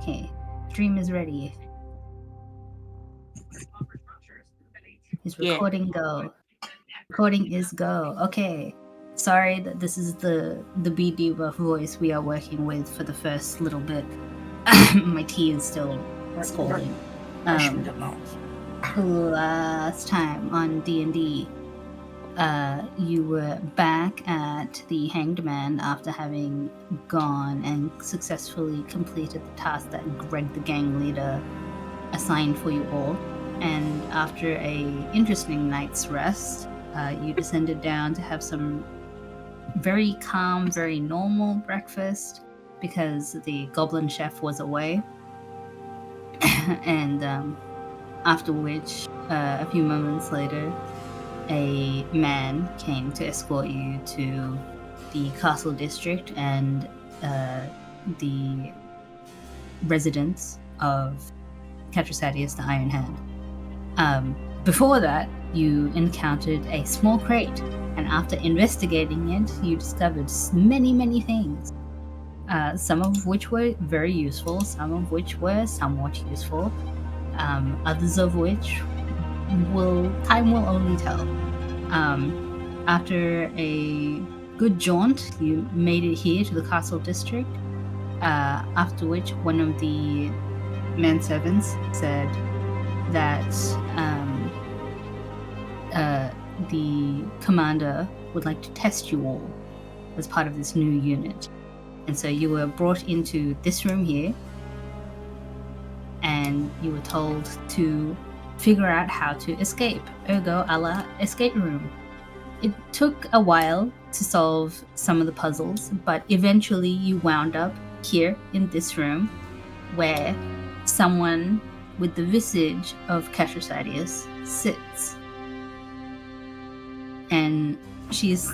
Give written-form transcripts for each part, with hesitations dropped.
Okay. Stream is ready. Is recording go? Recording is go. Okay. Sorry that this is the B diva voice we are working with for the first little bit. My tea is still scalding. Last time on D&D, you were back at the Hanged Man after having gone and successfully completed the task that Greg the gang leader assigned for you all. And after a interesting night's rest, you descended down to have some very calm, very normal breakfast because the goblin chef was away. And after which, a few moments later, a man came to escort you to the castle district and the residence of Catrasadius the Iron Hand. Before that, you encountered a small crate, and after investigating it, you discovered many, many things. Some of which were very useful, some of which were somewhat useful, others of which time will only tell. After a good jaunt, you made it here to the castle district, after which one of the manservants said that the commander would like to test you all as part of this new unit. And so you were brought into this room here, and you were told to figure out how to escape, ergo a la escape room. It took a while to solve some of the puzzles, but eventually you wound up here in this room where someone with the visage of Catrasadius sits. And she's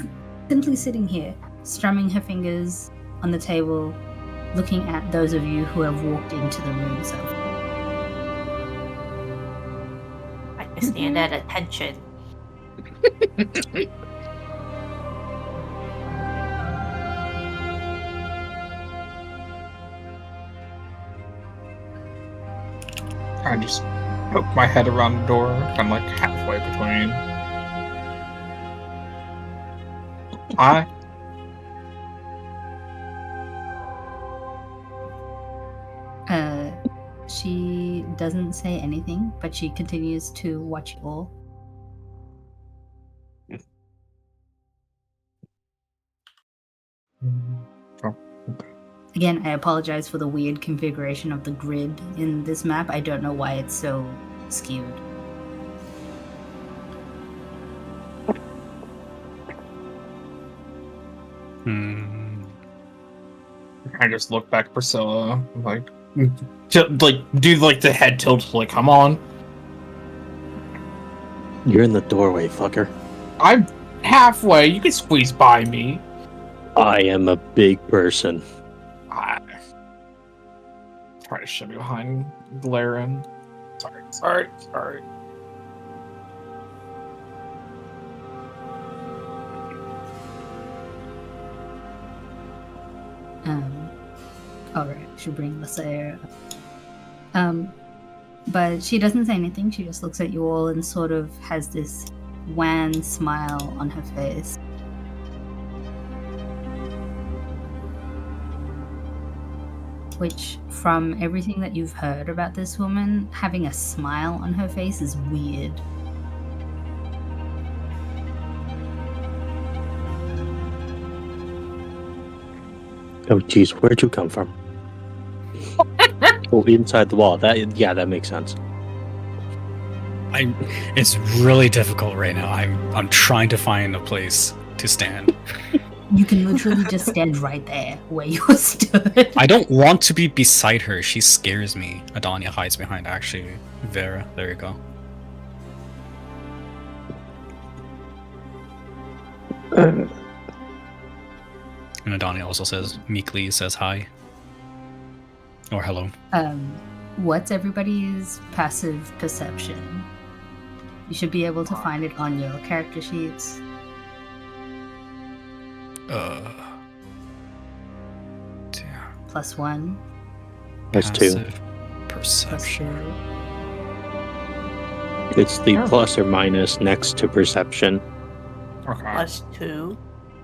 simply sitting here, strumming her fingers on the table, looking at those of you who have walked into the room so far. I stand at attention. I just poke my head around the door. I'm like halfway between. Hi. She doesn't say anything, but she continues to watch you all. Oh, okay. Again, I apologize for the weird configuration of the grid in this map. I don't know why it's so skewed. I just look back at Priscilla, like do the head tilt, like, come on. You're in the doorway, fucker. I'm halfway. You can squeeze by me. I am a big person. I try to shove you behind Kilheron. Sorry. Alright, she'll bring Lasair up. But she doesn't say anything, she just looks at you all and sort of has this wan smile on her face. Which, from everything that you've heard about this woman, having a smile on her face is weird. Oh, jeez, where'd you come from? Oh, inside the wall. That makes sense. It's really difficult right now. I'm trying to find a place to stand. You can literally just stand right there where you stood. I don't want to be beside her. She scares me. Adonia hides behind, actually. Vera, there you go. And Adonia also meekly says hi. Or hello. What's everybody's passive perception? You should be able to find it on your character sheets. Damn. +1. That's 2. Passive perception. It's the Oh. plus or minus next to perception. Okay. +2.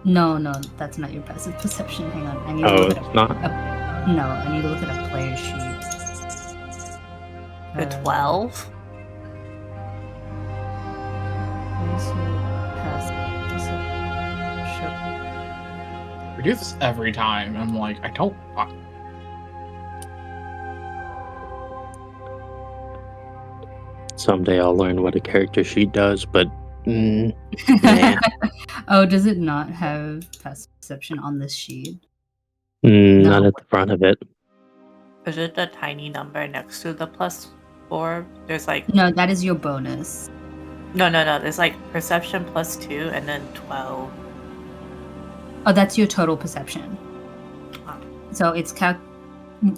No, that's not your passive perception. Hang on, I need to Oh, look it's at not? no, I need to look at a player sheet. The 12. Where's your passive perception? We do this every time. I'm like, I don't. Someday I'll learn what a character sheet does, but nah. Oh, does it not have passive perception on this sheet? Not No. at the front of it. Is it the tiny number next to the +4? There's like No, that is your bonus. no. There's like perception +2 and then 12. Oh, that's your total perception. Oh. So it's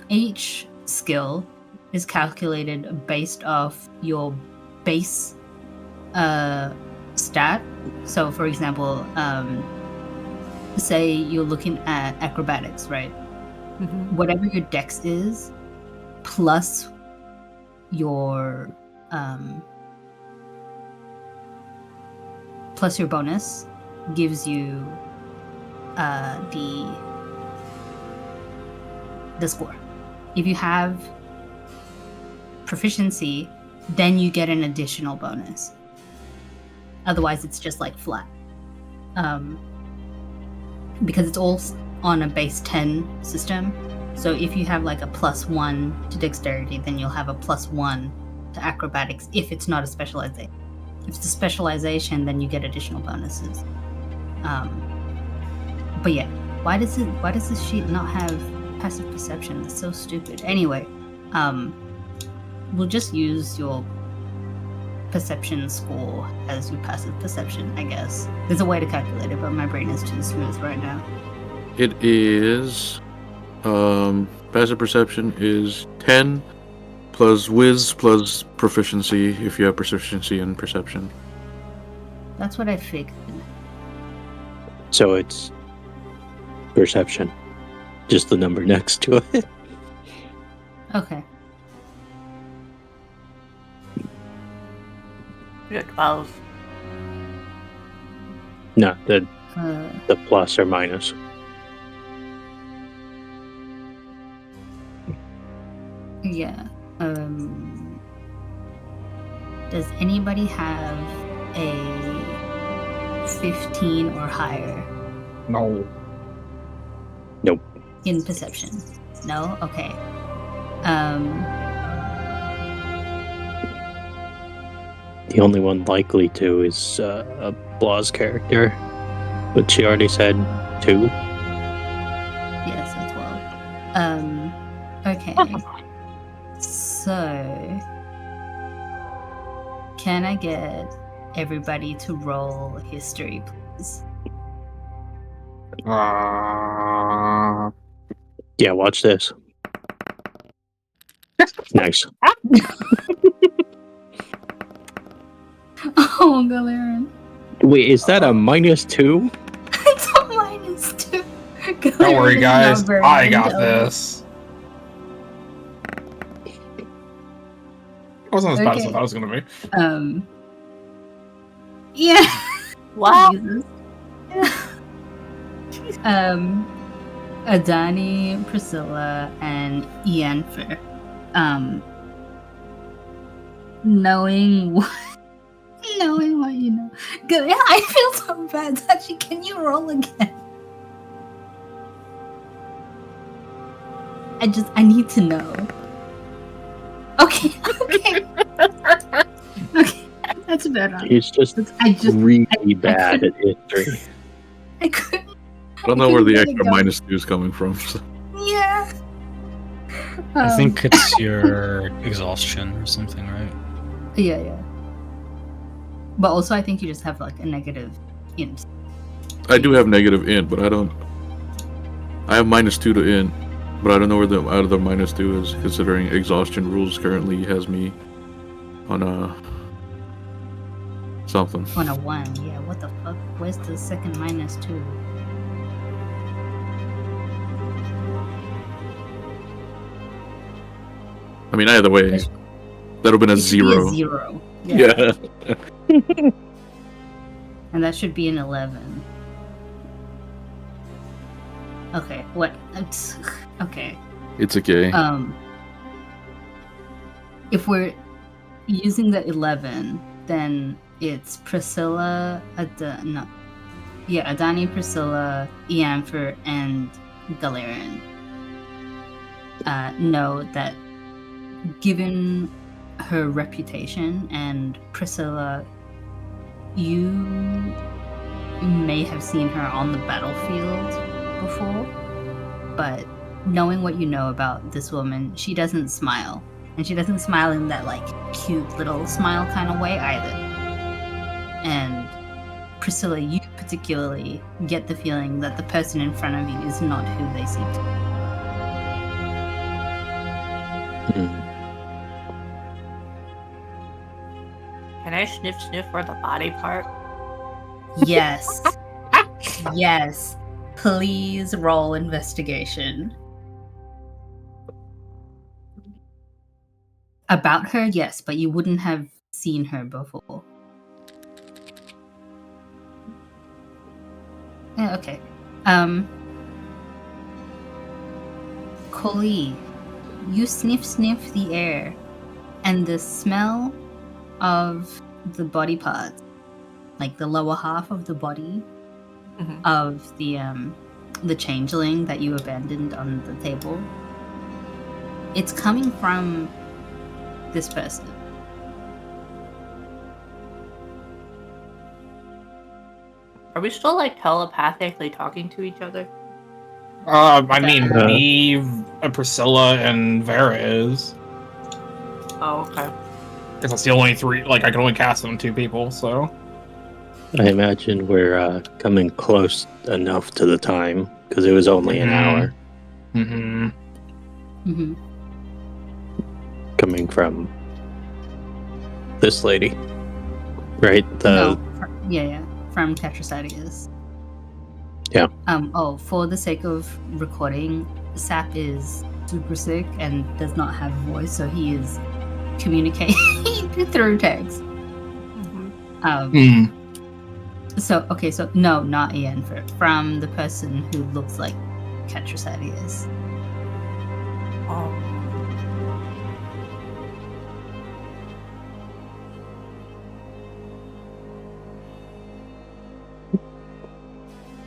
each skill is calculated based off your base stat. So, for example, say you're looking at acrobatics, right? Mm-hmm. Whatever your dex is, plus your bonus, gives you the score. If you have proficiency, then you get an additional bonus. Otherwise, it's just like flat. Because it's all on a base 10 system. So if you have like a +1 to dexterity, then you'll have a +1 to acrobatics if it's not a specialization. If it's a specialization, then you get additional bonuses. But yeah, why does this sheet not have passive perception? That's so stupid. Anyway, we'll just use your perception score as your passive perception, I guess. There's a way to calculate it, but my brain is too smooth right now. It is passive perception is 10 plus whiz plus proficiency if you have proficiency in perception. That's what I figured. So it's perception. Just the number next to it. Okay. You're 12. No, the Uh, plus or minus. yeah. Does anybody have a 15 or higher No. in perception? No? Okay. The only one likely to is a Blaw's character. But she already said 2. Yes, as well. Okay. So, can I get everybody to roll history, please? Yeah, watch this. Nice. Oh, Kilheron. Wait, is that a -2? It's a -2. Don't worry, guys. I got this. It wasn't as bad as I Okay. thought it was going to be. Yeah. Wow. Jesus. Adani, Priscilla, and Ianfer. Knowing what you know. Good. Yeah, I feel so bad. Sachi, can you roll again? I need to know. Okay. Okay. That's better. He's just really bad at history. I couldn't. I don't know where the Couldn't extra let it -2 is coming from. So. Yeah. I think it's your exhaustion or something, right? Yeah. But also, I think you just have like a negative int. I do have negative int, but I don't. I have -2 to int, but I don't know where the out of the -2 is, considering exhaustion rules currently has me on a something. On a 1, yeah. What the fuck? Where's the second -2? I mean, either way, It that would have been a should be 0. a 0. Yeah. And that should be an 11. Okay, what? Okay. It's okay. If we're using the 11, then it's Priscilla, Adani, Priscilla, Ianfer, and Galarian. Know that given her reputation, and Priscilla, you may have seen her on the battlefield before, but knowing what you know about this woman, she doesn't smile. And she doesn't smile in that, like, cute little smile kind of way either. And Priscilla, you particularly get the feeling that the person in front of you is not who they seem to be. Can I sniff for the body part? Yes. Yes. Please roll investigation. About her, yes, but you wouldn't have seen her before. Yeah, okay. Coley, you sniff the air, and the smell of the body parts, like the lower half of the body of the changeling that you abandoned on the table, it's coming from this person. Are we still like telepathically talking to each other? I mean, me, Priscilla, and Vera is. Oh, okay. Because that's the only 3. Like, I can only cast on 2 people, so. I imagine we're coming close enough to the time because it was only an hour. Coming from this lady, right? From Tetrasadius. Yeah. For the sake of recording, Sap is super sick and does not have a voice, so he is communicating through text. So no, not Ian. From the person who looks like Tetrasadius.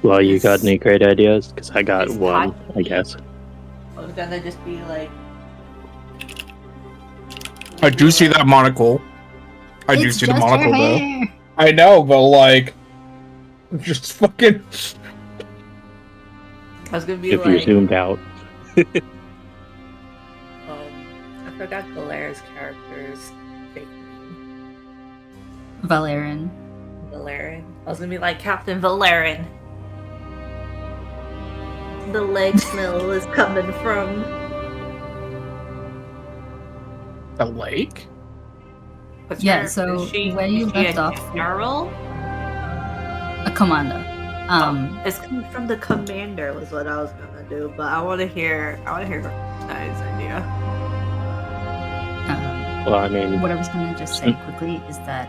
Well, you got any great ideas? Because I got one, I guess. I was gonna just be like, I do see that monocle. I do It's see the just monocle, her though. hair. I know, but, like, just fucking. I was gonna be If like, you zoomed out. I forgot Galera's character's fake name. Valerian. Valerian. I was gonna be like, Captain Valerian. The leg smell is coming from The lake? what's Yeah, her- so is she, where you is she left a off- general? A commander. It's coming from the commander was what I was gonna do, but I wanna hear Nice idea. Well, I mean, What I was going to just say quickly is that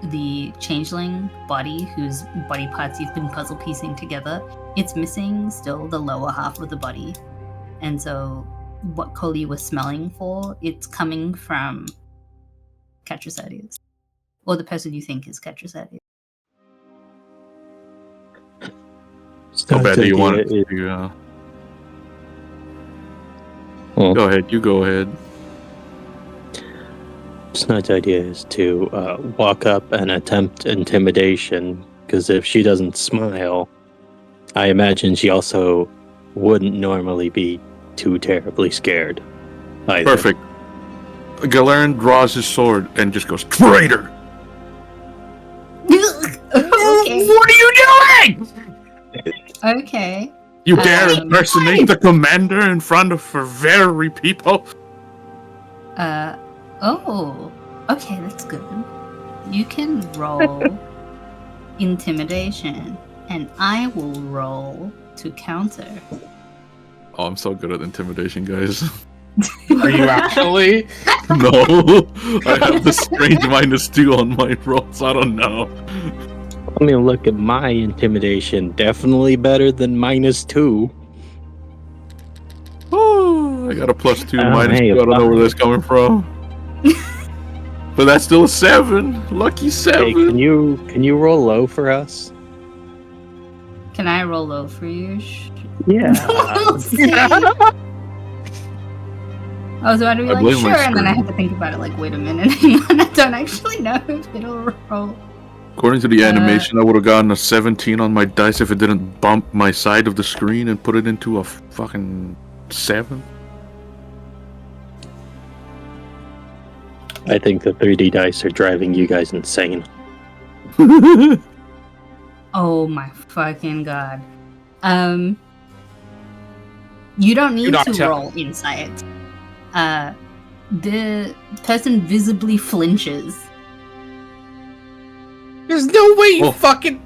the changeling body, whose body parts you've been puzzle piecing together, it's missing still the lower half of the body. And so what Coley was smelling for, it's coming from Catrasadius. Or the person you think is Catrasadius. How bad do you want it? idea Go ahead. You go ahead. Snud's idea is to walk up and attempt intimidation, because if she doesn't smile, I imagine she also wouldn't normally be too terribly scared either. Perfect. Galarian draws his sword and just goes, traitor! Okay. What are you doing? Okay. You dare Um, impersonate the commander in front of her very people? Oh. Okay, that's good. You can roll intimidation, and I will roll to counter. Oh, I'm so good at intimidation, guys. Are you actually? No, I have the strange -2 on my rolls. I don't know. I mean, look at my intimidation. Definitely better than -2. Oh, I got a +2, Oh, -2. hey, I don't know where fine. that's coming from. But that's still a 7. Lucky 7. Hey, can you roll low for us? Can I roll low for you? Yeah. We'll see. I was about to be I like, blame my sure, and then I screen. had to think about it, like, wait a minute, hang on, I don't actually know if it'll roll. According to the animation, I would have gotten a 17 on my dice if it didn't bump my side of the screen and put it into a fucking 7. I think the 3D dice are driving you guys insane. Oh my fucking god. You don't need not to tell- roll insight. The person visibly flinches. There's no way you Oh. fucking.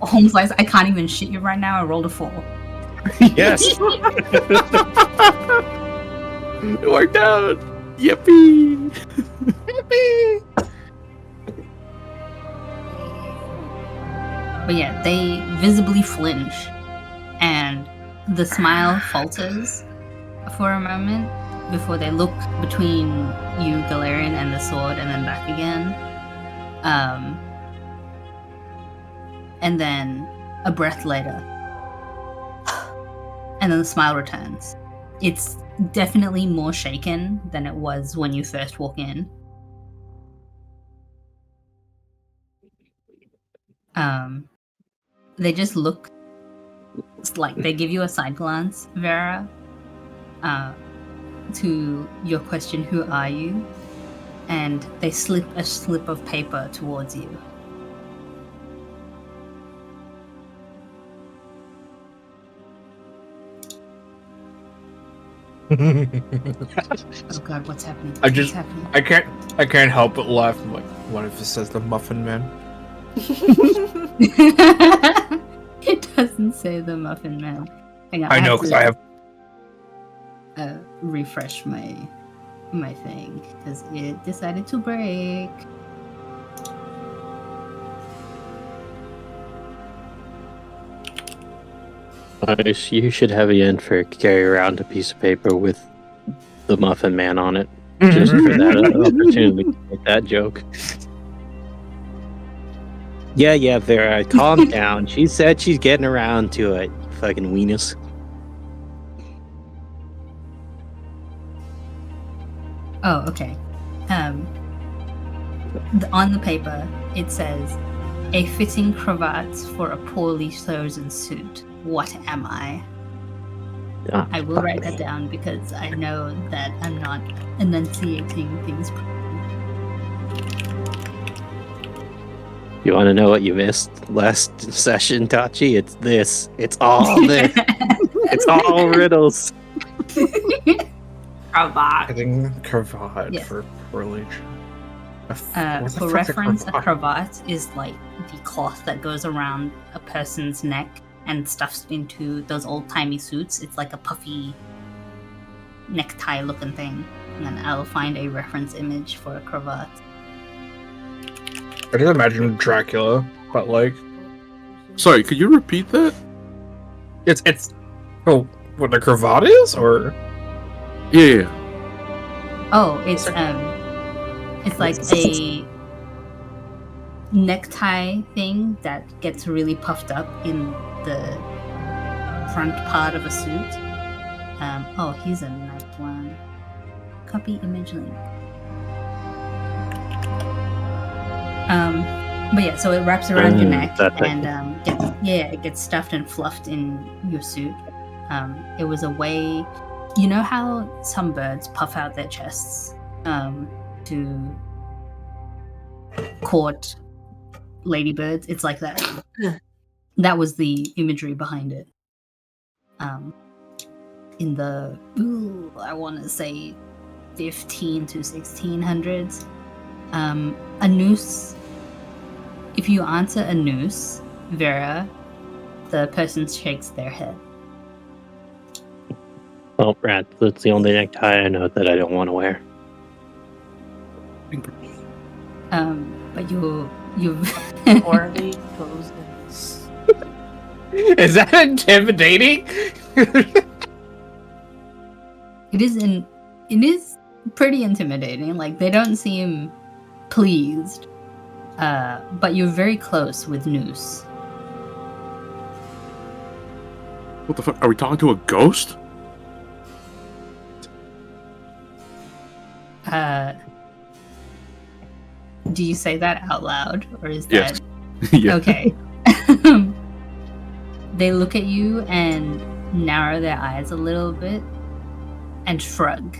Holmes like, I can't even shit you right now, I rolled a 4. Yes. It worked out. Yippee! But yeah, they visibly flinch, and the smile falters for a moment before they look between you, Galarian, and the sword, and then back again. And then a breath later, and then the smile returns. It's definitely more shaken than it was when you first walk in. They just look, it's like they give you a side glance, Vera, to your question, who are you? And they slip a slip of paper towards you. Oh god, what's happening? I What's just- happening? I can't help but laugh. I'm like, what if it says the Muffin Man? It doesn't say the Muffin Man. Hang on, I know because I have. refresh my thing because it decided to break. You should have Yennefer carry around a piece of paper with the Muffin Man on it, just for that opportunity to make that joke. Yeah, Vera, calm down. She said she's getting around to it, you fucking weenus. Oh, okay. On the paper, it says, "A fitting cravat for a poorly chosen suit. What am I?" Ah, I will fuck write me. that down because I know that I'm not enunciating things properly. You want to know what you missed last session, Tachi? It's this. It's all this. It's all riddles. Cravat. Getting cravat Yes. for religion. For reference, a cravat is like the cloth that goes around a person's neck and stuffs into those old-timey suits. It's like a puffy necktie looking thing. And then I'll find a reference image for a cravat. I just imagine Dracula, but like Sorry, could you repeat that? it's oh, what the cravat is, or Yeah. Oh, it's like a necktie thing that gets really puffed up in the front part of a suit. Oh, here's a nice one. Copy image link. But yeah, so it wraps around your neck that thing. and it gets stuffed and fluffed in your suit. It was a way, you know how some birds puff out their chests to court ladybirds? It's like that. That was the imagery behind it. In the I want to say 15 to 1600s. A noose. If you answer a noose, Vera, the person shakes their head. Well, Brad, that's the only necktie I know that I don't want to wear. But you've Poorly chosen. Is that intimidating? It is pretty intimidating. Like, they don't seem pleased. But you're very close with Noose. What the fuck? Are we talking to a ghost? Do you say that out loud, or is Yes. that Yeah. okay? They look at you and narrow their eyes a little bit and shrug.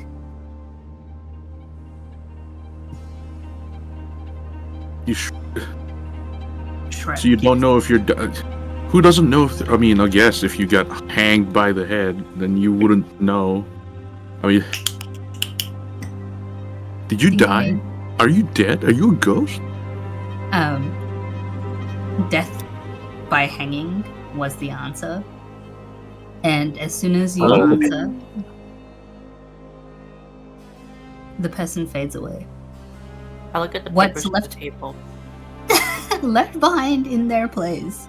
Shrug. So you don't know if you're. Who doesn't know if? I mean, I guess if you got hanged by the head, then you wouldn't know. I mean, did you die? Are you dead? Are you a ghost? Death by hanging was the answer. And as soon as you Oh. answer, the person fades away. I look at the What's papers left? on the table. Left behind in their place, Is it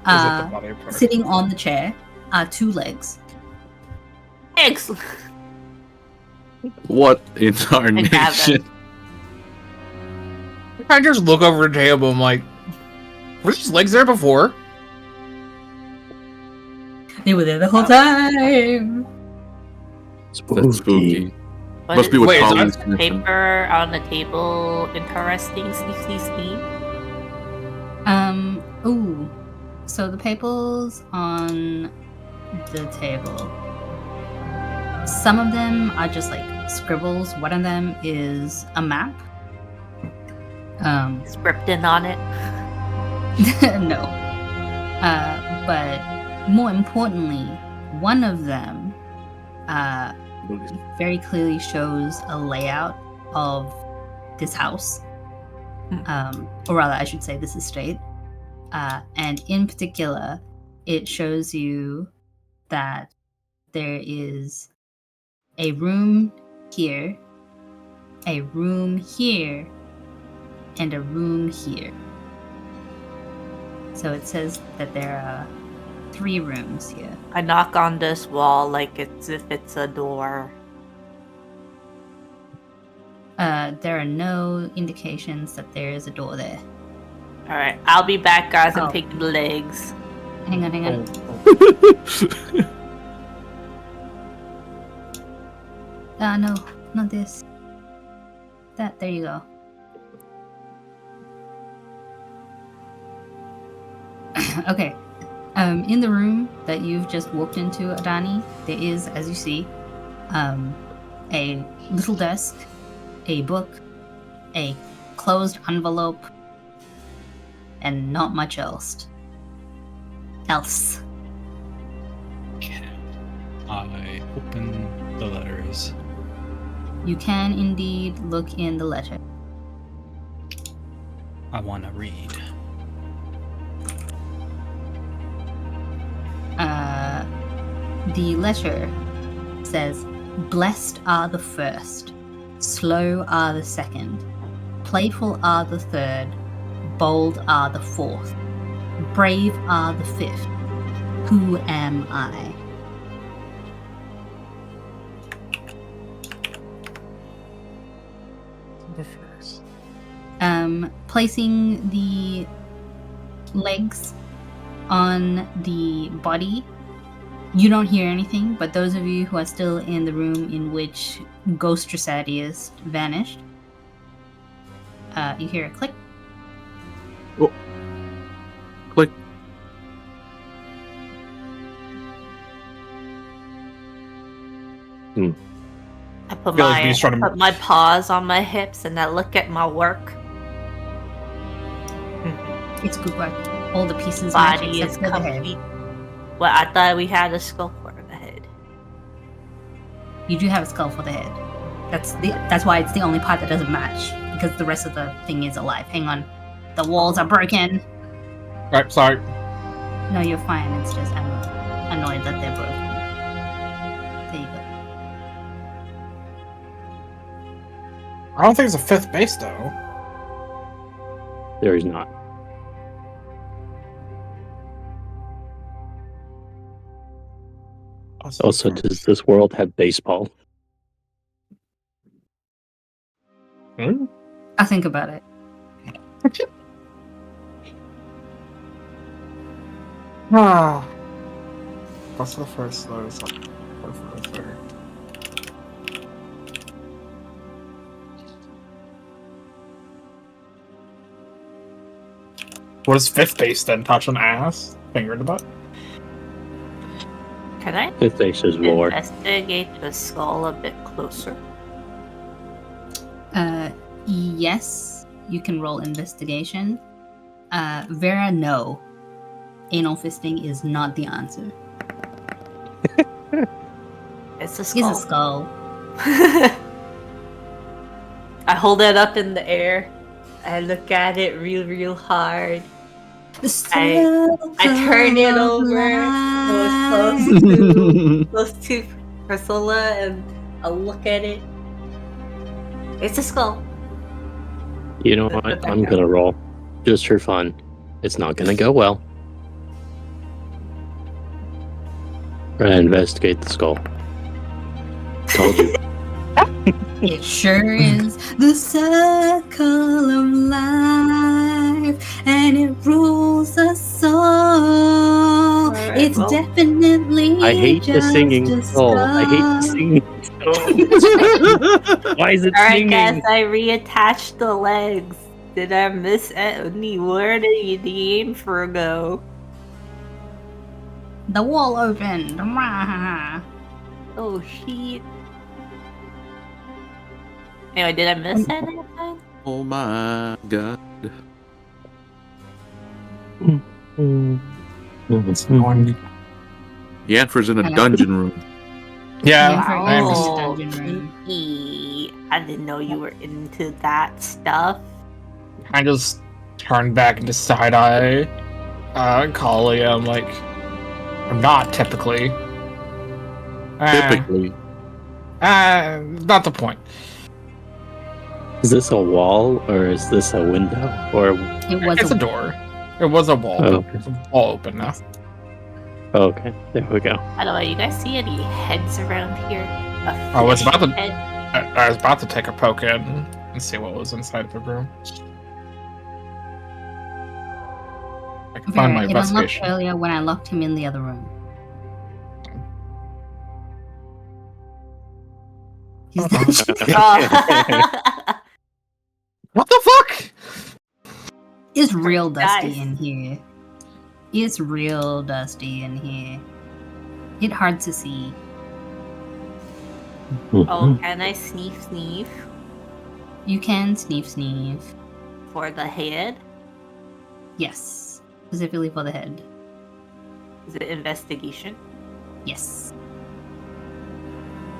the body part? sitting on the chair, are 2 legs. Excellent. What in our nation? I just look over the table. I'm like, were these legs there before? They were there the whole time. That's spooky. But Must be is what Wait, is Colin's the mentioned. paper on the table interesting? See. Ooh. So the papers on the table. Some of them are just like scribbles. One of them is a map. Scripted on it. No. But more importantly, one of them very clearly shows a layout of this house. Or rather, I should say this estate. And in particular, it shows you that there is a room here, a room here, and a room here. So it says that there are 3 rooms here. I knock on this wall like it's if it's a door. There are no indications that there is a door there. Alright, I'll be back, guys. I'm Oh. taking the legs. Hang on. No, not this. That, there you go. Okay. In the room that you've just walked into, Adani, there is, as you see, a little desk, a book, a closed envelope, and not much else. Okay. I open the letters. You can indeed look in the letter. I want to read. The letter says, "Blessed are the first, slow are the second, playful are the third, bold are the fourth, brave are the fifth. Who am I?" The first. Placing the legs on the body, you don't hear anything, but those of you who are still in the room in which Ghost Dressadius vanished, you hear a click. Click. I put feel like he's trying to- put my paws on my hips and I look at my work. It's good work. All the pieces match Body is except for the head. complete. Well, I thought we had a skull for the head. You do have a skull for the head. That's why it's the only part that doesn't match, because the rest of the thing is alive. Hang on. The walls are broken. Right, sorry. No, you're fine. It's just I'm annoyed that they're broken. There you go. I don't think it's a fifth base though. There is not. Also, does this world have baseball? Hmm? I'll think about it. Ah. What's the first though? It's like first there. What does fifth base then? Touch an ass? Finger in the butt? Can I Fifth base is war. investigate the skull a bit closer? Yes, you can roll investigation. Vera, no. Anal fisting is not the answer. It's a It's skull. a skull. I hold it up in the air. I look at it real hard. I turn it over close to Priscilla, and I look at it. It's a skull. You know what? I'm gonna roll. Just for fun. It's not gonna go well. We're gonna investigate the skull. Told you. It sure is the circle of life, and it rules us all. Alright, It's well, definitely I hate the just singing a skull. I hate the skull. singing skull. Why is it Alright, singing? guys, I reattached the legs. Did I miss any word of the info go? The wall opened. Rah. Oh, shit. Anyway, did I miss anything? Oh my god. It's annoying. Yanfer's in a Hello? dungeon room. Yeah, Yeah, for I Yanfer's understand. in a dungeon room. kinky. I didn't know you were into that stuff. I just turned back into side eye. Kali, I'm like, I'm not typically. Typically. Not the point. Is this a wall or is this a window? Or It was It's a door. It was a wall. Oh, It's a wall open now. okay, there we go. By the way, you guys see any heads around here? I was about to- Head? I was about to take a poke in and see what was inside of the room. I can find my Vera, it unlocked investigation. earlier when I locked him in the other room. He's Oh. What the fuck? It's real dusty Guys. in here. It's real dusty in here. It's hard to see. Oh, can I sneeze You can sneeze. for the head? Yes. Specifically for the head. Is it investigation? Yes.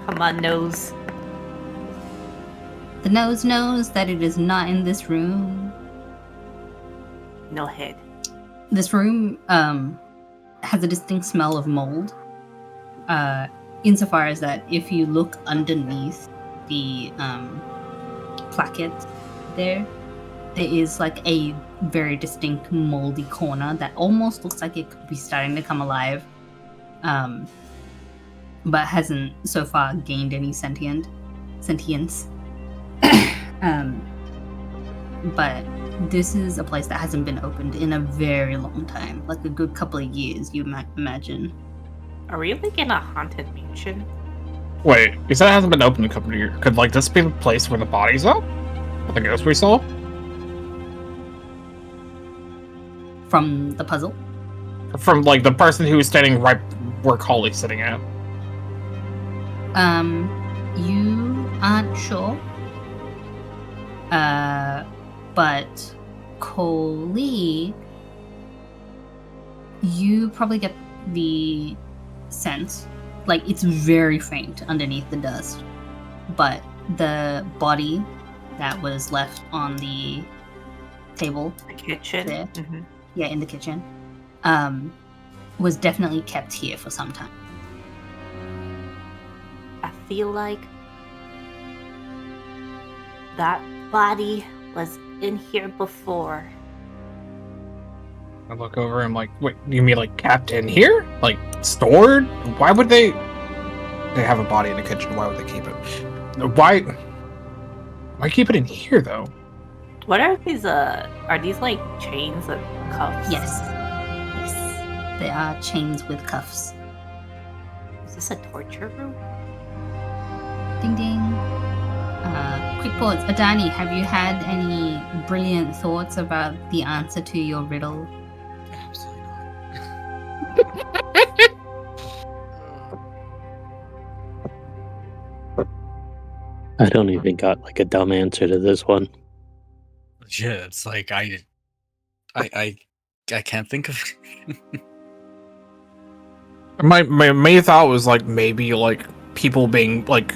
Come on, nose. The nose knows that it is not in this room. No head. This room has a distinct smell of mold. Insofar as that if you look underneath the placket there is like a very distinct moldy corner that almost looks like it could be starting to come alive, but hasn't so far gained any sentience. But this is a place that hasn't been opened in a very long time, like a good couple of years, you might imagine. Are we like in a haunted mansion? Wait, you said it hasn't been open in a couple of years. Could like this be the place where the bodies are? The ghost we saw? From the puzzle. From like the person who was standing right where Collie's sitting at. You aren't sure. But Coley, you probably get the sense, like it's very faint underneath the dust, but the body that was left on the table The kitchen? there, Mhm. yeah, in the kitchen, was definitely kept here for some time. I feel like That body was in here before. I look over and I'm like, wait, you mean like kept in here? Like stored? Why would they have a body in the kitchen? Why would they keep it? Why keep it in here though? What are these like chains of cuffs? Yes. They are chains with cuffs. Is this a torture room? Ding ding. Quick pause. Adani, have you had any brilliant thoughts about the answer to your riddle? Absolutely not. I don't even got like a dumb answer to this one. Yeah, it's like I can't think of. My main thought was like maybe like people being like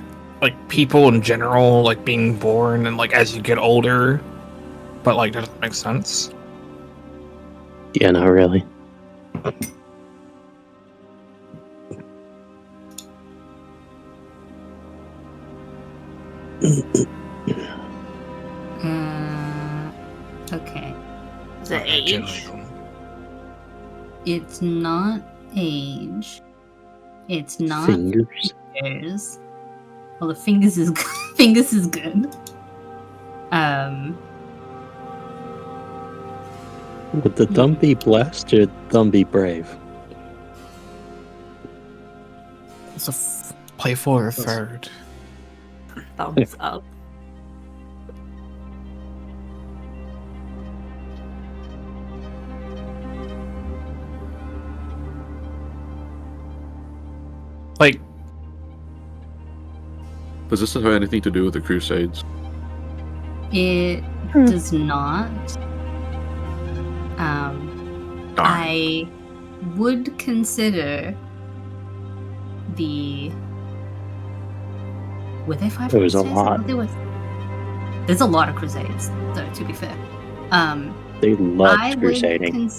people in general like being born and like as you get older, but like that doesn't make sense. Yeah, not really. Okay. Is it age? It's not age. It's not Fingers. fingers. Well, the fingers is good. Fingers is good. Would the thumb be blessed or thumb be brave? It's a playful or third. Thumbs up. Like, Does this have anything to do with the Crusades? It does not. I would consider the. Were there 5 There was a crusades? lot. There's a lot of crusades, though. To be fair, They loved I would crusading.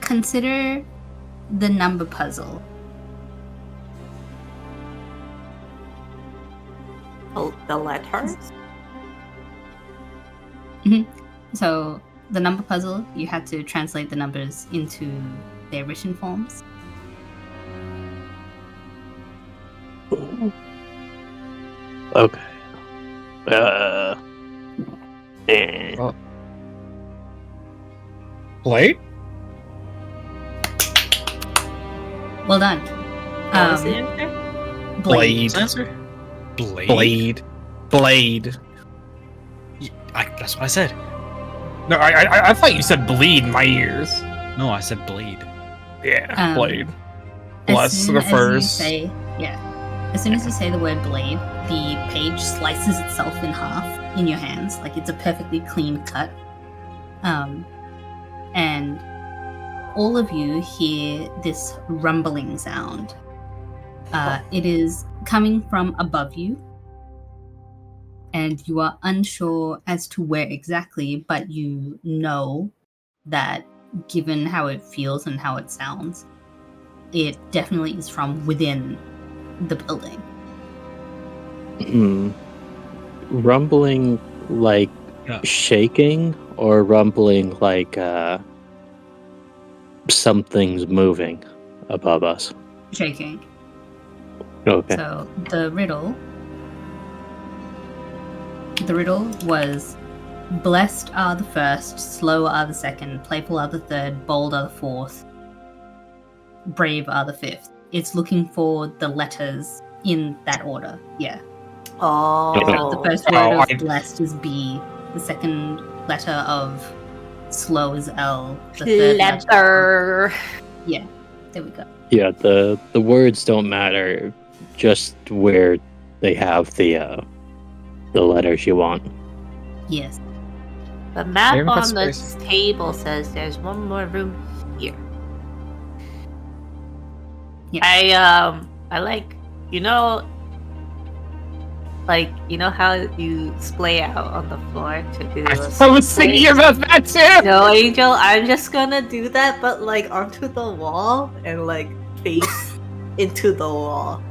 consider the number puzzle. Oh, the letters? So the number puzzle, you had to translate the numbers into their written forms. Okay. Blade? Well done. What was the answer? Blade. Answer? Blade. Blade. Blade. That's what I said. No, I thought you said bleed in my ears. No, I said blade. Yeah, blade. As Bless soon the as you first. say, as soon as you say the word blade, the page slices itself in half in your hands, like it's a perfectly clean cut. And all of you hear this rumbling sound. It is coming from above you, and you are unsure as to where exactly, but you know that given how it feels and how it sounds, it definitely is from within the building. Rumbling like shaking, or rumbling like something's moving above us? Shaking. Okay. So the riddle was: blessed are the first, slow are the second, playful are the third, bold are the fourth, brave are the fifth. It's looking for the letters in that order. Yeah. Oh. The first word of blessed is B. The second letter of slow is L. The third Letter. Yeah. There we go. Yeah, the words don't matter, just where they have the letters you want. Yes. The map Maybe on that's the space. table says there's one more room here. Yeah. I like, you know how you splay out on the floor to do I was thinking about that too! No, Angel, I'm just gonna do that, but like onto the wall and like face into the wall.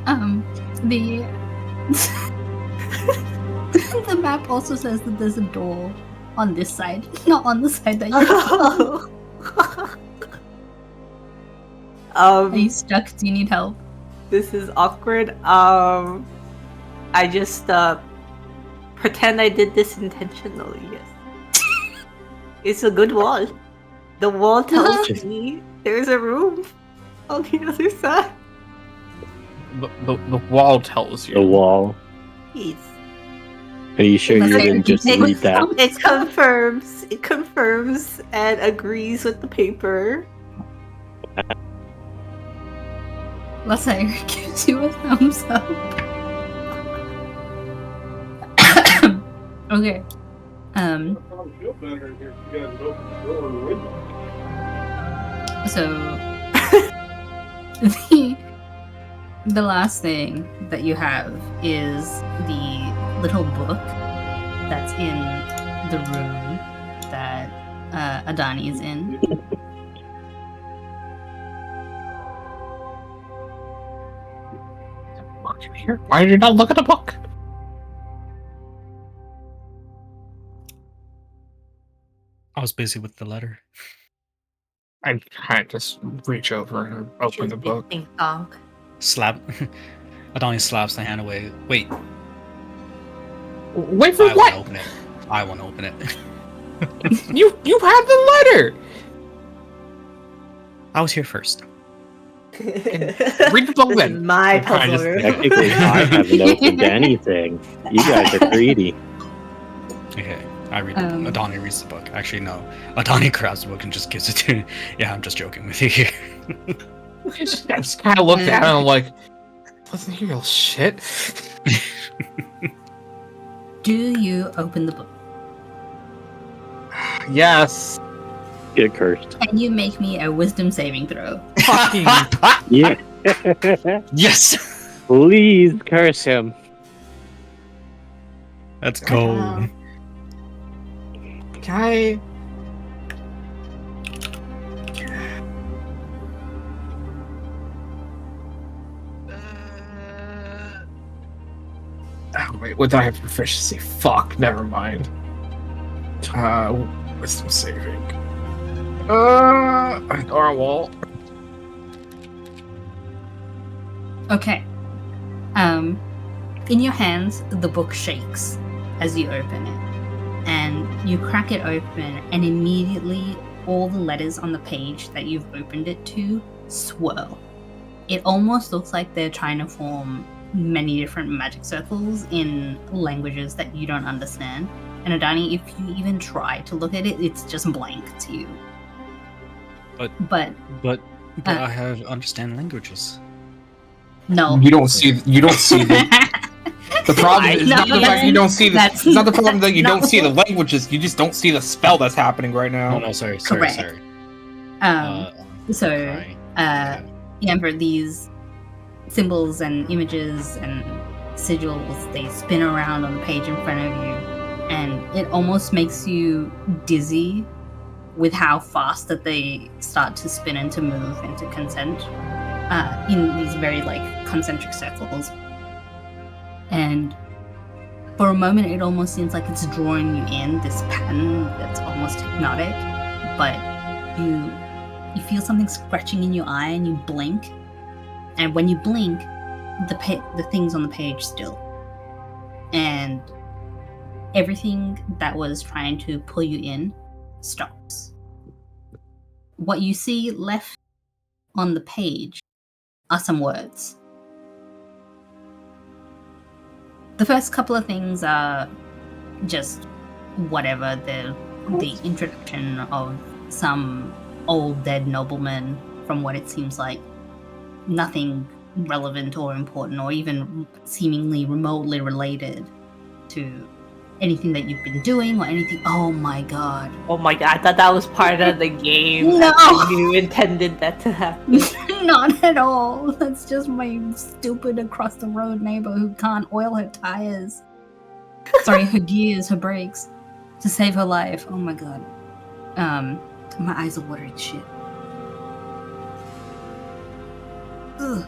The the map also says that there's a door on this side, not on the side that you're Are you stuck? Do you need help? This is awkward. I just pretend I did this intentionally. Yes. It's a good wall. The wall tells me there's a room on the other side. The wall tells you. The wall. Yes. Are you sure you That's didn't just read that? It confirms and agrees with the paper. Lasire gives you a thumbs up. Okay. So the last thing that you have is the little book that's in the room that Adani is in. Book in here? Why did you not look at the book? I was busy with the letter. I kind of just reach over and open the book. Slap. Adonis slaps the hand away. Wait, Wait for I what? want to open it. I want to open it. You have the letter. I was here first. Read the book This then. is my I just- puzzle. Technically, I haven't opened anything. You guys are greedy. Okay, I read. Adani reads the book. Actually, no. Adani grabs the book and just gives it to. Yeah, I'm just joking with you here. I just kind of looked at it and I'm like, listen here, you shit. Do you open the book? Yes. Get cursed. Can you make me a wisdom saving throw? Fucking. Yeah. Yes. Please curse him. Let's go. Guy. Oh, wait, what do I have proficiency? Fuck, never mind. Wisdom saving. Or a wall. Okay. In your hands, the book shakes as you open it. And you crack it open, and immediately all the letters on the page that you've opened it to swirl. It almost looks like they're trying to form many different magic circles in languages that you don't understand. And Adani, if you even try to look at it, it's just blank to you. But But I have understand languages. no. You don't see the problem is not the fact you don't see the it's not the problem that you don't see the languages, you just don't see the spell that's happening right now. Oh no, sorry. Correct. So Cry. Remember these symbols and images and sigils, they spin around on the page in front of you, and it almost makes you dizzy with how fast that they start to spin and to move and to consent in these very concentric circles. And for a moment it almost seems like it's drawing you in, this pattern that's almost hypnotic, but you feel something scratching in your eye and you blink, and when you blink, the things on the page still, and everything that was trying to pull you in stops. What you see left on the page are some words. The first couple of things are just whatever, the introduction of some old dead nobleman, from what it seems like. Nothing relevant or important or even seemingly remotely related to anything that you've been doing or anything. Oh my god. Oh my god, I thought that was part of the game. No! You intended that to happen. Not at all. That's just my stupid across the road neighbor who can't oil her tires. Sorry, her gears, her brakes, to save her life. Oh my god. My eyes are watering shit. Ugh.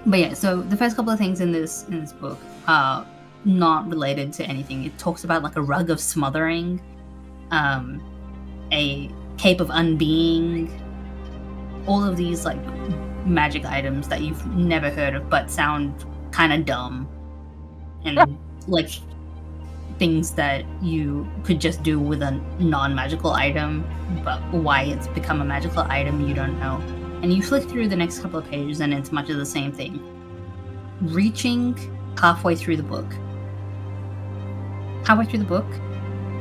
But yeah, so the first couple of things in this book are not related to anything. It talks about like a rug of smothering, a cape of unbeing, all of these like magic items that you've never heard of but sound kind of dumb, and like things that you could just do with a non-magical item, but why it's become a magical item you don't know. And you flick through the next couple of pages and it's much of the same thing. Reaching halfway through the book,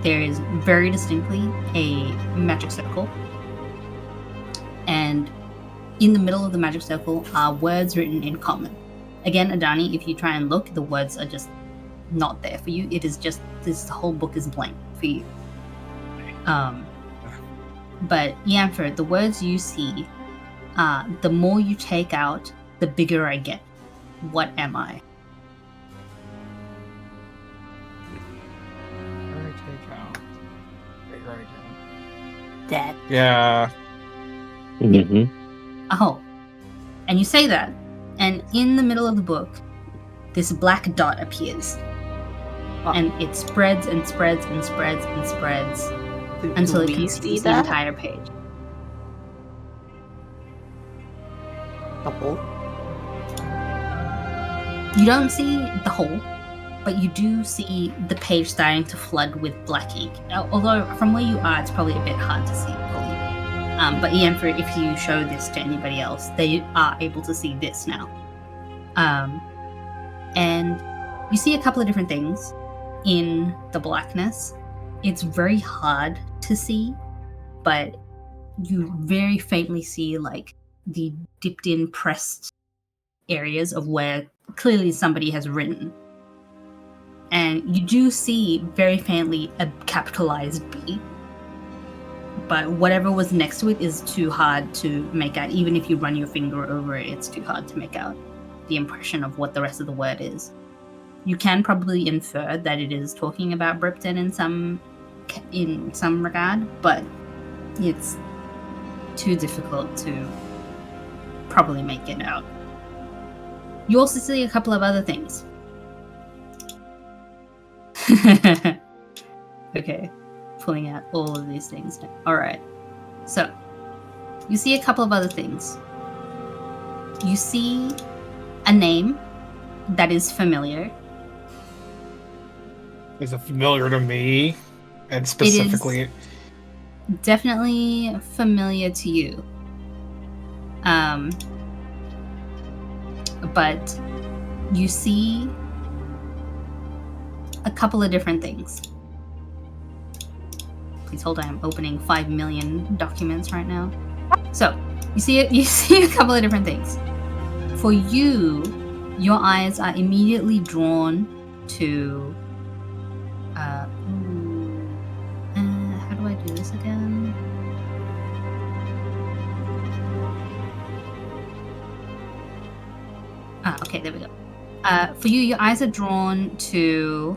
there is very distinctly a magic circle, and in the middle of the magic circle are words written in common. Again, Adani, if you try and look, the words are just not there for you. It is just, this whole book is blank for you. But Yanford, the words you see, the more you take out, the bigger I get. What am I? Dead. Yeah. Mm-hmm. Oh. And you say that, and in the middle of the book, this black dot appears. And it spreads and spreads and spreads and spreads until it consumes the entire page. The hole? You don't see the hole, but you do see the page starting to flood with black ink. Although from where you are, it's probably a bit hard to see. But Ianford, if you show this to anybody else, they are able to see this now. And you see a couple of different things in the blackness. It's very hard to see, but you very faintly see like the dipped in pressed areas of where clearly somebody has written. And you do see very faintly a capitalized B, but whatever was next to it is too hard to make out. Even if you run your finger over it, it's too hard to make out the impression of what the rest of the word is. You can probably infer that it is talking about Bripton in some regard, but it's too difficult to probably make it out. You also see a couple of other things. Okay, pulling out all of these things now. Alright, so you see a couple of other things. You see a name that is familiar. Is it familiar to me? And specifically, It is definitely familiar to you. But you see a couple of different things. Please hold on, I'm opening 5 million documents right now. So, you see a couple of different things. For you, your eyes are immediately drawn to how do I do this again? Okay, there we go. For you, your eyes are drawn to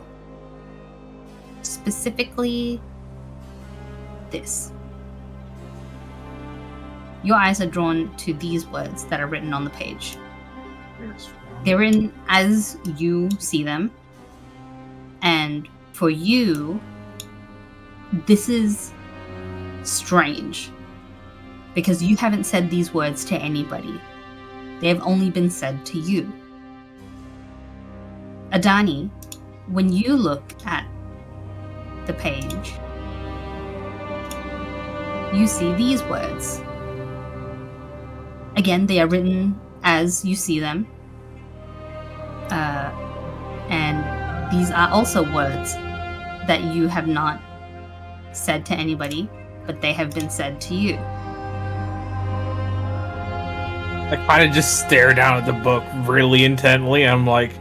specifically this. Your eyes are drawn to these words that are written on the page. They're written as you see them. And for you, this is strange because you haven't said these words to anybody. They have only been said to you. Adani, when you look at the page, you see these words. Again, they are written as you see them. And these are also words that you have not said to anybody, but they have been said to you. I kind of just stare down at the book really intently. I'm like,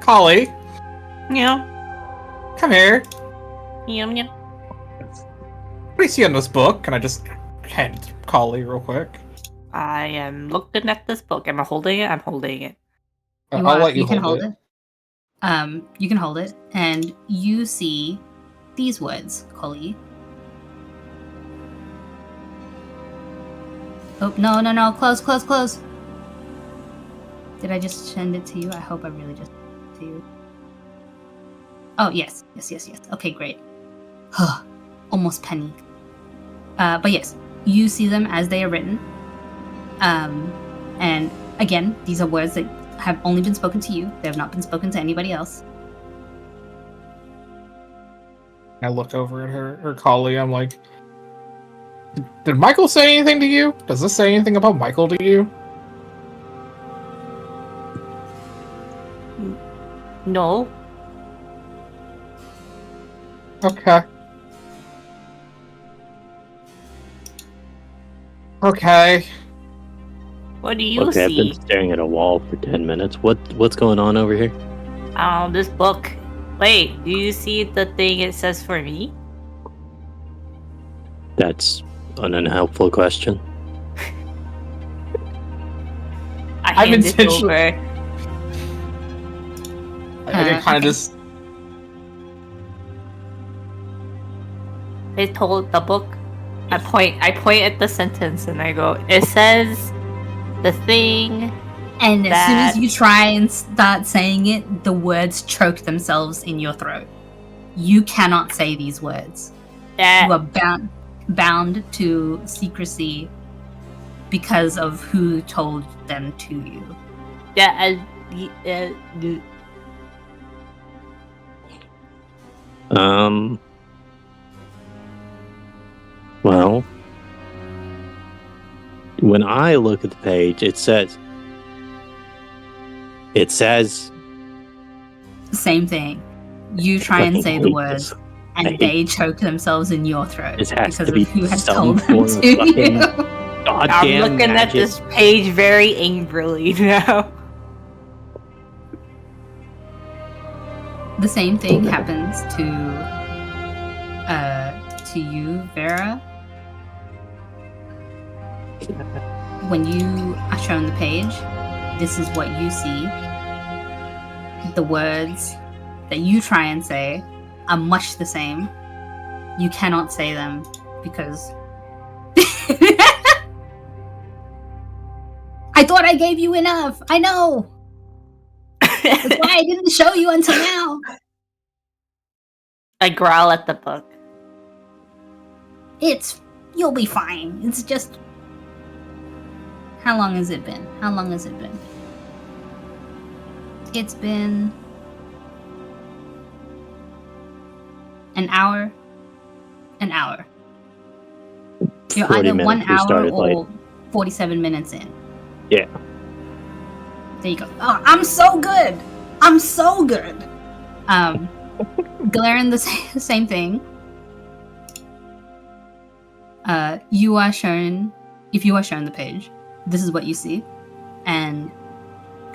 Collie, Yeah. come here. Yum yum. What do you see on this book? Can I just hand it to Collie real quick? I am looking at this book. Am I holding it? I'm holding it. I'll let you can hold hold it. You can hold it, and you see these words, Collie. Oh, no, close. Did I just send it to you? I hope I really just sent it to you. Oh, yes. Okay, great. Almost panicked. But yes, you see them as they are written. And again, these are words that have only been spoken to you. They have not been spoken to anybody else. I look over at her colleague. I'm like, did Michael say anything to you? Does this say anything about Michael to you? No. Okay. Okay. What do you Okay, I've see? been staring at a wall for 10 minutes. What's going on over here? This book. Wait, do you see the thing it says for me? That's an unhelpful question. I hand it over. I kind of just. They told the book. I point at the sentence and I go, it says the thing. And as soon That- as you try and start saying it, the words choke themselves in your throat. You cannot say these words. That You are bound to secrecy because of who told them to you. Well, when I look at the page, it says Same thing. You try and fucking say the hate words, this. and I hate they choke themselves in your throat This has because to be of who has some told them form of to fucking you. goddamn I'm looking at magic. this page very angrily now. The same thing happens to you, Vera. When you are shown the page, this is what you see. The words that you try and say are much the same. You cannot say them because I thought I gave you enough. I know. That's why I didn't show you until now. I growl at the book. You'll be fine. It's just. How long has it been? It's been an hour. You're 40 either 1 minutes, we hour started or late. 47 minutes in. Yeah. There you go. Oh, I'm so good. Kilheron, the same thing. If you are shown the page, this is what you see. And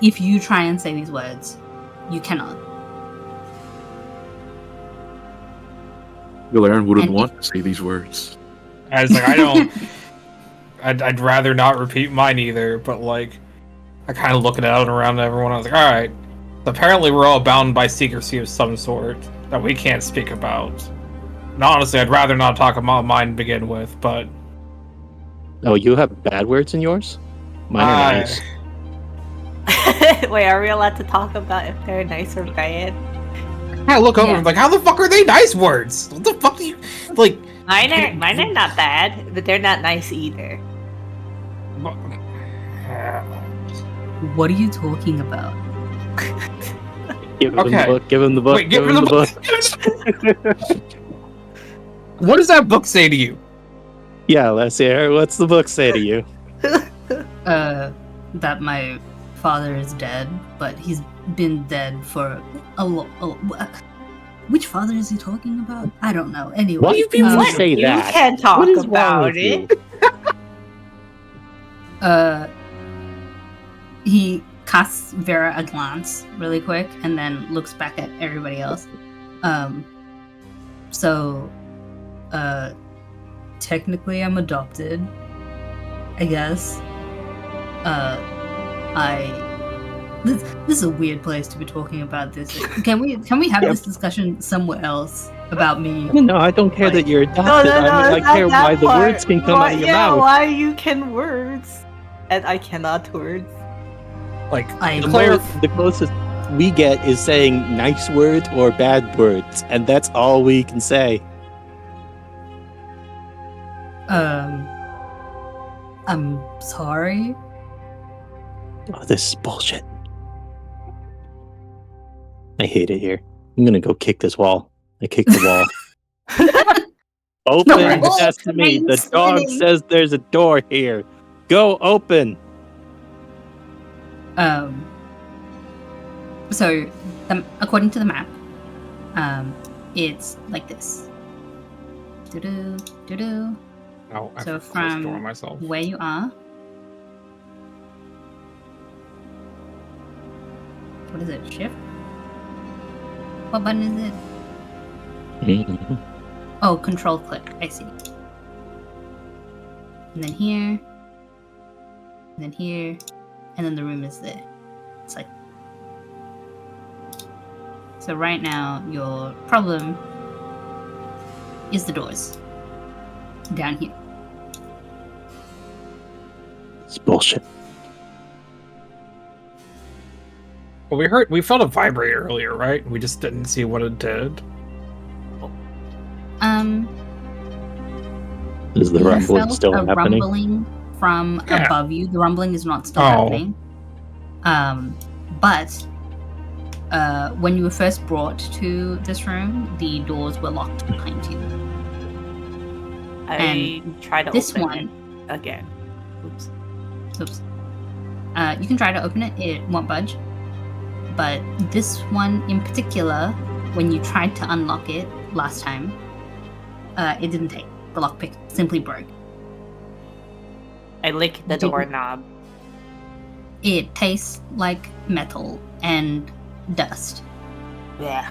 if you try and say these words, you cannot. Kilheron wouldn't And want to say these words. I was like, I don't. I'd rather not repeat mine either, but like, I kind of look it out around everyone. I was like, all right. Apparently, we're all bound by secrecy of some sort that we can't speak about. And honestly, I'd rather not talk about mine to begin with, but. Oh, you have bad words in yours? Mine are nice. Wait, are we allowed to talk about if they're nice or bad? I look over Yeah. and like, how the fuck are they nice words? What the fuck do you like? Mine are not bad, but they're not nice either. What are you talking about? Give him Okay. the book, give him the book, Wait, give her the book. What does that book say to you? Yeah, let's hear. What's the book say to you? That my father is dead, but he's been dead for a which father is he talking about? I don't know. Anyway, Why do you people What? say You that? can't talk What is wrong about with you? it. He casts Vera a glance really quick and then looks back at everybody else. Technically I'm adopted, I guess. This is a weird place to be talking about this. Can we have this discussion somewhere else about me? No, I don't care that you're adopted. I mean, I care why the words can come out of your mouth. Why you can words and I cannot words. Like, I The closest we get is saying nice words or bad words, and that's all we can say. I'm sorry. Oh, this is bullshit. I hate it here. I'm gonna go kick this wall. I kick the wall. Open The wall sesame. The remains dog sitting. says there's a door here. Go open. So, according to the map, it's like this. Doo-doo, doo-doo. oh, I So have to close the door from on myself. where you are, what is it? Shift? What button is it? Oh, control click. I see. And then here, and then here, and then the room is there. It's like. So right now, your problem is the doors down here. It's bullshit. Well, we felt a vibrate earlier, right? We just didn't see what it did. Is the You rumbling felt still a happening? rumbling from Yeah. above you. The rumbling is not still Oh. happening. But when you were first brought to this room, the doors were locked behind you. I try to This open one, it again. Oops. oops. You can try to open it. It won't budge. But this one in particular, when you tried to unlock it last time, it didn't take. The lockpick simply broke. I lick the Didn't- doorknob. It tastes like metal and dust. Yeah.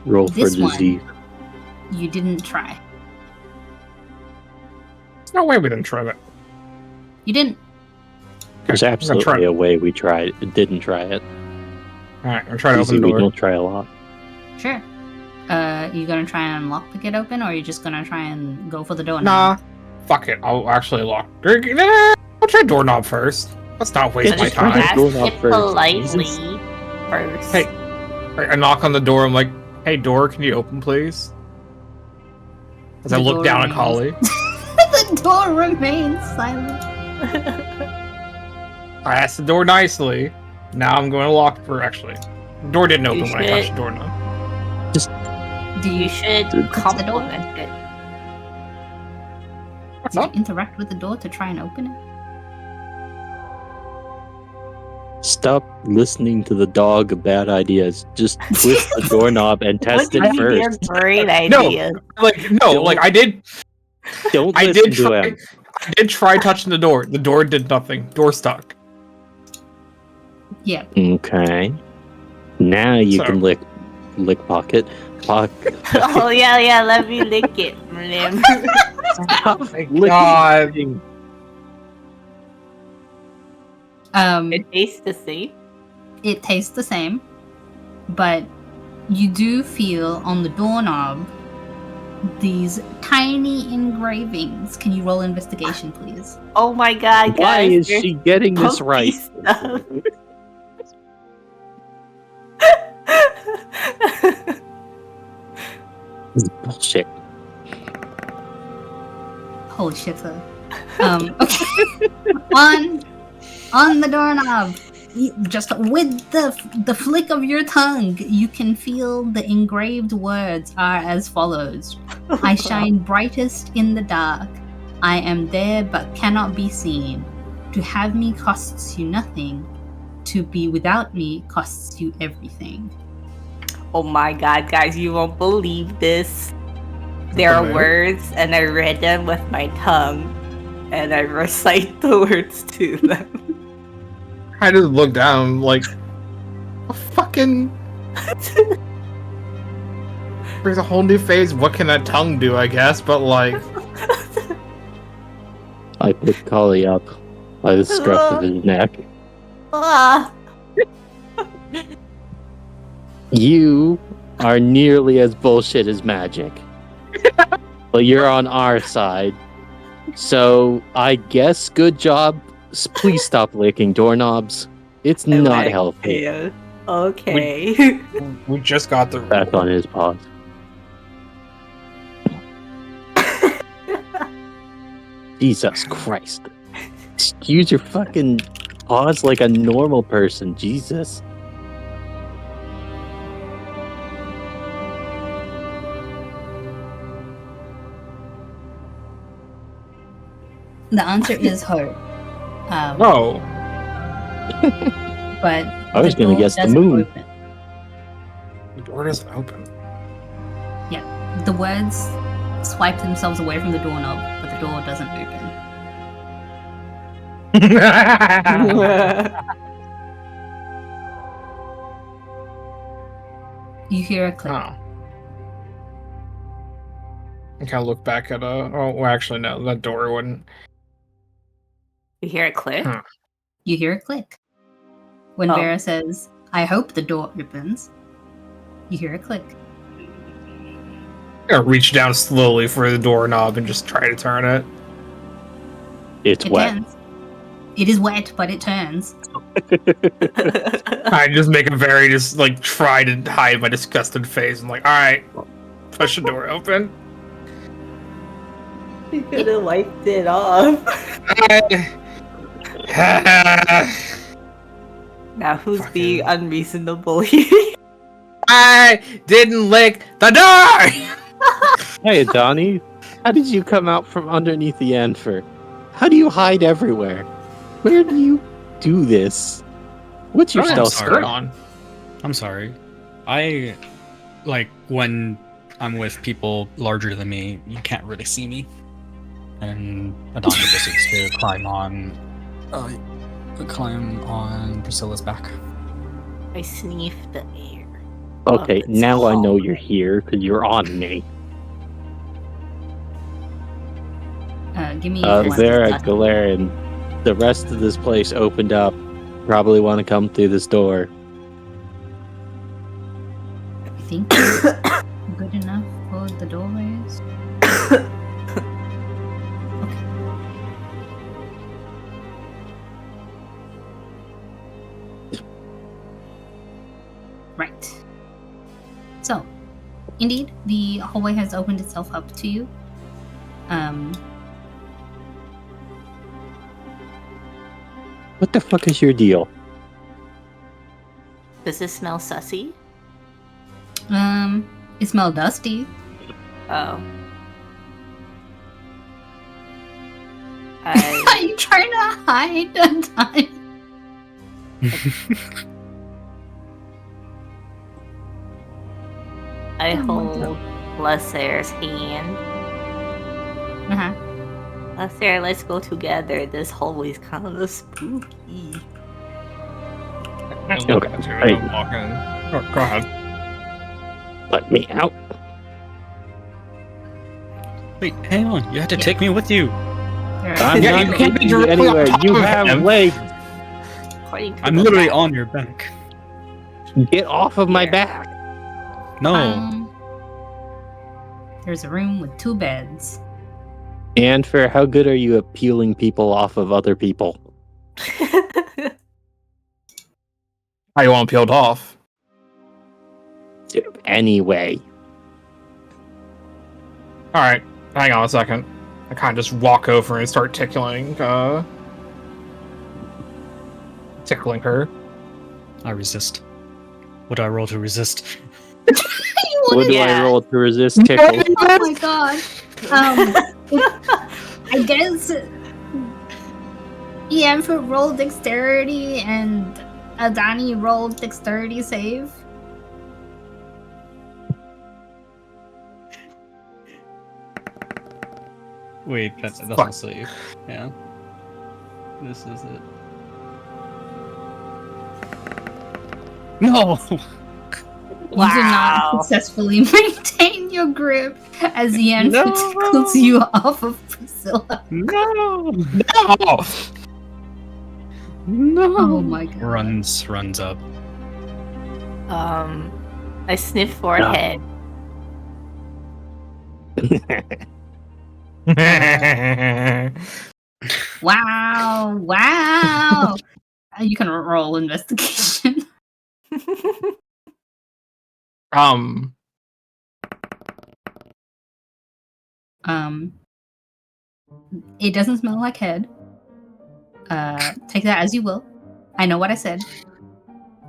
Roll for This one. disease. You didn't try. There's no way we didn't try that. You didn't. There's Okay, I'm gonna try. absolutely a way we tried. Didn't try it. Alright, I'm trying to Easy, open the we door. don't try a lot. Sure. You gonna try and lock pick it open, or are you just gonna try and go for the door? Nah. Fuck it. I'll actually lock. I'll try doorknob first. Let's not waste Yeah, my just try time. to- Ask doorknob it first, politely Jesus. first. Hey. I knock on the door. I'm like, "Hey, door, can you open, please?" As I The look door down at remains- Collie. The door remains silent. I asked the door nicely. Now I'm going to lock for actually. The door didn't open You when I touched should- the doorknob. Do You you should Dude, compliment it. What's did you up? interact with the door to try and open it? Stop listening to the dog of bad ideas. Just twist the doorknob and test What it do you mean first. great No. idea? Like no, Don't- like I did. Don't I listen did to try. him. I did try touching the door. The door did nothing. Door stuck. Yeah. Okay. Now you So- can lick pocket. Oh yeah, let me lick it. Lim. God. It tastes the same. It tastes the same, but you do feel on the doorknob these tiny engravings. Can you roll investigation, please? Oh my god, Why guys! is there's she getting this funky right? stuff. This is bullshit. Holy shit, sir. Okay. on the doorknob, just with the flick of your tongue, you can feel the engraved words are as follows: I shine brightest in the dark. I am there but cannot be seen. To have me costs you nothing. To be without me costs you everything. Oh my god, guys, you won't believe this. There are Okay. words, and I read them with my tongue, and I recite the words to them. I just looked down like a fucking. Brings a whole new phase. What can that tongue do? I guess, but like. I picked Collie up by the scruff of his neck. Ah. You are nearly as bullshit as magic. But you're on our side. So I guess good job. Please stop licking doorknobs. It's I not like healthy. it. Okay. We just got the Back on his paws. Jesus Christ. Use your fucking paws like a normal person. Jesus. The answer is hope. Oh, But I was the gonna door guess the doesn't moon. open. the door doesn't open. The words swipe themselves away from the doorknob, but the door doesn't open. You hear a click. Oh. I kind of look back at well, actually, no, that door wouldn't. You hear it click? Huh. You hear a click. When Oh. Vera says, I hope the door opens, you hear a click. I'm gonna reach down slowly for the doorknob and just try to turn it. It's It wet. turns. It is wet, but it turns. I just make a very try to hide my disgusted face. I'm like, all right, push the door open. You could have wiped it off. Now who's Fucking- being unreasonable here? I didn't lick the door. Hey, Donnie. How did you come out from underneath the Anfer? How do you hide everywhere? Where do you do this? What's your Oh, stealth sorry. skirt score? on. I'm sorry. I like when I'm with people larger than me, you can't really see me. And Adana proceeds to climb on Priscilla's back. I sniff the air. Okay, it's now I know hot. you're here because you're on me. Give me one. Vera, Kilheron, the rest of this place opened up. Probably want to come through this door. I think it's good enough for the doorways. Right. So, indeed, the hallway has opened itself up to you. What the fuck is your deal? Does this smell sussy? It smells dusty. Oh. Are I you trying to hide a time? I Oh my hold Lasser's hand. Uh-huh. Lasser, let's go together. This hallway's kind of spooky. I look Okay, at you hey. and I'm walking. Oh, go ahead. Let me out. Wait, hang on. You have to take me with you. I'm Yeah, not you can't be taking you directly on anywhere. top You of have him. legs. According to I'm the literally map. on your back. Get off of my Here. back. No. There's a room with 2 beds. And for how good are you at peeling people off of other people? How you want peeled off? Anyway. All right, hang on a second. I kind of just walk over and start tickling her. I resist. What do I roll to resist? What do I Yeah. roll to resist tickle? Oh my god. I guess Ianford rolled dexterity and Adani rolled dexterity save. Wait, that's Fuck. not safe. Yeah. This is it. No! You do not Wow. successfully maintain your grip as Ianford No. tickles you off of Priscilla. No! No! No! Oh my god. Runs up. I sniff forehead. Wow, wow. You can roll investigation. Um, It doesn't smell like head. Take that as you will. I know what I said.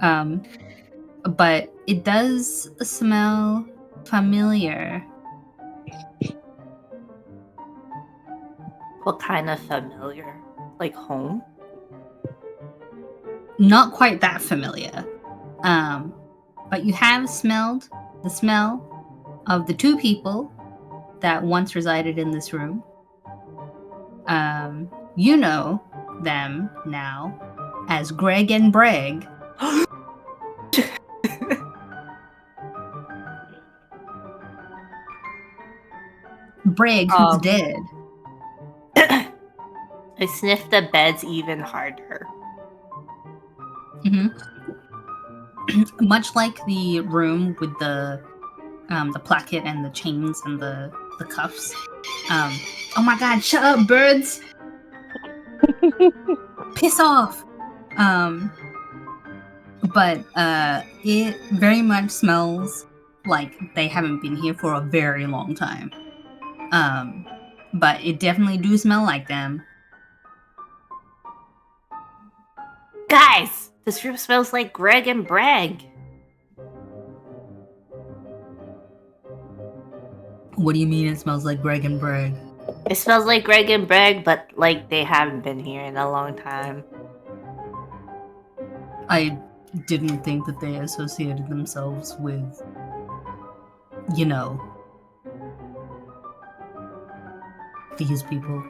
But it does smell familiar. What kind of familiar? Like home? Not quite that familiar. But you have smelled the smell of the two people that once resided in this room. You know them now as Greg and Breg. Breg, who's dead. I sniffed the beds even harder. Much like the room with the placket and the chains and the cuffs. Oh my god, shut up, birds! Piss off! But it very much smells like they haven't been here for a very long time. But it definitely do smell like them. Guys, this room smells like Greg and Brag. What do you mean it smells like Greg and Breg? It smells like Greg and Brag, but like they haven't been here in a long time. I didn't think that they associated themselves with, you know, these people.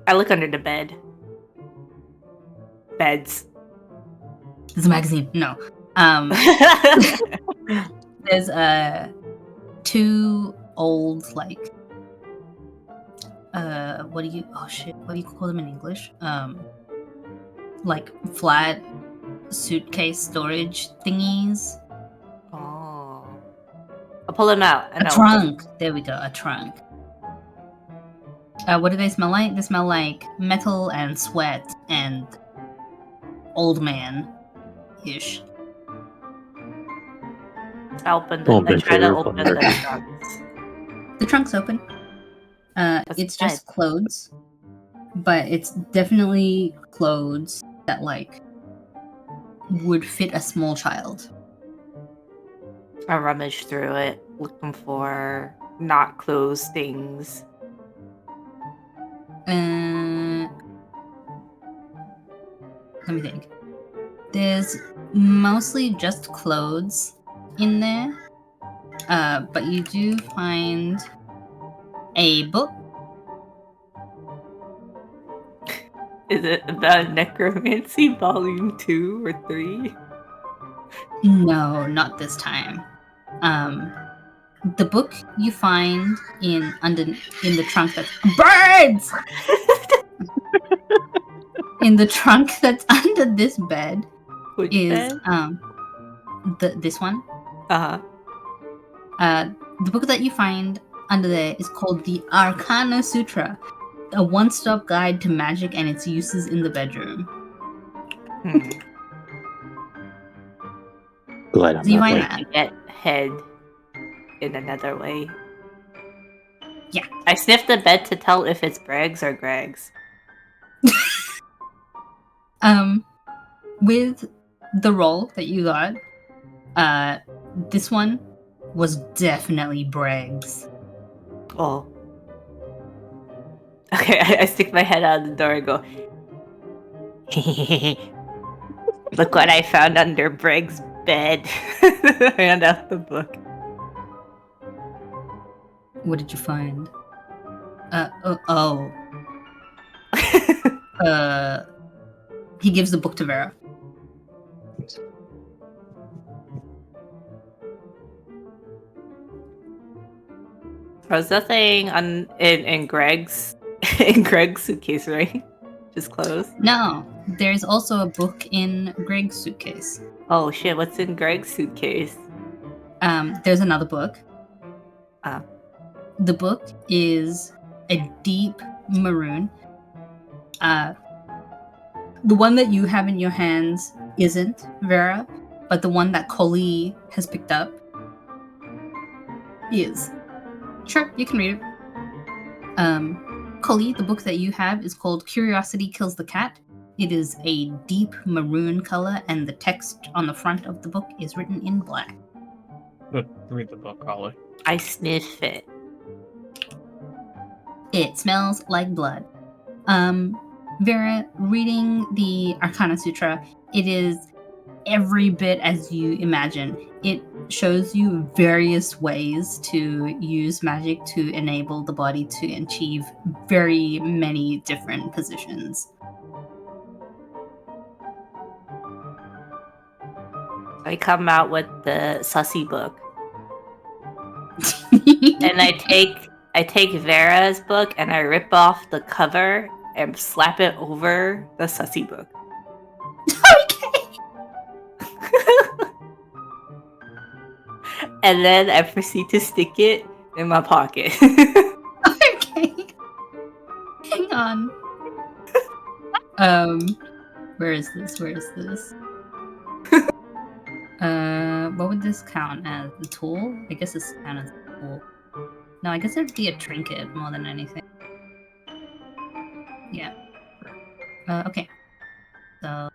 I look under the bed. Beds. This is a magazine. No. There's two old like what do you call them in English? Like flat suitcase storage thingies. Oh. I'll pull them out. A trunk. There we go, a trunk. What do they smell like? They smell like metal and sweat and old man-ish. I try to open the trunks. The trunk's open. It's just clothes, but it's definitely clothes that like would fit a small child. I rummage through it, looking for not clothes things. Let me think. There's mostly just clothes in there, but you do find a book. Is it about necromancy volume 2 or 3? No, not this time. The book you find in the trunk that's birds. In the trunk that's under this bed. Which is bed? This one. Uh-huh. The book that you find under there is called the Arcana Sutra, a one-stop guide to magic and its uses in the bedroom. Glad I'm Do you not find late. that? Get head in another way. Yeah. I sniff the bed to tell if it's Bragg's or Greg's. With the roll that you got, this one was definitely Bragg's. Oh. Okay, I stick my head out the door and go, look what I found under Bragg's bed. Hand out the book. What did you find? He gives the book to Vera. There's nothing in Greg's suitcase, right? Just clothes. No, there's also a book in Greg's suitcase. Oh shit! What's in Greg's suitcase? There's another book. Ah. The book is a deep maroon. The one that you have in your hands isn't Vera, but the one that Koli has picked up is. Sure, you can read it. Koli, the book that you have is called Curiosity Kills the Cat. It is a deep maroon color, and the text on the front of the book is written in black. Read the book, Holly. I sniff it. It smells like blood. Vera, reading the Arcana Sutra, it is every bit as you imagine. It shows you various ways to use magic to enable the body to achieve very many different positions. I come out with the sussy book. And I take Vera's book and I rip off the cover and slap it over the sussy book. And then I proceed to stick it in my pocket. Okay. Hang on. Where is this? What would this count as? The tool? I guess this counts as a tool. No, I guess it'd be a trinket more than anything. Yeah. Okay. So,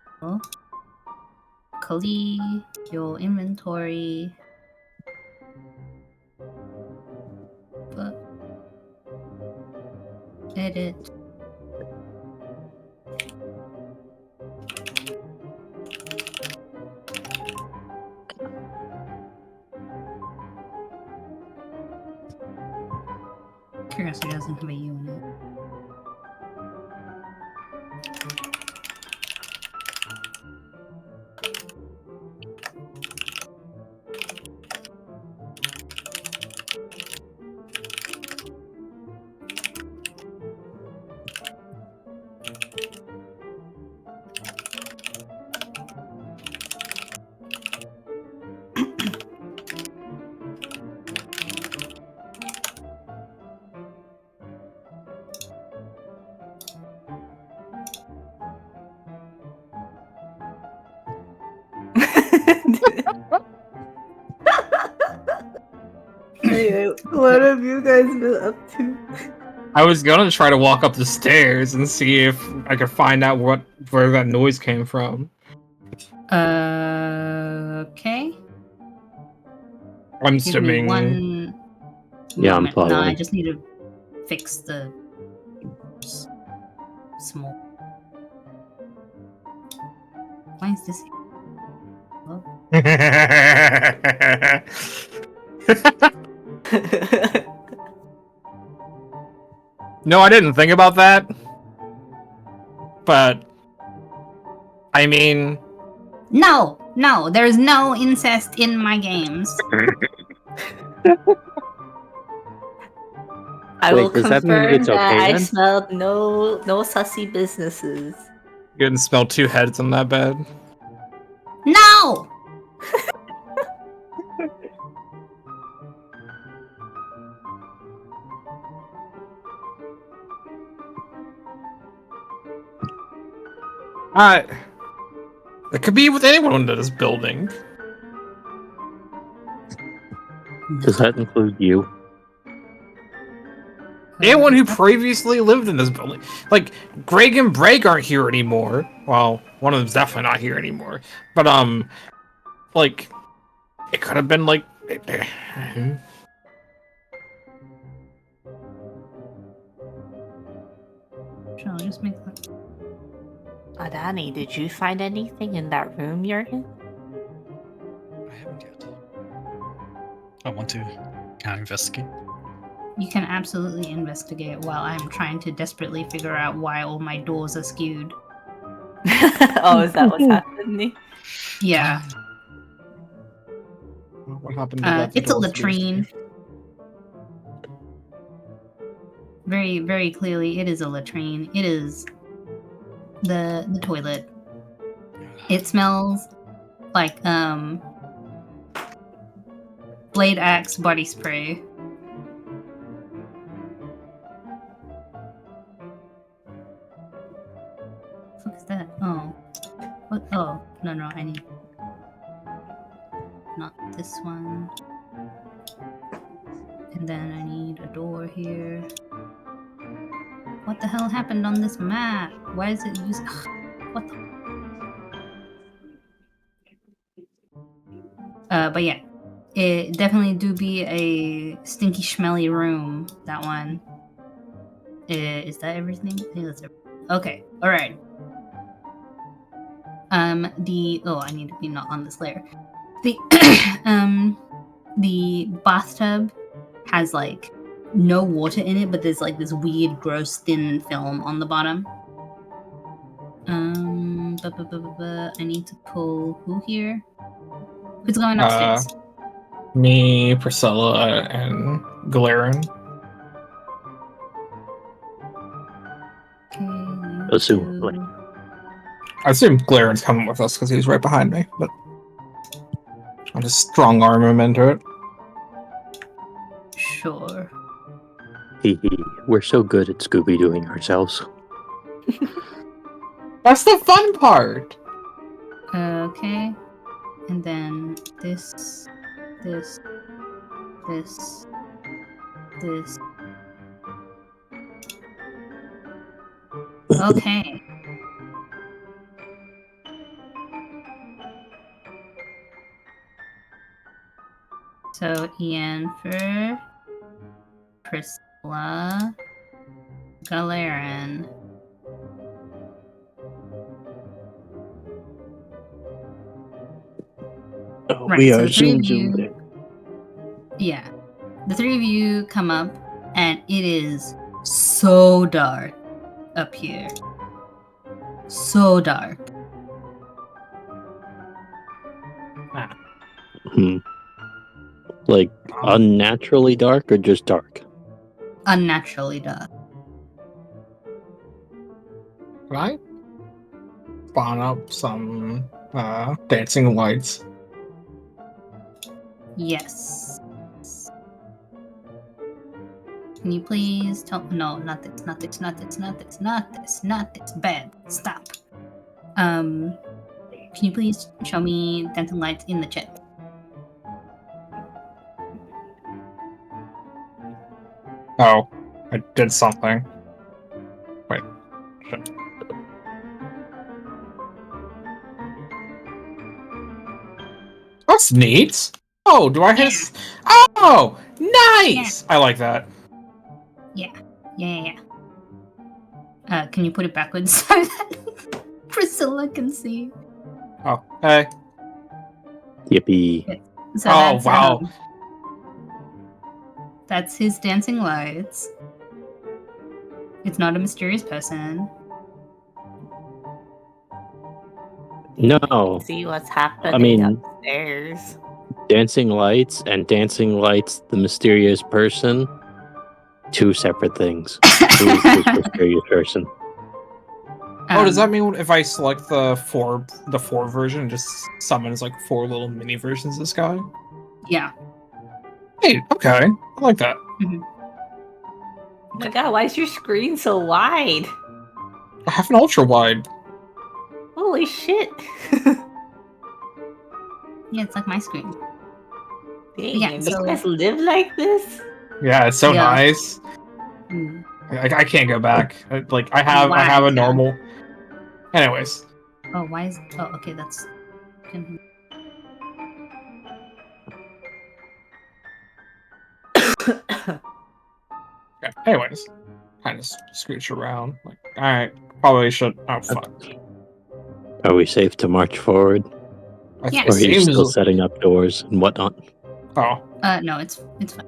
Kali, your inventory. Edit. Curiosity doesn't have a U in it. Anyway, what have you guys been up to? I was gonna try to walk up the stairs and see if I could find out where that noise came from. Okay. I'm Give me assuming. one Yeah, I'm moment. No, I following. just need to fix the small. Why is this? Oh. No, I didn't think about that. But I mean, No, there's no incest in my games. I Wait, will does that confirm mean it's that okay I then? smelled no sussy businesses. you didn't smell two heads on that bed. No! It could be with anyone in this building. Does that include you? Anyone who previously lived in this building. Like, Greg and Brake aren't here anymore. Well, one of them's definitely not here anymore. But, like, it could have been, like... Sure, I'll just make that. Adani, did you find anything in that room you're in? I haven't yet. I want to. Can I investigate? You can absolutely investigate while I'm trying to desperately figure out why all my doors are skewed. Oh, is that what's happening? Yeah. What happened to that? It's a latrine. Very, very clearly, it is a latrine. It is the toilet. It smells like Blade Axe body spray. fuck is that? Oh. What? Oh, no, I need... Not this one. And then I need a door here. What the hell happened on this map? Why is it used... What the... But yeah. It definitely do be a stinky, smelly room, that one. Is that everything? I think that's everything. Okay, alright. I need to be not on this layer. The the bathtub has like no water in it, but there's like this weird, gross, thin film on the bottom. I need to pull who here? Who's going upstairs? Me, Priscilla, and Galerin. Okay. Assumably. I assume Galerin's coming with us because he's right behind me, but I'll just strong arm him into it. Sure. Hee hee. We're so good at Scooby-Dooing ourselves. That's the fun part! Okay. And then this. Okay. So Yennefer, Priscilla, Galerin. Oh, Right, we so are the three zoom of you- zoomed. Yeah. The three of you come up, and it is so dark up here. So dark. Like unnaturally dark or just dark? Unnaturally dark. Can I spawn up some dancing lights? Yes. Can you please tell... No, not this. Bad. Stop. Can you please show me dancing lights in the chat? Oh, I did something. Wait. Shit. That's neat. Oh, do I hit? Oh, nice! I like that. Yeah. Can you put it backwards so that Priscilla can see? Oh, hey. Yippee. So Oh, wow. That's his dancing lights. It's not a mysterious person. No. See what's happening I mean- upstairs. Dancing Lights and Dancing Lights, the mysterious person. Two separate things. Who is this mysterious person? Oh, does that mean if I select the four version, it just summons like 4 little mini versions of this guy? Yeah. Hey, okay, I like that. Oh my god, why is your screen so wide? I have an ultra wide. Holy shit. Yeah, it's like my screen. Dang, Yeah, you so- guys live like this? Yeah, it's so Yeah. nice. Mm. I can't go back. I have Why? a normal. Anyways, Oh, why is... Oh, okay, that's... yeah, anyways, kind of scooch around. Like, all right, probably should. Oh fuck. Are we safe to march forward? Yeah. It Or are you seems. still setting up doors and whatnot? Oh, No, it's fine.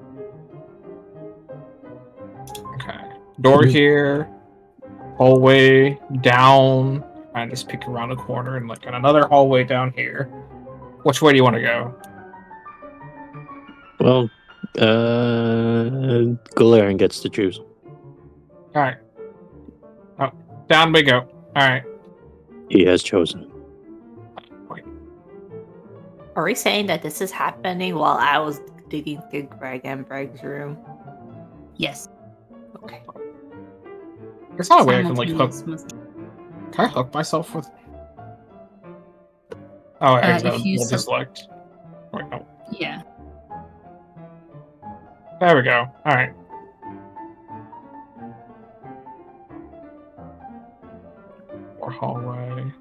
okay. Door here, hallway down. And just peek around the corner and like another hallway down here. Which way do you want to go? Well, Galarian gets to choose. All right. Oh, down we go. All right. He has chosen. Are we saying that this is happening while I was digging through Greg and Breg's room? Yes. Okay. There's not a way I can like hook. Simultaneous Can I hook myself with? Oh, exit. if you Multi-select. Wait, no. Yeah. There we go. All right. More hallway.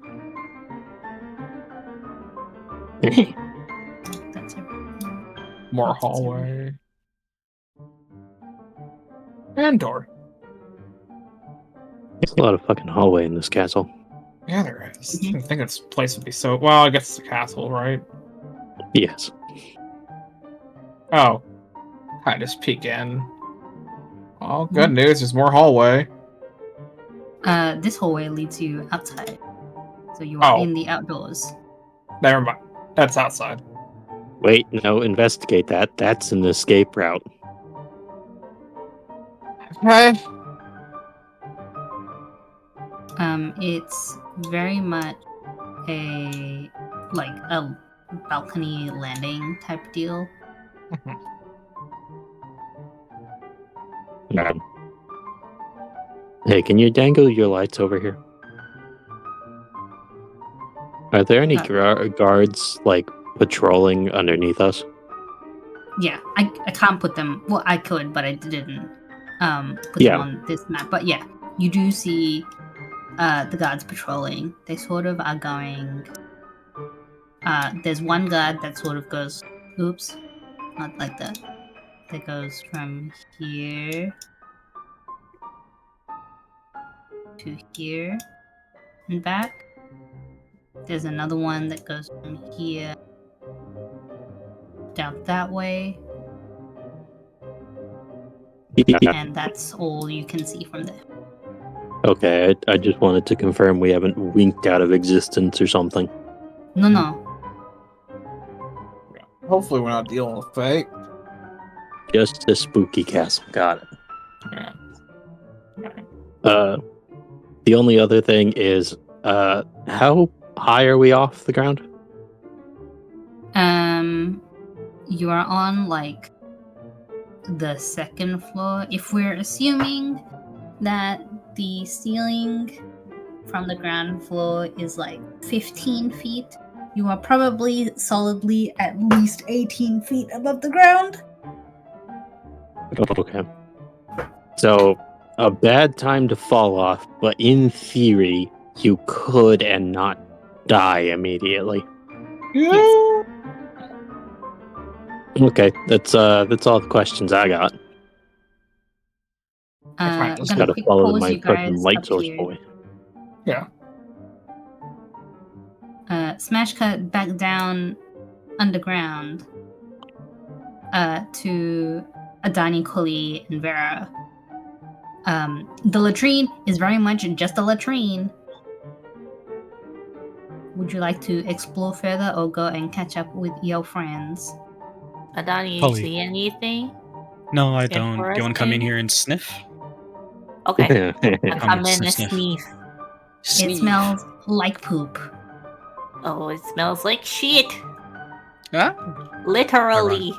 That's it. More That's it. hallway. And door. There's a lot of fucking hallway in this castle. Yeah, there is. Mhm. I think this place would be so. Well, I guess it's a castle, right? Yes. Oh. I just peek in. Oh, good news. There's more hallway. This hallway leads you outside, so you are Oh. in the outdoors. Never mind. That's outside. Wait, no, investigate that. That's an escape route. Okay. It's very much a balcony landing type deal. Hey, can you dangle your lights over here? Are there any guards, like, patrolling underneath us? Yeah, I can't put them. Well, I could, but I didn't put Yeah. them on this map. But yeah, you do see the guards patrolling. They sort of are going. There's one guard that sort of goes, oops, not like that. That goes from here to here and back. There's another one that goes from here down that way, Yeah. and that's all you can see from there. Okay, I just wanted to confirm we haven't winked out of existence or something. No. Hopefully, we're not dealing with fate. Just a spooky castle. Got it. Yeah. The only other thing is, how high are we off the ground? You are on like the second floor. If we're assuming that the ceiling from the ground floor is like 15 feet, you are probably solidly at least 18 feet above the ground. Okay. So, a bad time to fall off, but in theory, you could and not die immediately. Yes. Okay, that's all the questions I got. I I'm just gonna Gotta quick follow pause my you fucking guys light up source here. boy. Yeah. Smash cut back down underground to Adani, Kuli, and Vera. The latrine is very much just a latrine. Would you like to explore further or go and catch up with your friends? Adani, you Polly. see anything? No, I Sniff don't. for Do you us, want to come in maybe? here and sniff? Okay. I Come come and in and sniff. sneeze. It Sneeze. smells like poop. Oh, it smells like shit. Ah? Literally.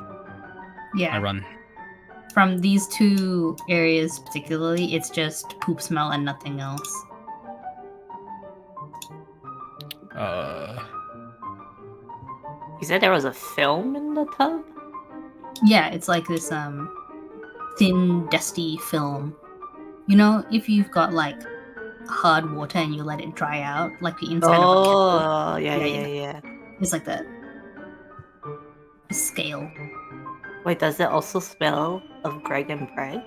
Yeah. I run. From these two areas particularly, it's just poop smell and nothing else. You said there was a film in the tub? Yeah, it's like this thin, dusty film. You know, if you've got like hard water and you let it dry out, like the inside of a kettle. Oh, yeah. It's like that. A scale. Wait, does it also smell of Greg and bread?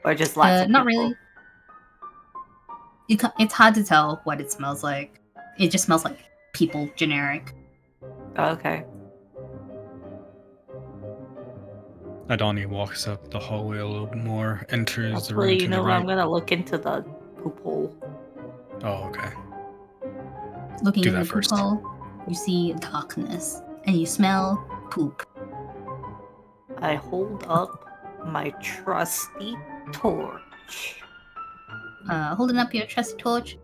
Or just lots of Not people? really. It's hard to tell what it smells like. It just smells like people, generic. Oh, okay. Adani walks up the hallway a little bit more, enters the room Actually, to you the know what? right. I'm gonna look into the poop hole. Oh, okay. Looking Do in the that poop first. hole, you see darkness, and you smell poop. I hold up my trusty torch. Holding up your trusty torch,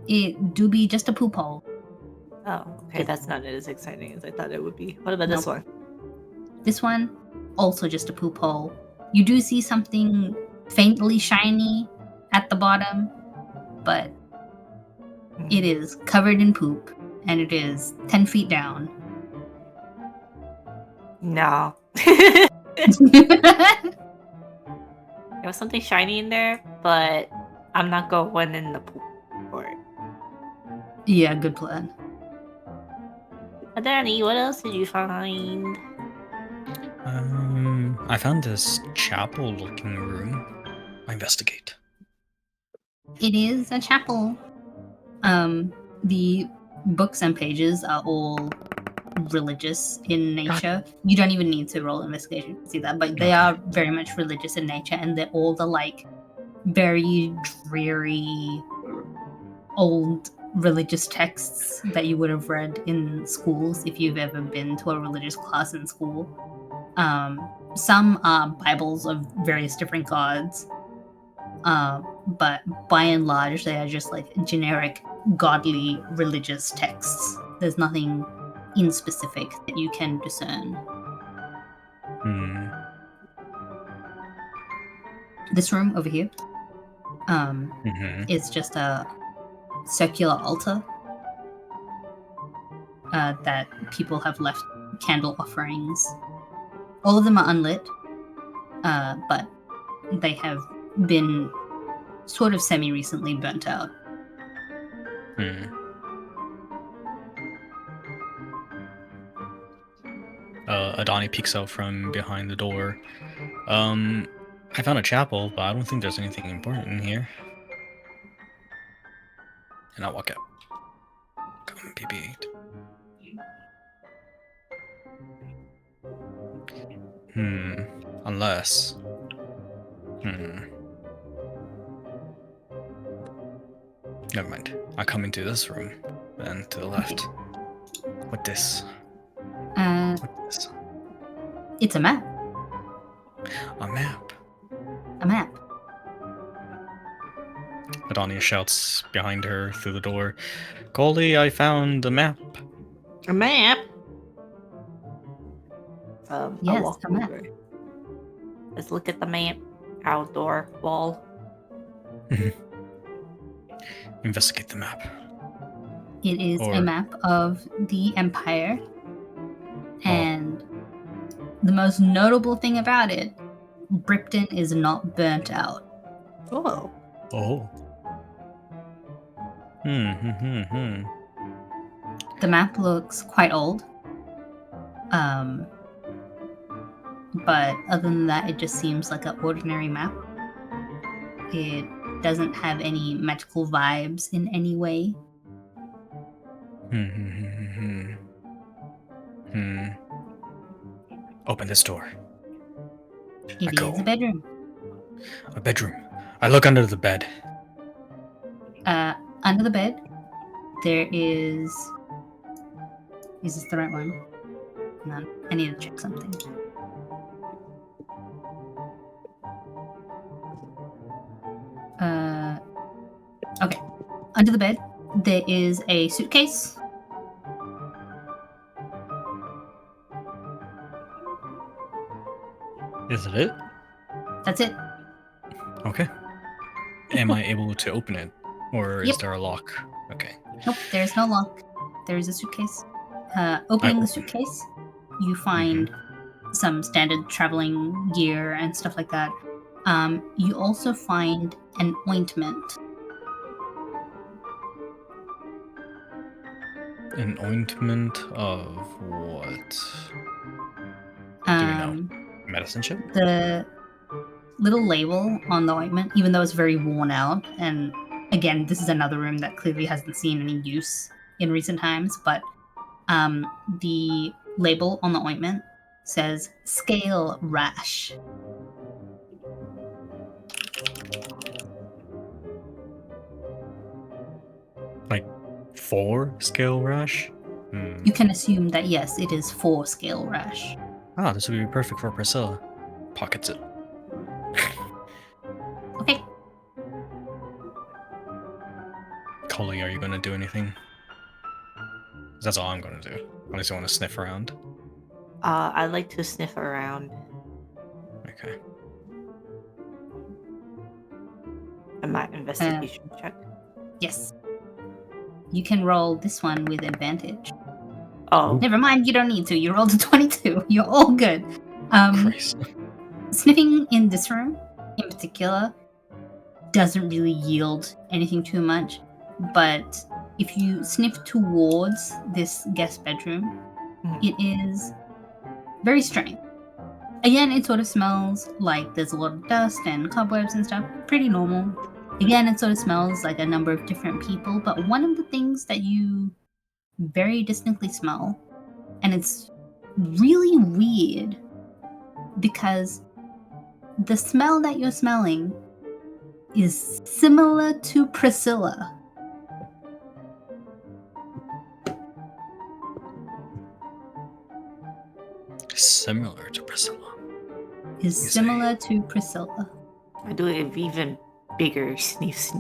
it do be just a poop hole. Oh, okay, that's not as exciting as I thought it would be. What about this one? This one, also just a poop hole. You do see something faintly shiny at the bottom, but It is covered in poop, and it is 10 feet down. No. There was something shiny in there, but I'm not going in the pool for it. Yeah, good plan. Danny, what else did you find? I found this chapel-looking room. I investigate. It is a chapel. The books and pages are all religious in nature. You don't even need to roll investigation to see that, but they are very much religious in nature, and they're all the like very dreary old religious texts that you would have read in schools if you've ever been to a religious class in school. Some are Bibles of various different gods, but by and large, they are just like generic godly religious texts. There's nothing in specific that you can discern. This room over here is just a circular altar that people have left candle offerings. All of them are unlit, but they have been sort of semi-recently burnt out. Adani peeks out from behind the door. I found a chapel, but I don't think there's anything important in here. And I'll walk out. Come, BB-8. Unless... Never mind. I come into this room, and to the left. What this? What this? It's a map. A map. A map. Adonia shouts behind her through the door. Coley, I found a map. A map? Yes, I'll walk a map. over. Let's look at the map. Outdoor wall. Investigate the map. It is a map of the Empire. And the most notable thing about it, Bripton is not burnt out. Oh. Oh. The map looks quite old. But other than that, it just seems like an ordinary map. It doesn't have any magical vibes in any way. Open this door. It is a bedroom. A bedroom. I look under the bed. Under the bed, there is... Is this the right one? No, I need to check something. Okay. Under the bed, there is a suitcase. Is it? That's it. Okay. Am I able to open it? Or is Yep. there a lock? Okay. Nope, there is no lock. There is a suitcase. Opening the suitcase, you find some standard traveling gear and stuff like that. You also find an ointment. An ointment of what? Do we know? Medicine chip? The little label on the ointment, even though it's very worn out, and again, this is another room that clearly hasn't seen any use in recent times, but the label on the ointment says scale rash. Like 4 scale rash? You can assume that yes, it is 4 scale rash. Ah, this would be perfect for Priscilla. Pockets it. Okay. Coley, are you gonna do anything? That's all I'm gonna do. I just want to sniff around. I like to sniff around. Okay. And my investigation check. Yes. you can roll this one with advantage. Oh, Never mind, you don't need to. You rolled a 22. You're all good. Christ. Sniffing in this room, in particular, doesn't really yield anything too much. But if you sniff towards this guest bedroom, it is very strange. Again, it sort of smells like there's a lot of dust and cobwebs and stuff. Pretty normal. Again, it sort of smells like a number of different people. But one of the things that you very distinctly smell, and it's really weird because the smell that you're smelling is similar to Priscilla. Similar to Priscilla. Is You say. similar to Priscilla. I do an even bigger sniff.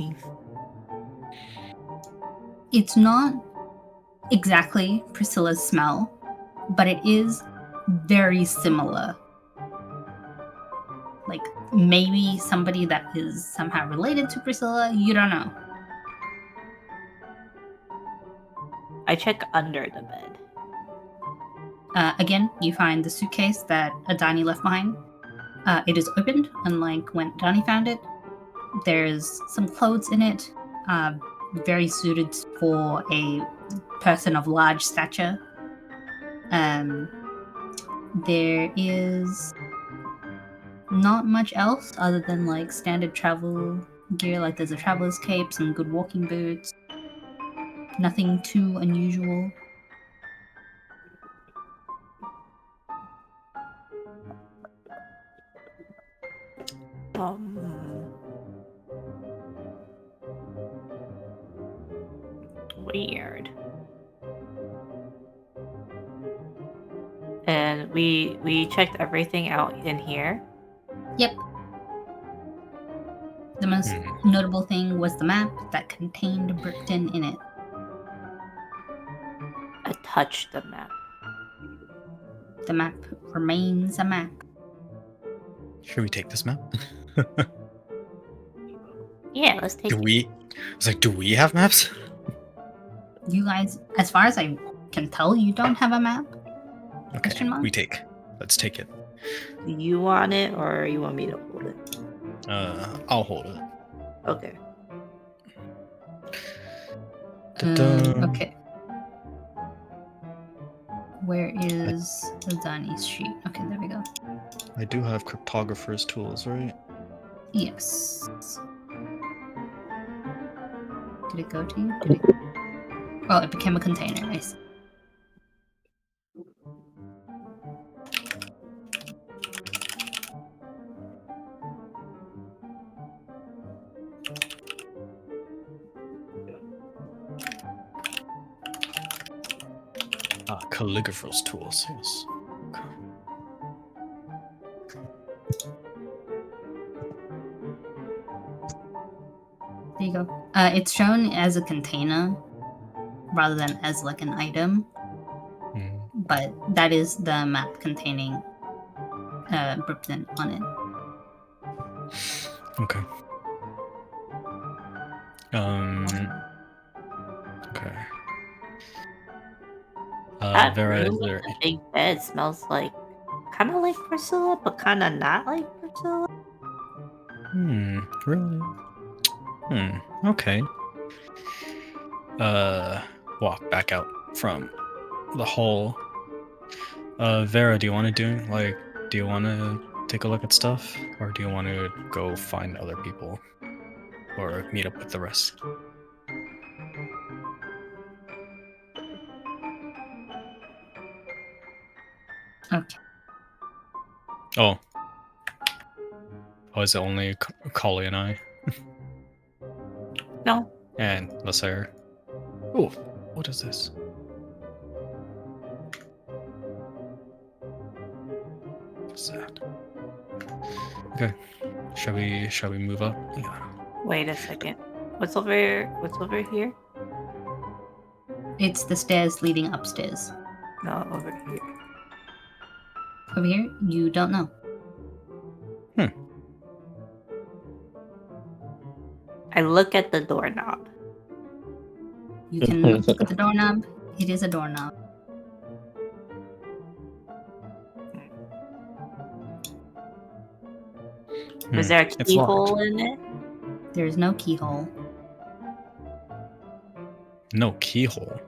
It's not exactly Priscilla's smell, but it is very similar. Like maybe somebody that is somehow related to Priscilla, you don't know. I check under the bed. Again, you find the suitcase that Adani left behind. It is opened, unlike when Adani found it. There's some clothes in it, very suited for a person of large stature. There is not much else other than like standard travel gear, like there's a traveler's cape, some good walking boots. Nothing too unusual. Weird. And we checked everything out in here. Yep. The most notable thing was the map that contained Brickton in it. I touched the map. The map remains a map. Should we take this map? Yeah, let's take Do it. we? It's like, do we have maps? You guys, as far as I can tell, you don't have a map? Okay, Question mark? we take. Let's take it. Do you want it or you want me to hold it? I'll hold it. Okay. Okay. Where is Adani's sheet? Okay, there we go. I do have cryptographer's tools, right? Yes. Did it go to you? Did it... Oh, it became a container. I see. Calligrapher's tools, yes. Okay. There you go. It's shown as a container rather than as like an item, but that is the map containing Brooklyn on it. Okay. Okay. That Vera, room is with there? the big bed smells like kind of like Priscilla, but kind of not like Priscilla. Really? Okay. Walk back out from the hall. Vera, do you want to take a look at stuff? Or do you want to go find other people? Or meet up with the rest? Okay. Oh, is it only Kali and I? No. And Lasser. Oh, what is this? What's that? Okay, shall we move up? Yeah. Wait a second. What's over here? It's the stairs leading upstairs. No, over here. Over here, you don't know. I look at the doorknob. You can look at the doorknob. It is a doorknob. Was there a It's keyhole locked. in it? There is no keyhole. No keyhole.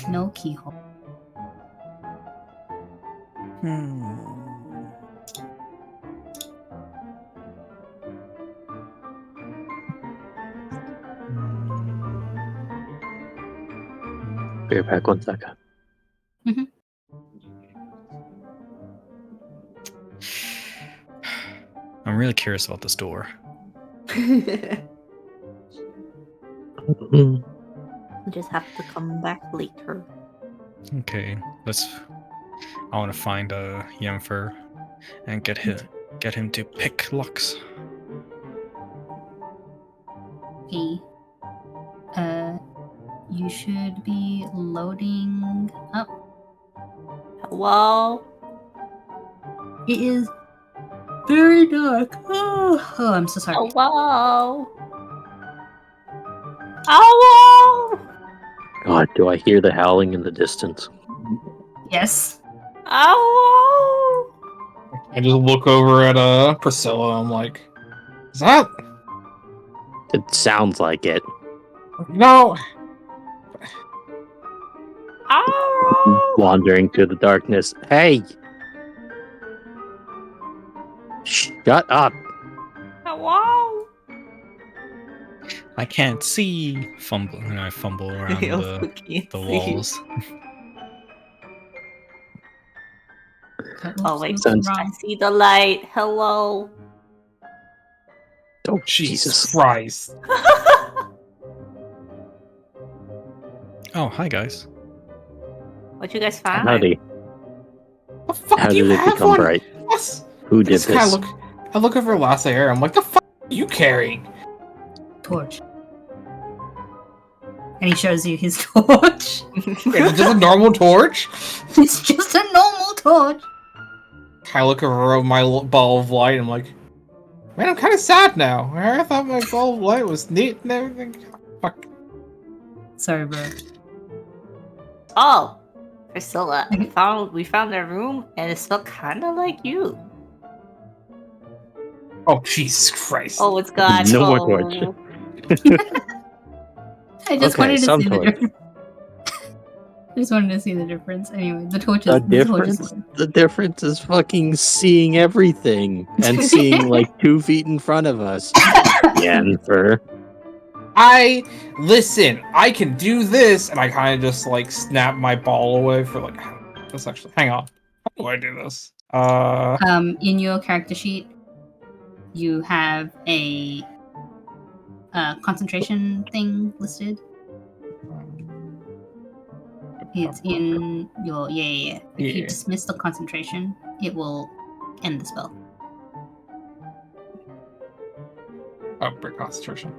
No keyhole. Be right back 1 second. I'm really curious about this door. Mhm. Just have to come back later. Okay, I want to find Yenfer and get him to pick locks. Okay. You should be loading up. Hello? It is very dark. Oh, I'm so sorry. Hello? Hello? God, do I hear the howling in the distance? Yes. Hello? I just look over at Priscilla. I'm like, is that It sounds like it. no? Hello? Wandering through the darkness. Hey! Shut up! Hello? I can't see. And I fumble around I also can't the see. walls. Oh wait, Sounds- I see the light. Hello? Oh, Jesus Jesus. Christ! Oh, hi guys. What you guys find? Howdy. The fuck How do you did it have become one? bright? Yes. Who I did just kind this? of look. I look over Lasso Air. I'm like, the fuck are you carrying? Torch. And he shows you his torch. Is it just a normal torch? It's just a normal torch. I look over my ball of light. I'm like, man, I'm kind of sad now. I thought my ball of light was neat and everything. Fuck. Sorry, bro. Oh, Priscilla, we found a room and it smelled kind of like you. Oh, Jesus Christ. Oh, it's got No more torch. I just Okay, wanted to some see torch. the difference. I just wanted to see the difference. Anyway, the torch The is difference? The difference is fucking seeing everything and seeing like 2 feet in front of us. Yenfer. Listen, I can do this, and I kind of just like snap my ball away for like. Let's actually hang on. How do I do this? In your character sheet, you have a concentration thing listed. It's in your yeah. If you Yeah. dismiss the concentration, it will end the spell. Oh, break concentration.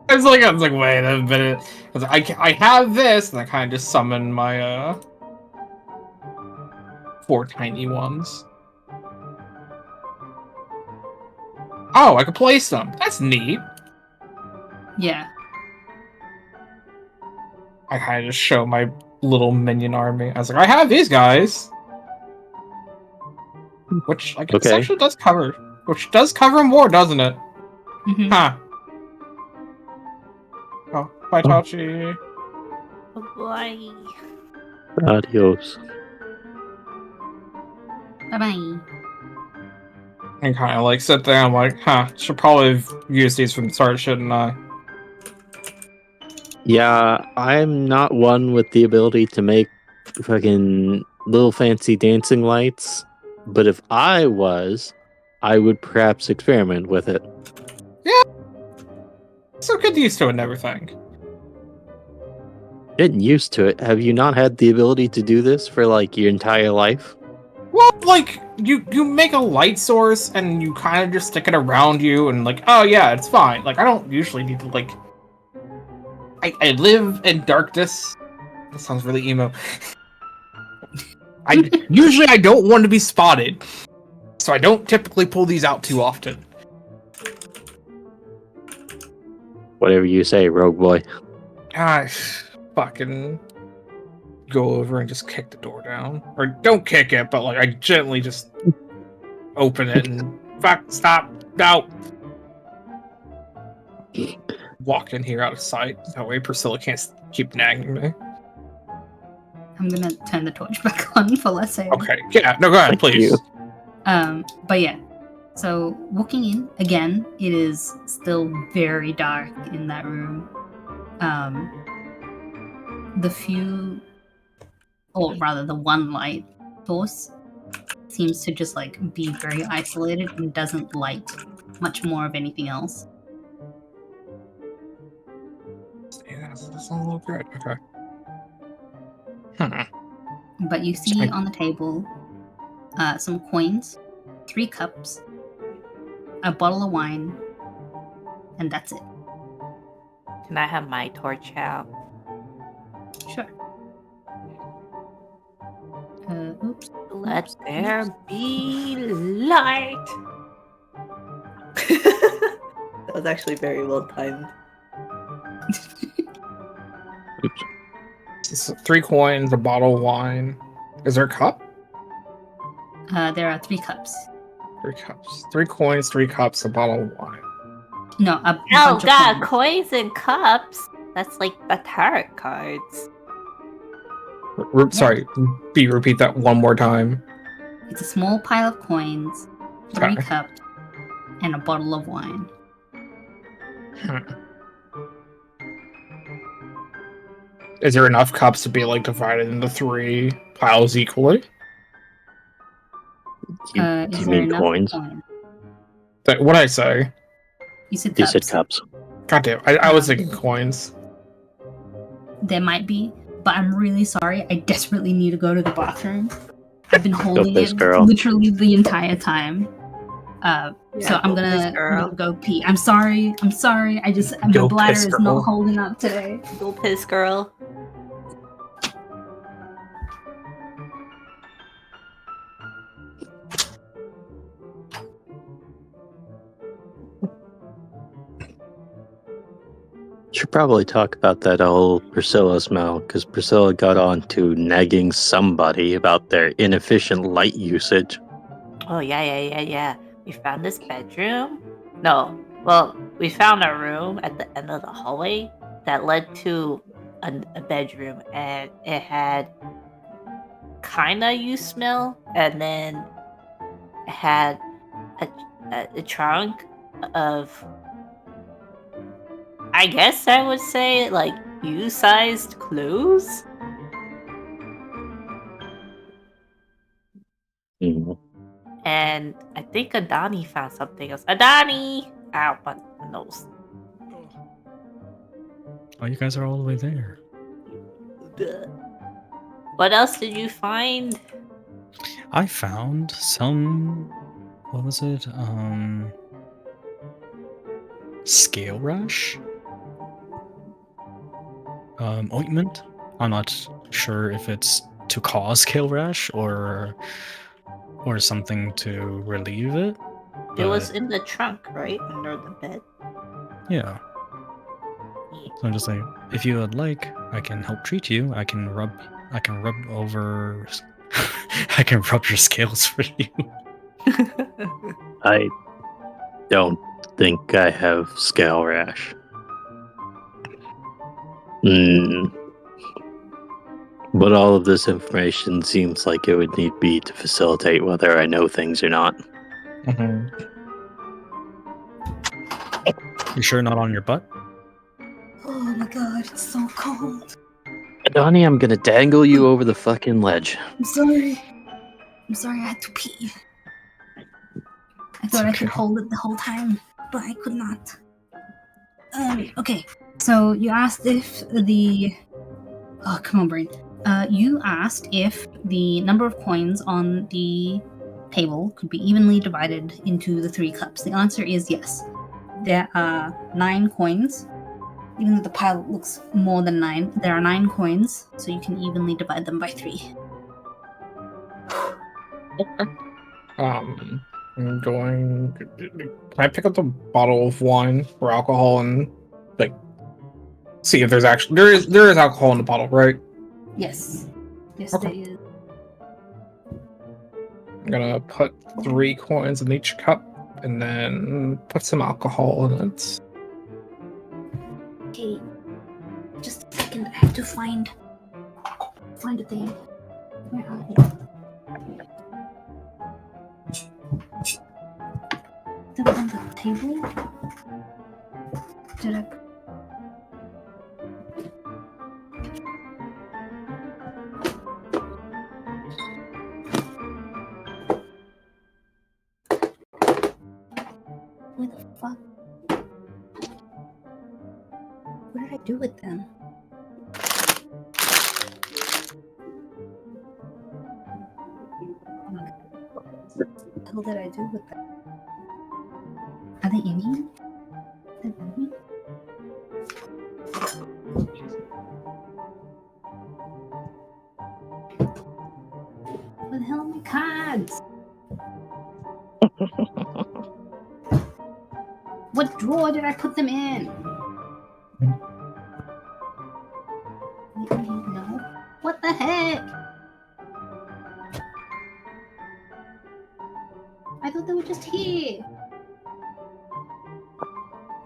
I was like, wait a minute. I have this, and I kind of just summon my 4 tiny ones. Oh, I can place them. That's neat. Yeah. I kind of just show my little minion army. I was like, I have these guys, which I guess Okay. actually does cover. Which does cover more, doesn't it? Mm-hmm. Huh. Oh, bye, Tachi. Bye. Adios. Bye bye. And kind of like sit there. I'm like, huh. Should probably have used these from the start, shouldn't I? Yeah, I'm not one with the ability to make fucking little fancy dancing lights, but if I was, I would perhaps experiment with it. So get used to it and everything. Getting used to it. Have you not had the ability to do this for like your entire life? Well, like you make a light source and you kind of just stick it around you and like, oh yeah, it's fine. Like I don't usually need to like. I live in darkness. That sounds really emo. I don't want to be spotted. so I don't typically pull these out too often. Whatever you say, rogue boy. I fucking go over and just kick the door down. Or don't kick it, but like I gently just open it and stop, no. Walk in here out of sight. That way Priscilla can't keep nagging me. I'm gonna turn the torch back on for Leslie. Okay, yeah, no, go ahead, Thank please. you. But yeah. So walking in again, it is still very dark in that room. The one light source seems to just like be very isolated and doesn't light much more of anything else. Yeah, that's a little good. Okay. But you see on the table some coins, 3 cups, a bottle of wine, and that's it. Can I have my torch out? Sure. Oops. Let there be light. That was actually very well timed. Oops. So 3 coins, a bottle of wine. Is there a cup? There are 3 cups. 3 cups. 3 coins, 3 cups, a bottle of wine. No, a Oh bunch god, of coins and cups? That's like the tarot cards. Sorry, repeat that one more time. It's a small pile of coins, 3 Okay. cups, and a bottle of wine. Is there enough cups to be like divided into 3 piles equally? Do Is you there mean enough coins? What'd I say? You said You cups. said cups. God damn, I was thinking coins. There might be, but I'm really sorry. I desperately need to go to the bathroom. I've been holding piss, it girl. literally the entire time. So I'm go piss, gonna girl. go pee. I'm sorry. My Go bladder piss, is girl. not holding up today. Go piss, girl. Should probably talk about that whole Priscilla smell, because Priscilla got on to nagging somebody about their inefficient light usage. Oh, yeah. We found this bedroom. No, well, we found a room at the end of the hallway that led to a bedroom, and it had kinda you smell, and then it had a trunk of, I guess I would say, like, you-sized clothes. Mhm. And I think Adani found something else. Adani! Ow, my nose. Oh, you guys are all the way there. Duh. What else did you find? I found some. What was it? Scale rash? Ointment? I'm not sure if it's to cause scale rash or something to relieve it. It was but in the trunk, right? Under the bed. yeah. So I'm just like, if you would like, I can help treat you. I can rub over. I can rub your scales for you. I don't think I have scale rash. But all of this information seems like it would need be to facilitate whether I know things or not. Mm-hmm. You sure not on your butt? Oh my god, it's so cold. Donnie, I'm gonna dangle you over the fucking ledge. I'm sorry. I had to pee. I thought I could okay. hold it the whole time, but I could not. Okay. So you asked if the... Oh, come on, brain. You asked if the number of coins on the table could be evenly divided into the 3 cups. The answer is yes. There are 9 coins. Even though the pile looks more than 9, there are 9 coins, so you can evenly divide them by 3. I'm going. Can I pick up the bottle of wine or alcohol and like see if there's actually there is alcohol in the bottle, right? Yes. Yes, Okay. there is. I'm gonna put 3 coins in each cup and then put some alcohol in it. Okay. Just a second. I have to find a thing. Where are you? Them on the table? Did I? Where the fuck? What did I do with them? What the hell did I do with them? Are they in here? Are they in here? Where the hell are my cards? What drawer did I put them in? No. What the heck? I thought they were just here.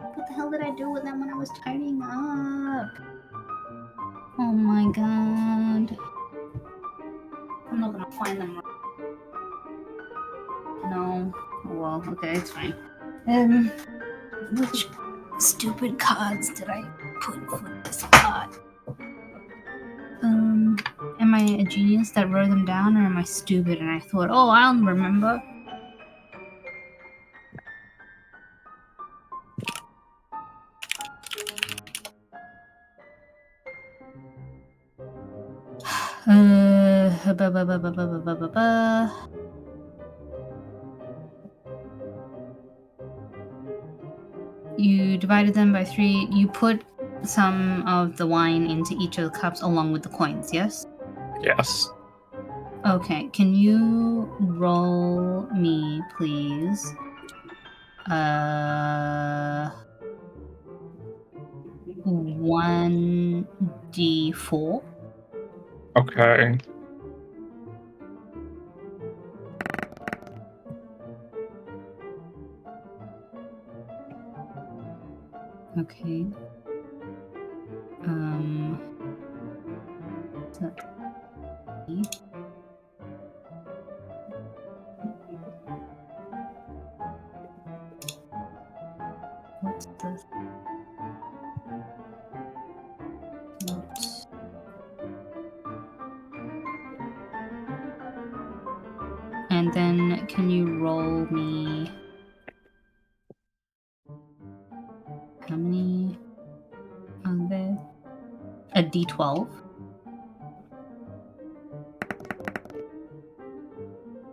What the hell did I do with them when I was tidying up? Oh my god. I'm not gonna find them. No. Oh well, okay, it's fine. Which stupid cards did I put for this card? Am I a genius that wrote them down, or am I stupid and I thought, oh, I'll remember? Ba, ba, ba, ba, ba, ba, ba, ba, ba. You divided them by 3. You put some of the wine into each of the cups along with the coins, yes? Yes. Okay, can you roll me, please? 1d4. Okay. Okay. So, what's this? Notes. And then can you roll me how many are there? A d12.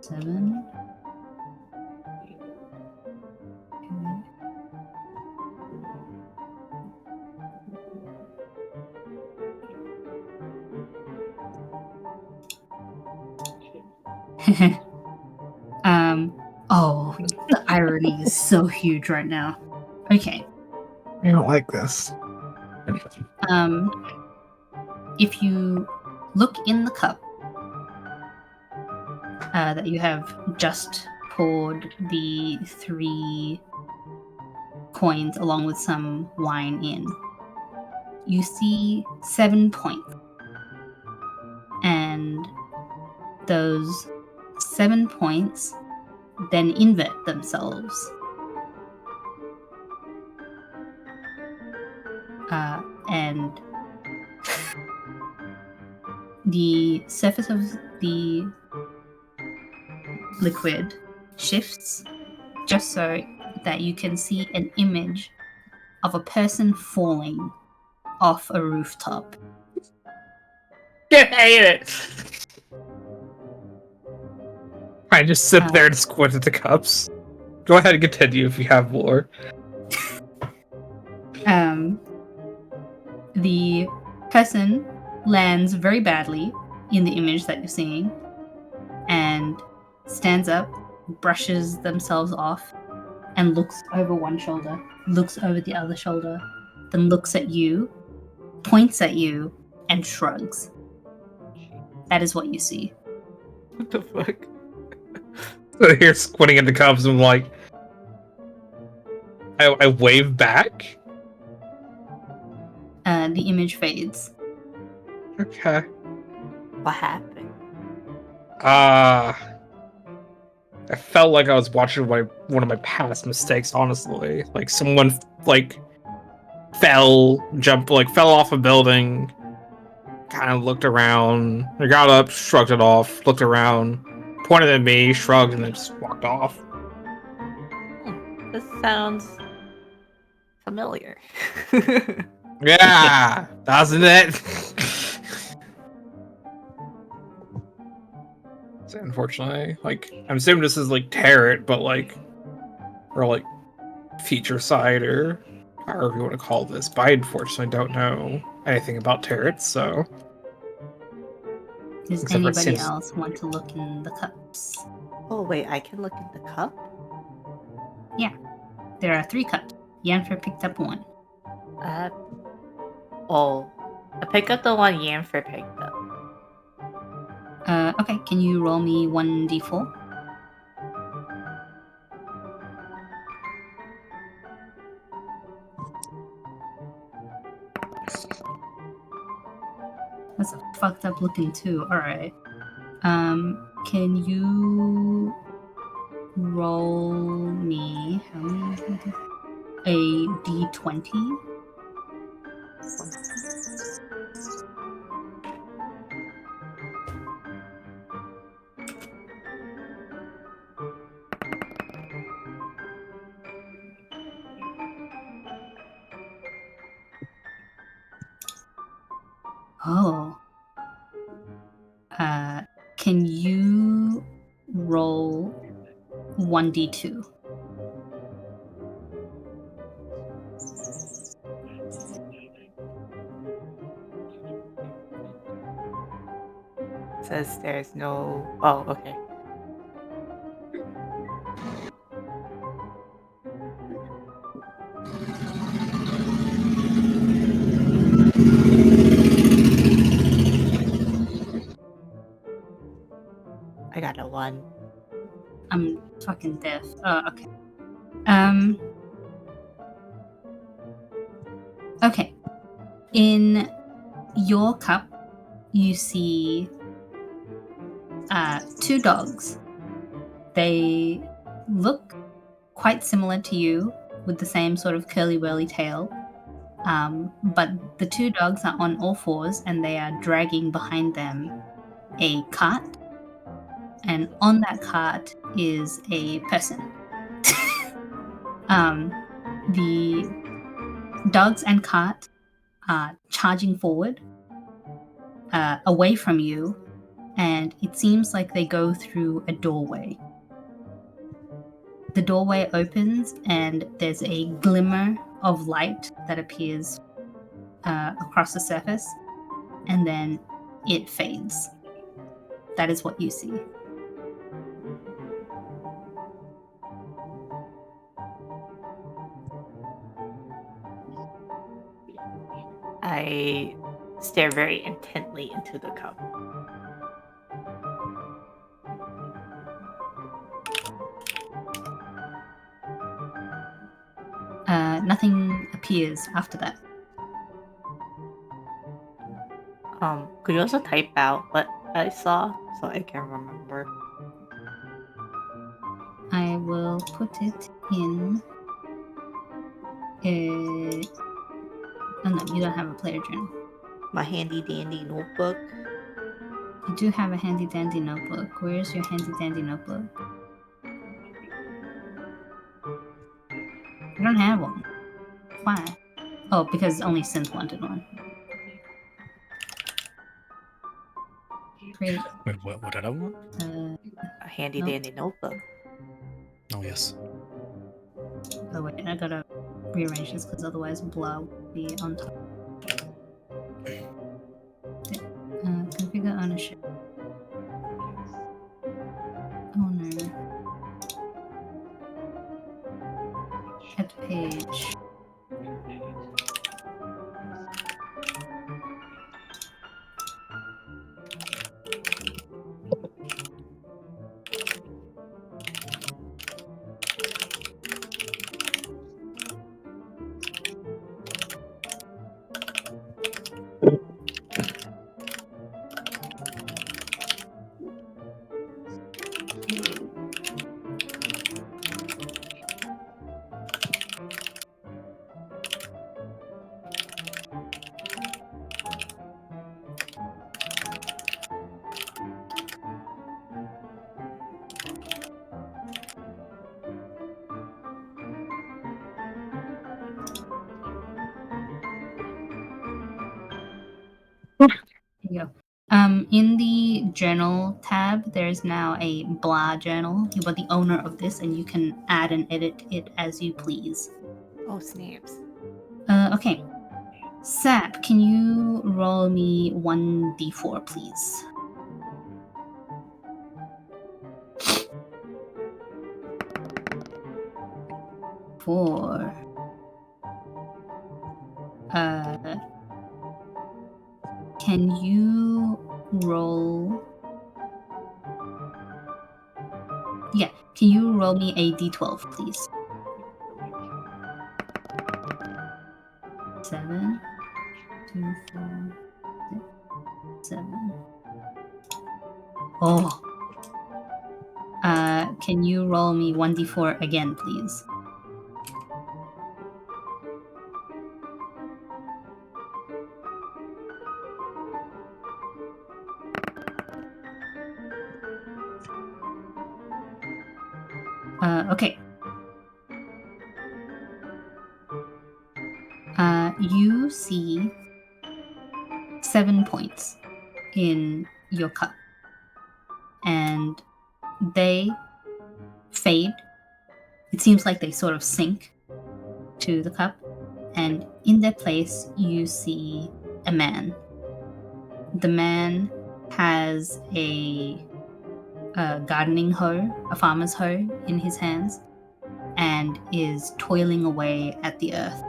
7. Okay. Oh, the irony is so huge right now. Okay. I don't like this. If you look in the cup that you have just poured the 3 coins along with some wine in, you see 7 points. And those 7 points then invert themselves. And the surface of the liquid shifts just so that you can see an image of a person falling off a rooftop. I hate it. I just sit there and squint at the cups. Go ahead and continue if you have more. The person lands very badly in the image that you're seeing and stands up brushes themselves off and looks over one shoulder, looks over the other shoulder, then looks at you, points at you, and shrugs. That is what you see. What the fuck? So here, squinting at the cubs, and like, I wave back. The image fades. Okay. What happened? I felt like I was watching one of my past mistakes. Honestly, like someone fell off a building, kind of looked around, or got up, shrugged it off, looked around, pointed at me, shrugged, and then just walked off. This sounds familiar. Yeah, doesn't it? So unfortunately, like, I'm assuming this is like Tarot, but or feature side, or however you want to call this. But I unfortunately don't know anything about Tarot, so. Does Except for it anybody seems- else want to look in the cups? Oh wait, I can look in the cup? There are 3 cups. Yanfer picked up 1. I pick up the one Yanfer picked up. Okay, can you roll me 1d4? That's a fucked up looking 2. Alright. Can you roll me how many? A d20? Oh. Can you roll 1d2? Says there's no. Oh, okay. I got a 1. I'm fucking deaf. Okay. Okay. In your cup, you see 2 dogs. They look quite similar to you, with the same sort of curly-whirly tail. But the 2 dogs are on all fours, and they are dragging behind them a cart. And on that cart is a person. The dogs and cart are charging forward away from you, and it seems like they go through a doorway. The doorway opens, and there's a glimmer of light that appears across the surface, and then it fades. That is what you see. I stare very intently into the cup. Nothing appears after that. Could you also type out what I saw so I can remember? I will put it in. Oh no, you don't have a player journal. My handy dandy notebook. You do have a handy dandy notebook. Where's your handy dandy notebook? I don't have one. Why? Oh, because only Synth wanted one. Great. Wait, what did I want? A handy Nope. dandy notebook. Oh, yes. Oh wait, I gotta rearrange this because otherwise blah will be on top. Configure ownership. Oh no. at the page. There you go. In the journal tab, there's now a blah journal. You are the owner of this, and you can add and edit it as you please. Oh, snaps. Okay. Sap, can you roll me 1d4, please? Four. Can you roll? Yeah, can you roll me a d12, please? 7, 2, 4, 6, 7. Oh. Can you roll me 1d4 again, please? Okay. You see 7 points in your cup, and they fade. It seems like they sort of sink to the cup, and in their place, you see a man. The man has a gardening hoe, a farmer's hoe in his hands, and is toiling away at the earth.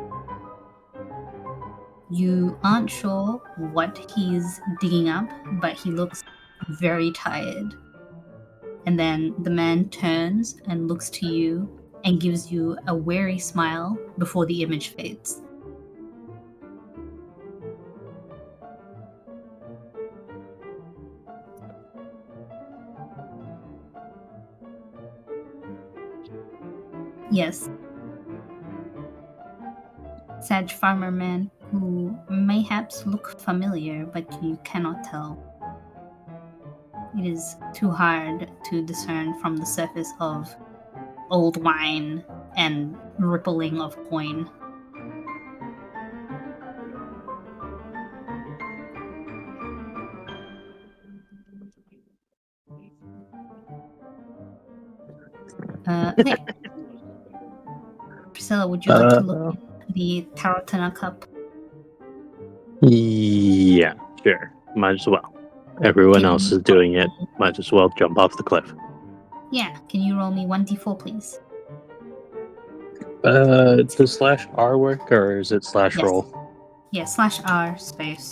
You aren't sure what he's digging up, but he looks very tired. And then the man turns and looks to you and gives you a wary smile before the image fades. Yes. Sag farmer man who mayhaps look familiar, but you cannot tell. It is too hard to discern from the surface of old wine and rippling of coin. Okay. Priscilla, would you like to look at the Tarotana cup? Yeah, sure. Might as well. Everyone else is doing it. Might as well jump off the cliff. Yeah. Can you roll me 1d4, please? Does /R work, or is it Yes. /roll? Yeah, /R space.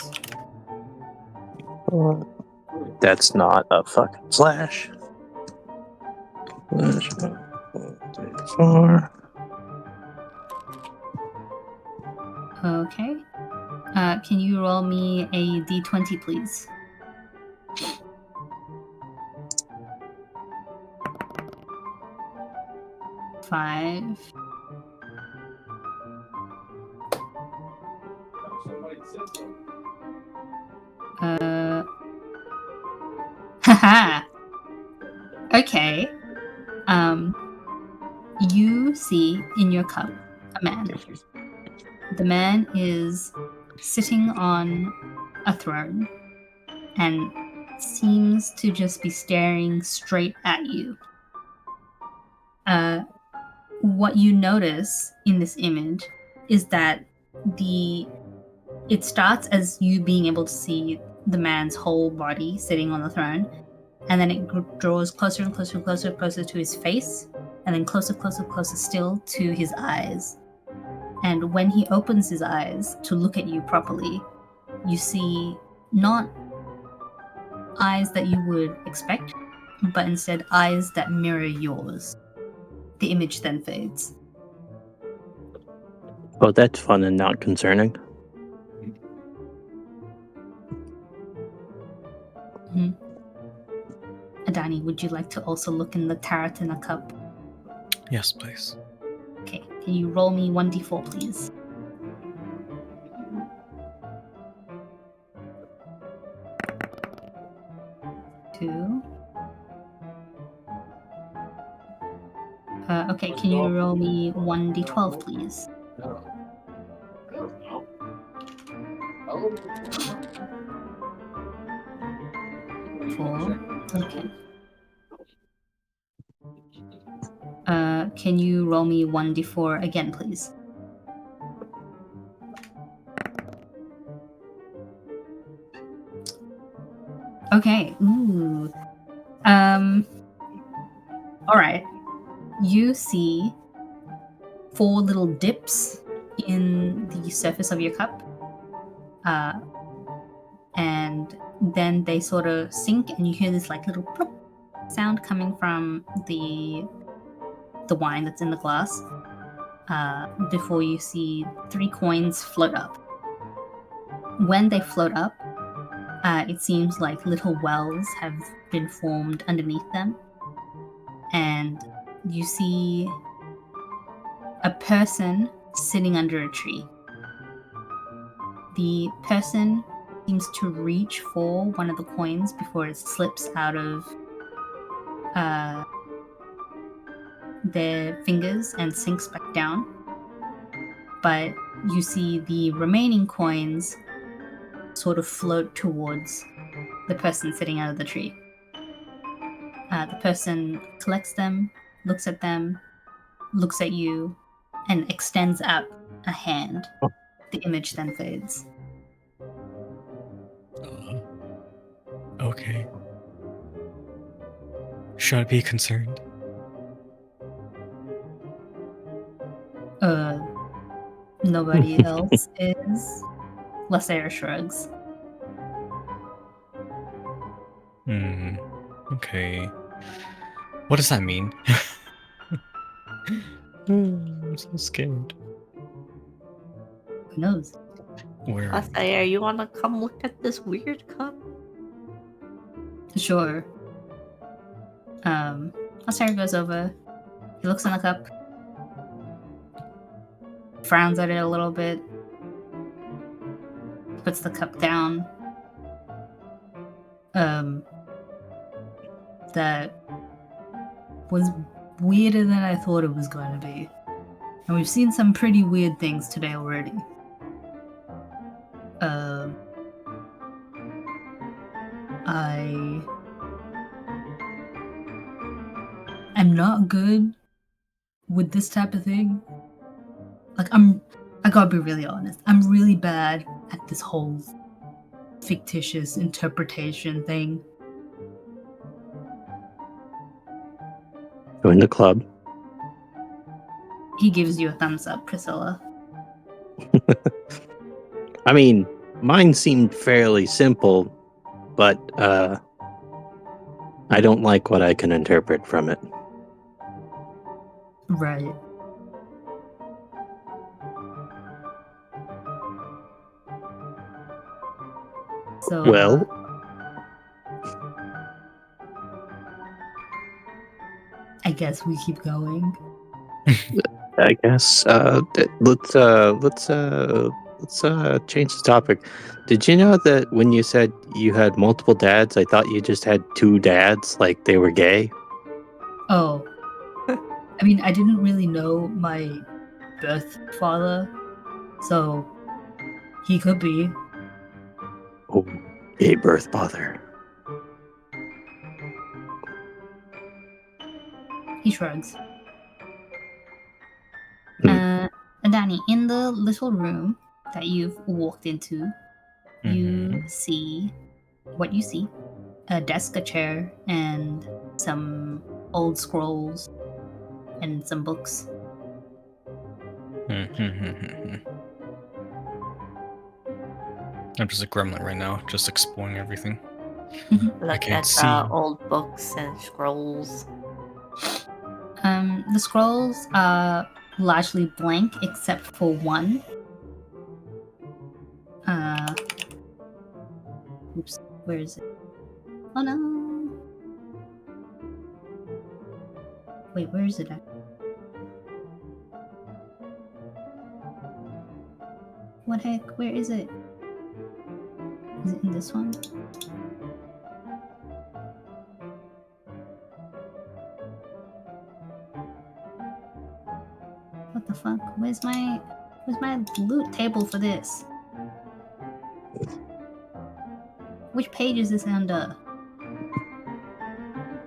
That's not a fucking slash. /4. Okay. Can you roll me a d20, please? Five. Haha. Okay. You see in your cup a man. The man is sitting on a throne and seems to just be staring straight at you. What you notice in this image is that it starts as you being able to see the man's whole body sitting on the throne, and then it draws closer and closer and closer to his face, and then closer, closer, closer still to his eyes. And when he opens his eyes to look at you properly, you see not eyes that you would expect, but instead eyes that mirror yours. The image then fades. Oh, that's fun and not concerning. Adani, would you like to also look in the tarot in a cup? Yes, please. Okay, can you roll me 1d4, please? Two. Okay, can you roll me 1d12, please? Four. Okay. Can you roll me 1d4 again, please? Okay. Ooh. All right. You see 4 little dips in the surface of your cup, and then they sort of sink, and you hear this like little plop sound coming from the wine that's in the glass. Before you see 3 coins float up. When they float up, it seems like little wells have been formed underneath them, and you see a person sitting under a tree. The person seems to reach for one of the coins before it slips out of their fingers and sinks back down. But you see the remaining coins sort of float towards the person sitting out of the tree. The person collects them, looks at them, looks at you, and extends out a hand. The image then fades. Okay. Should I be concerned? Nobody else is. Lasera shrugs. Okay. What does that mean? I'm so scared. Who knows? Where? Asair, you wanna come look at this weird cup? Sure. Lasera goes over. He looks in the cup. Frowns at it a little bit. Puts the cup down. That was weirder than I thought it was going to be. And we've seen some pretty weird things today already. I'm not good with this type of thing. Like, I gotta be really honest. I'm really bad at this whole fictitious interpretation thing. Join the club. He gives you a thumbs up, Priscilla. I mean, mine seemed fairly simple, but I don't like what I can interpret from it. Right. So, Well, I guess we keep going. I guess let's change the topic. Did you know that when you said you had multiple dads, I thought you just had 2 dads, like they were gay? Oh. I mean, I didn't really know my birth father, so he could be. Oh, gay birth father. He shrugs. Danny, in the little room that you've walked into, you see what you see. A desk, a chair, and some old scrolls and some books. I'm just a gremlin right now, just exploring everything. Look can't at see. old books and scrolls. The scrolls are largely blank except for one. Oops, where is it? Oh no! Wait, where is it at? What heck? Where is it? Is it in this one? What the fuck? Where's my loot table for this? Which page is this under?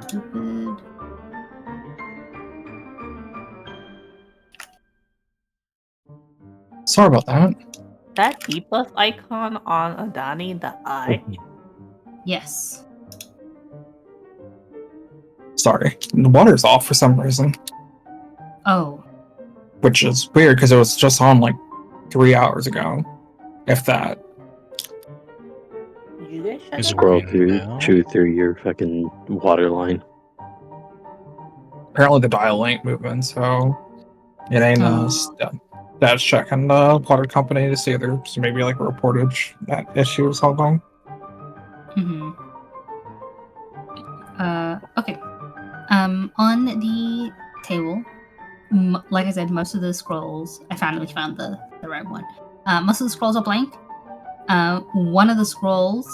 Stupid. Sorry about that. That debuff icon on Adani, the eye. Yes. Sorry. The water's off for some reason, Oh. which is weird because it was just on like 3 hours ago, if that. You guys shut Is it it off? Scroll working through, now? chew through your fucking water line. Apparently the dial ain't moving, so it ain't that's checking the water company to see if there's maybe like a reportage that issue or something. Mm-hmm. Okay. On the table, like I said, most of the scrolls, I finally found the right one. Most of the scrolls are blank. One of the scrolls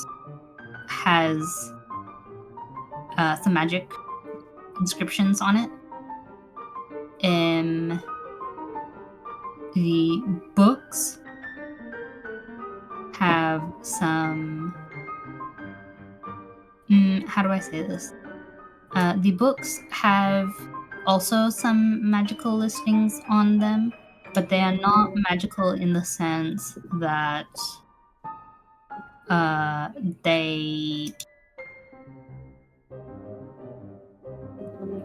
has some magic inscriptions on it. The books have some. How do I say this? The books have also some magical listings on them, but they are not magical in the sense that they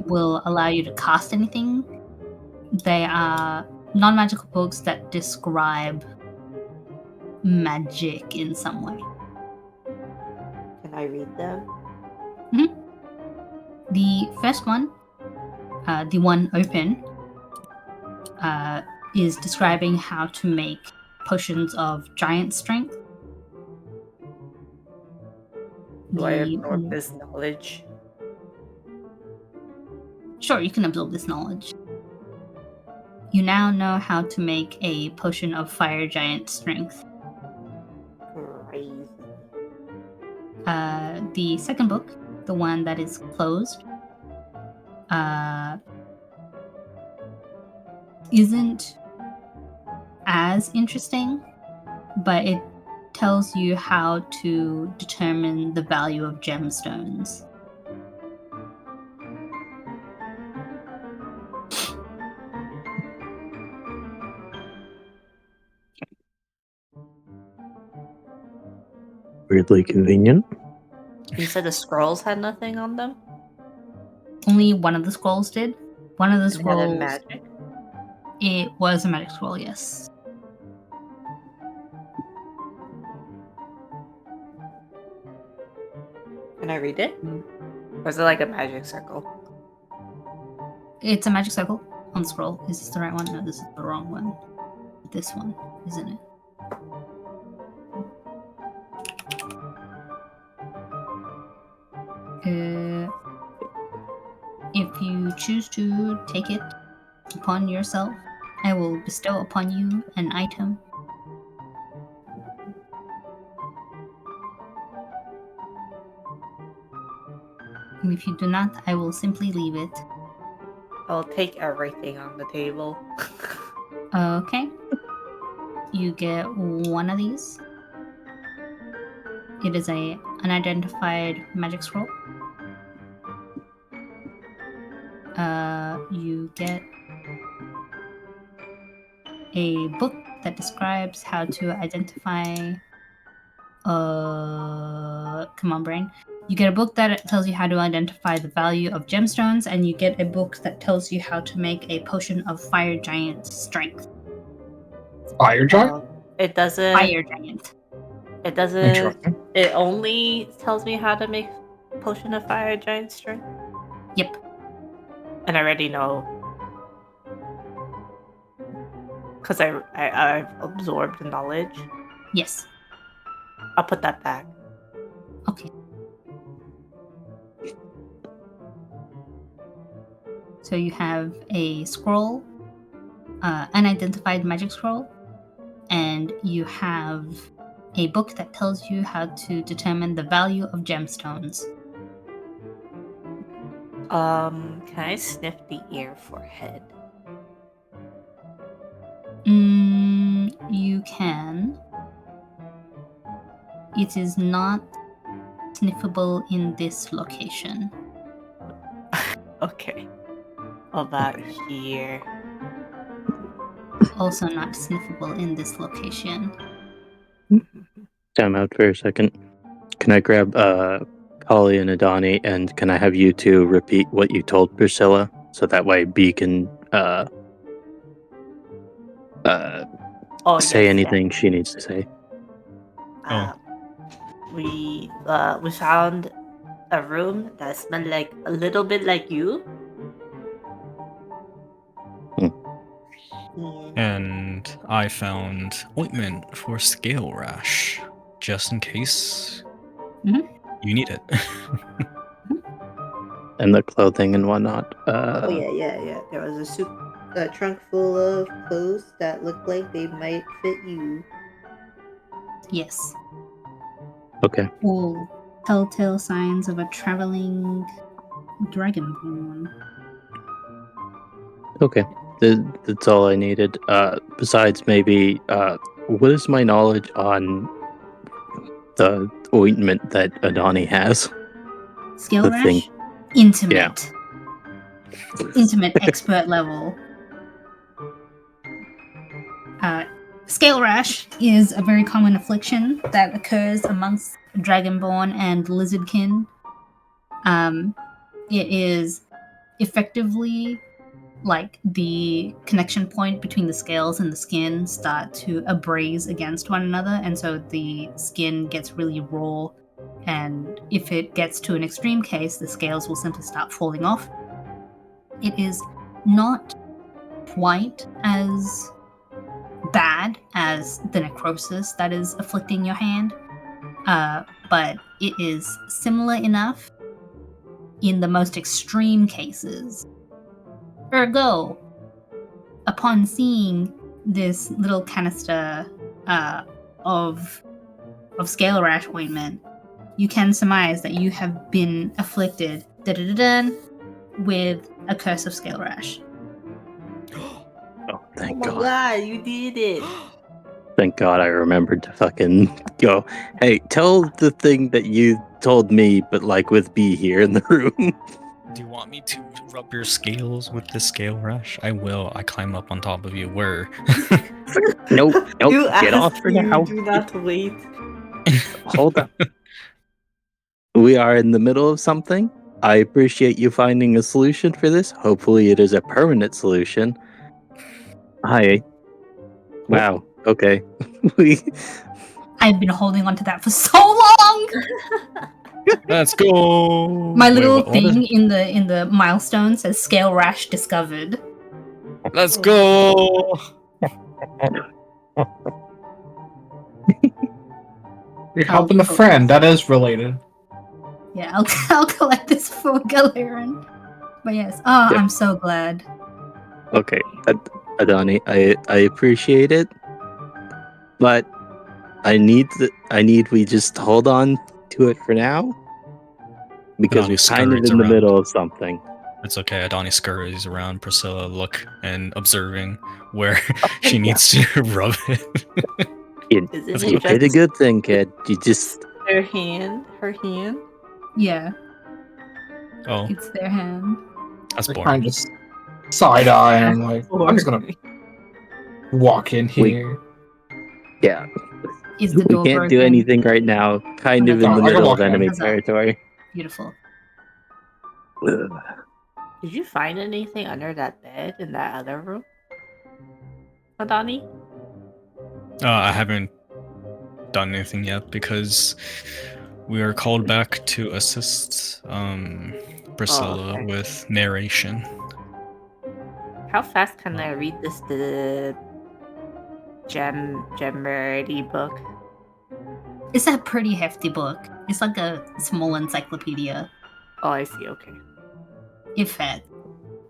will allow you to cast anything. They are non-magical books that describe magic in some way. Can I read them? The first one, the one open, is describing how to make potions of giant strength. Do I absorb this knowledge? Sure, you can absorb this knowledge. You now know how to make a potion of fire giant strength. Crazy. The second book, the one that is closed, isn't as interesting, but it tells you how to determine the value of gemstones. Weirdly convenient. You said the scrolls had nothing on them? Only one of the scrolls did. One of the And had a scrolls, magic? it was a magic scroll, yes. Can I read it? Or is it like a magic circle? It's a magic circle on the scroll. Is this the right one? No, this is the wrong one. This one, isn't it? If you choose to take it upon yourself, I will bestow upon you an item. And if you do not, I will simply leave it. I'll take everything on the table. Okay. You get one of these. It is a unidentified magic scroll. You get a book that describes how to identify come on, brain. You get a book that tells you how to identify the value of gemstones, and you get a book that tells you how to make a potion of fire giant strength. Fire giant? It doesn't. Fire giant. It doesn't. Interesting. It only tells me how to make potion of fire giant strength. Yep. And I already know. Because I've absorbed the knowledge. Yes. I'll put that back. Okay. So you have a scroll, unidentified magic scroll, and you have a book that tells you how to determine the value of gemstones. Can I sniff the ear for head? You can. It is not sniffable in this location. Okay. About here. Also not sniffable in this location. Time out for a second. Can I grab Holly and Adani, and can I have you two repeat what you told Priscilla, so that way B can say anything she needs to say. We found a room that smelled like a little bit like you. And I found ointment for scale rash, just in case you need it. And the clothing and whatnot. Yeah. There was a trunk full of clothes that looked like they might fit you. Yes. Okay. All telltale signs of a traveling dragonborn. Okay. That's all I needed. Besides, maybe, what is my knowledge on the ointment that Adani has? Skill The rash? thing. Intimate. Intimate expert level. Scale rash is a very common affliction that occurs amongst dragonborn and lizardkin. It is effectively like the connection point between the scales and the skin start to abrase against one another, and so the skin gets really raw, and if it gets to an extreme case, the scales will simply start falling off. It is not quite as bad as the necrosis that is afflicting your hand, but it is similar enough in the most extreme cases. Ergo, upon seeing this little canister of scale rash ointment, you can surmise that you have been afflicted with a curse of scale rash. Oh, thank Oh my god, you did it! Thank God I remembered to fucking go, hey, tell the thing that you told me, but like with B here in the room. Do you want me to rub your scales with the scale rash? I will. I climb up on top of you. Where? Nope, You get off asked for you, now. do not wait. Hold up. We are in the middle of something. I appreciate you finding a solution for this. Hopefully it is a permanent solution. Hi. Wow, okay. I've been holding on to that for so long. Let's go. My little what is thing it? in the milestone says scale rash discovered. Let's go. You're helping a friend. That is related. Yeah, I'll collect this for Kilheron. But yes, Yep. I'm so glad. Okay, Adani, I appreciate it, but I need we just hold on to it for now, because Adani we're kind of scurries in the around. middle of something. It's okay. Adani scurries around Priscilla, look and observing where she needs to rub it. You Isn't did a just good thing, kid. You just her hand? Yeah, Oh, it's their hand. that's I boring. kind of just side eye, and I'm like, I'm just gonna walk in here. yeah. Is the We door can't broken? do anything right now. Kind of in the I can middle walk of in. enemy Huzzah. territory. Beautiful. Did you find anything under that bed in that other room, Adani? I haven't done anything yet because we are called back to assist Priscilla okay. with narration. How fast can I read the Gemmerity book? It's a pretty hefty book. It's like a small encyclopedia. Oh, I see. Okay. If it.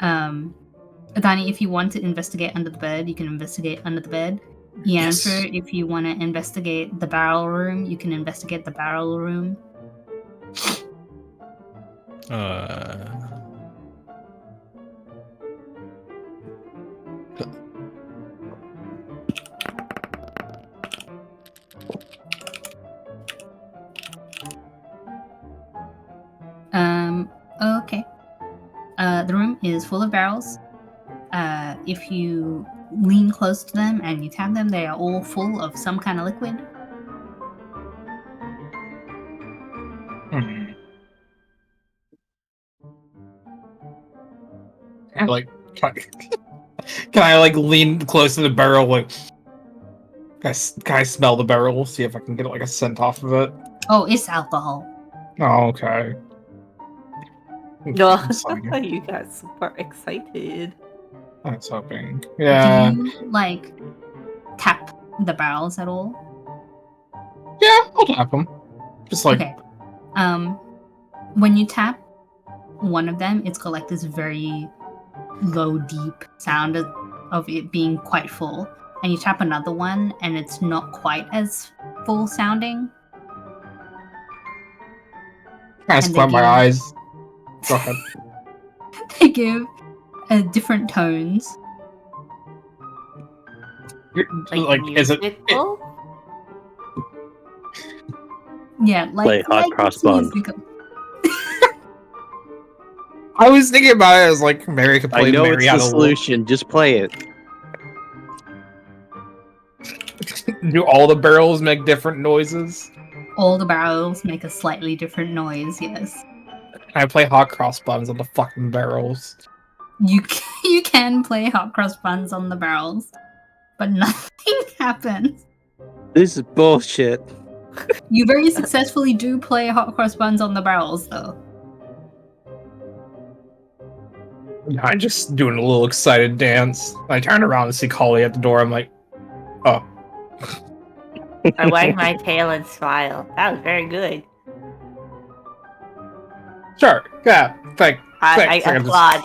Adani, if you want to investigate under the bed, you can investigate under the bed. Yennefer, if you want to investigate the barrel room, you can investigate the barrel room. Okay. The room is full of barrels. If you lean close to them and you tap them, they are all full of some kind of liquid. Can I like lean close to the barrel? Like, can I smell the barrel? See if I can get like a scent off of it. Oh, it's alcohol. Oh, okay. No, Sorry. you got super excited. I was hoping. Yeah. Do you like tap the barrels at all? Yeah, I'll tap them. Just like Okay. When you tap one of them, it's got like this very low, deep sound of it being quite full. And you tap another one, and it's not quite as full sounding. kind of and squint my they eyes. Go ahead. They give different tones. Like, is it? musical? Yeah, like Play hot cross buns. musical. I was thinking about it as like Mary could play I know Mary it's out the of solution. Just play it. Do all the barrels make different noises? All the barrels make a slightly different noise. Yes, I play hot cross buns on the fucking barrels. you can play hot cross buns on the barrels, but nothing happens. This is bullshit. You very successfully do play hot cross buns on the barrels, though. I'm just doing a little excited dance. I turn around and see Collie at the door. I'm like, oh. I wag my tail and smile. That was very good. Sure, yeah, thanks. I applaud.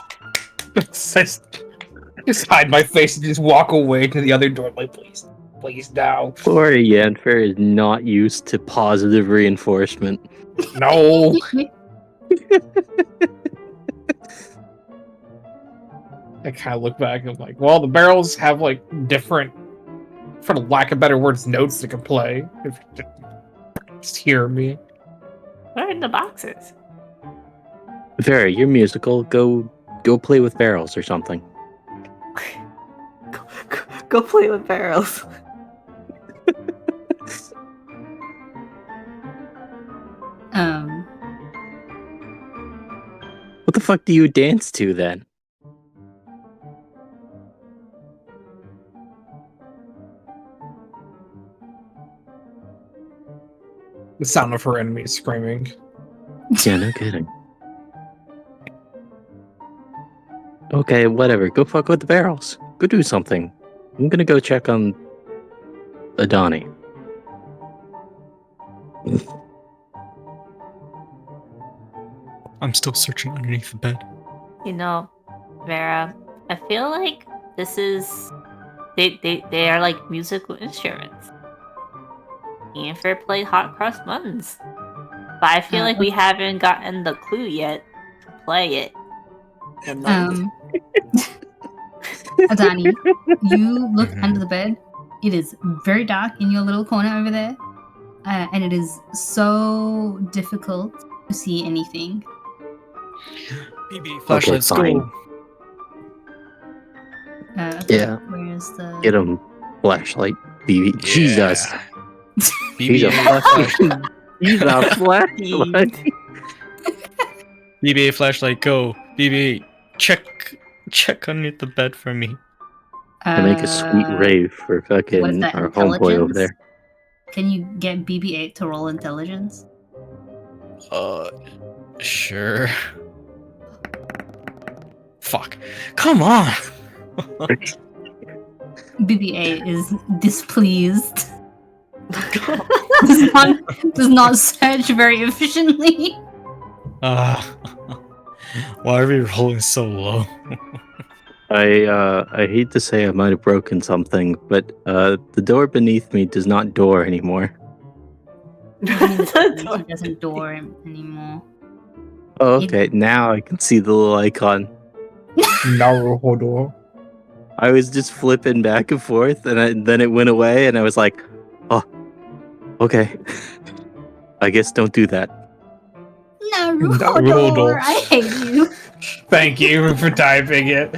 Just hide my face and just walk away to the other door. Like, please now. Poor Yenfer is not used to positive reinforcement. No. I kind of look back and I'm like, well, the barrels have like different, for lack of better words, notes they can play. If you just hear me. Where are the boxes? Vera, you're musical. Go play with barrels or something. Go play with barrels. What the fuck do you dance to then? The sound of her enemies screaming. Yeah, no kidding. Okay, whatever. Go fuck with the barrels. Go do something. I'm gonna go check on Adani. I'm still searching underneath the bed. You know, Vera, I feel like this is they are like musical instruments. Yennefer played hot cross buns, but I feel like we haven't gotten the clue yet to play it. Adani, you look under the bed. It is very dark in your little corner over there, and it is so difficult to see anything. BB, flashlights, fine. go. Okay, Yeah. Where's the? Get him, flashlight, BB. Jesus. BB, He's a fucking. He's a flashlight. BB-8 flashlight, go. BB-8, check underneath the bed for me. To make a sweet rave for What is fucking that, our homeboy over intelligence? there. Can you get BB-8 to roll intelligence? Sure. Fuck. Come on. BB-8 is displeased. does not search very efficiently. Why are we rolling so low? I hate to say I might have broken something, but the door beneath me does not door anymore. It doesn't door anymore. Oh, okay. Now I can see the little icon. Naruhodo. I was just flipping back and forth, and then it went away, and I was like, "Oh, okay. I guess don't do that." Naruhodo, I hate you. Thank you for typing it.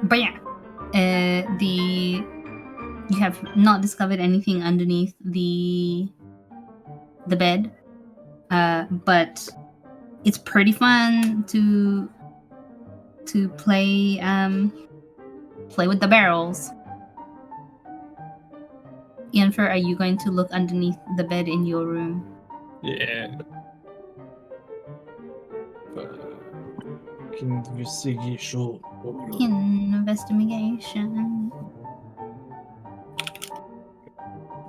But yeah, you have not discovered anything underneath the bed, but it's pretty fun to play with the barrels. Ianfer, are you going to look underneath the bed in your room? Yeah. Investigation. Investigation.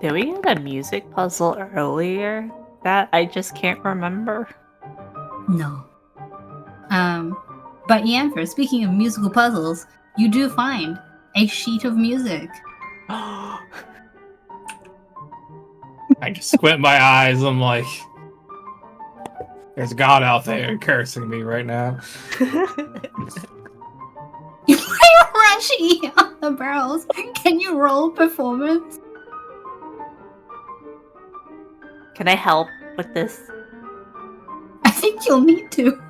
Did we get a music puzzle earlier that I just can't remember? No. But Ianfer, speaking of musical puzzles, you do find a sheet of music. I just squint my eyes. I'm like, there's a god out there cursing me right now. You play Rashi on the barrels. Can you roll performance? Can I help with this? I think you'll need to.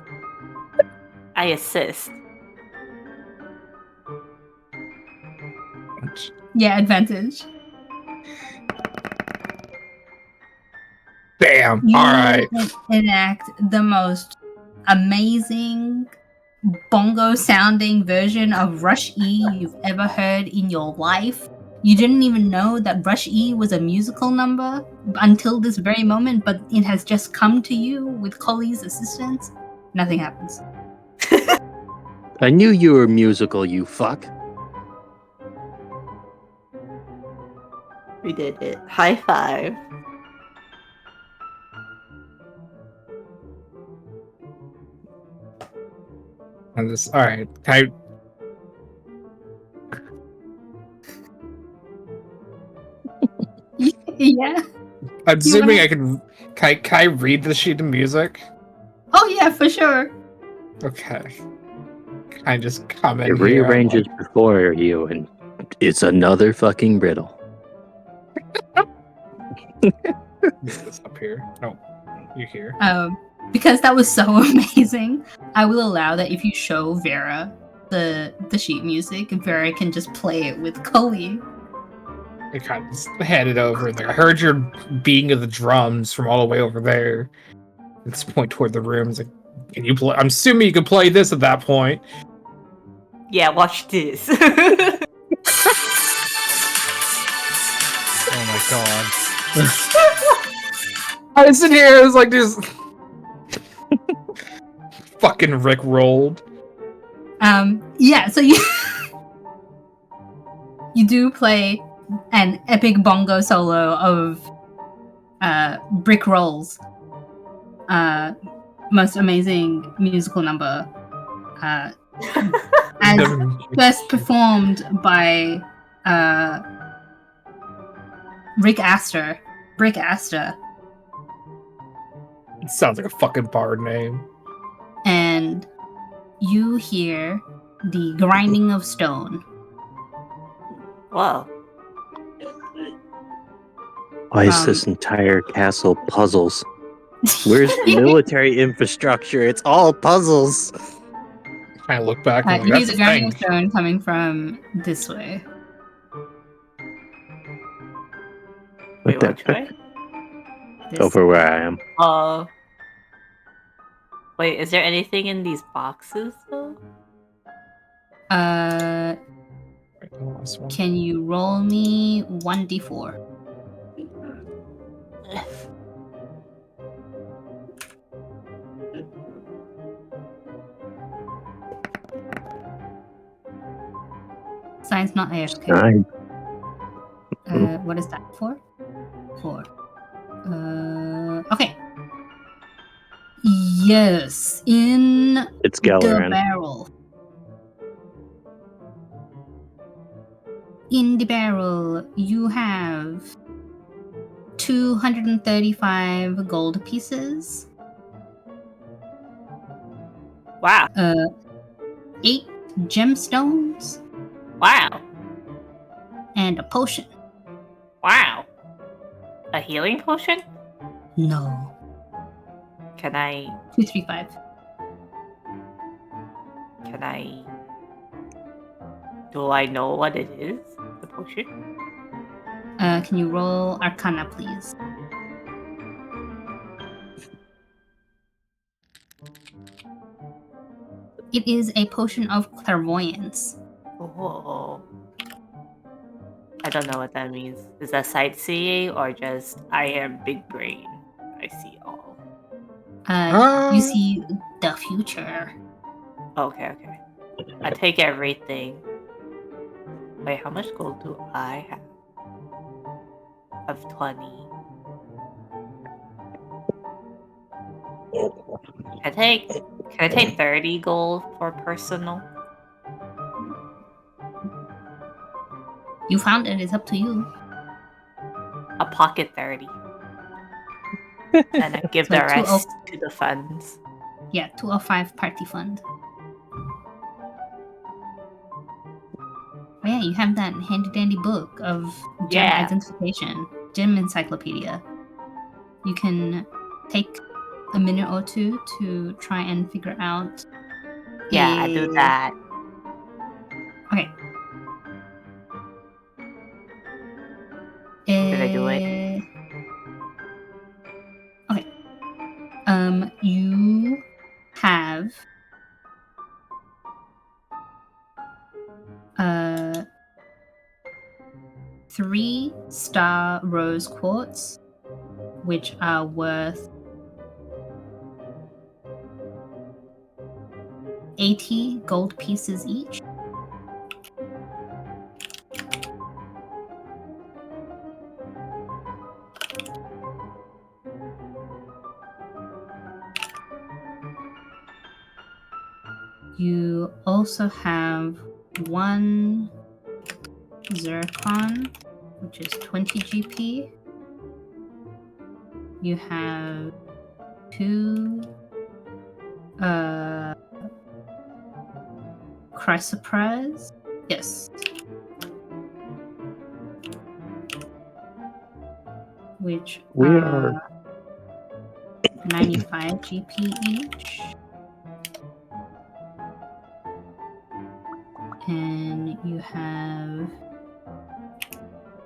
I assist. Yeah, advantage. Bam! You Alright. enact the most amazing bongo sounding version of Rush E you've ever heard in your life. You didn't even know that Rush E was a musical number until this very moment, but it has just come to you with Collie's assistance. Nothing happens. I knew you were musical, you fuck. We did it. High five. I'm just alright. Yeah. I'm assuming I can I read the sheet of music? Oh yeah, for sure. Okay. I just come in It here. I'm rearranges before you, and it's another fucking riddle. this up here. No, you here. Because that was so amazing, I will allow that if you show Vera the sheet music, Vera can just play it with Coley. I kind of just hand it over. Like, I heard your beating of the drums from all the way over there. Let's point toward the rooms. Like, can you play? I'm assuming you can play this at that point. Yeah, watch this. Oh my god. I was sitting here, I was like, just fucking Rick rolled. Yeah, so you you do play an epic bongo solo of Brick Rolls. Most amazing musical number. As first performed by Brick Astor. It sounds like a fucking bard name. And you hear the grinding of stone. Wow. Why is this entire castle puzzles? Where's the military infrastructure? It's all puzzles. I look back and You hear that's the the grinding thing. of stone coming from this way. Wait, which way? This Over where I am. Wait, is there anything in these boxes though? Right, the last one. Can you roll me 1d4? Science not AFK. Nine. What is that for? 4. Okay. Yes, in It's the Kilheron. barrel. In the barrel, you have 235 gold pieces, Wow. 8 gemstones, Wow. and a potion. Wow. A healing potion? No. Can I 235. do I know what it is? The potion? Can you roll Arcana, please? It is a potion of clairvoyance. Oh. I don't know what that means. Is that sightseeing or just I am big brain? I see all. You see the future. Okay. I take everything. Wait, how much gold do I have? Of 20. Can I take 30 gold for personal? You found it. It's up to you. A pocket 30. And I give So the rest to the funds. Yeah, 205 party fund. Oh yeah, you have that handy dandy book of gem Yeah. identification, gem encyclopedia. You can take a minute or two to try and figure out. Yeah, I do that. Okay. Did I do it? Okay. You have 3-star rose quartz, which are worth 80 gold pieces each. You also have 1 zircon, which is 20 GP. You have 2 chrysoprase. Yes. Which We are are 95 GP each. And you have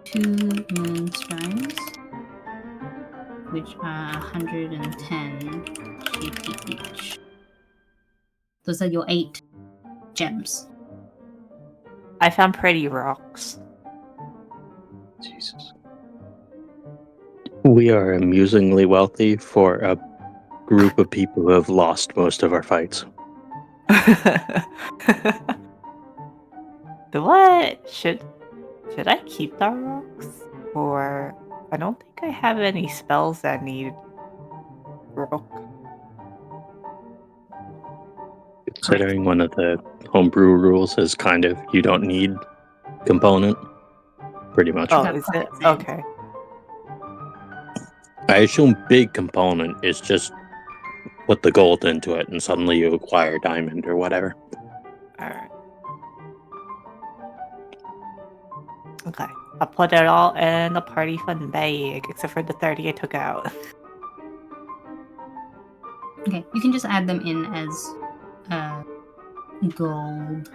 2 moonstones, which are 110 GP each. Those are your 8 gems. I found pretty rocks. Jesus. We are amusingly wealthy for a group of people who have lost most of our fights. Should I keep the rocks? Or I don't think I have any spells that need rock. Considering one of the homebrew rules is kind of you don't need component, pretty much. Oh, got is pocket it? sand. Okay. I assume big component is just put the gold into it and suddenly you acquire diamond or whatever. Alright. Okay. I'll put it all in the party fund bag, except for the 30 I took out. Okay, you can just add them in as gold.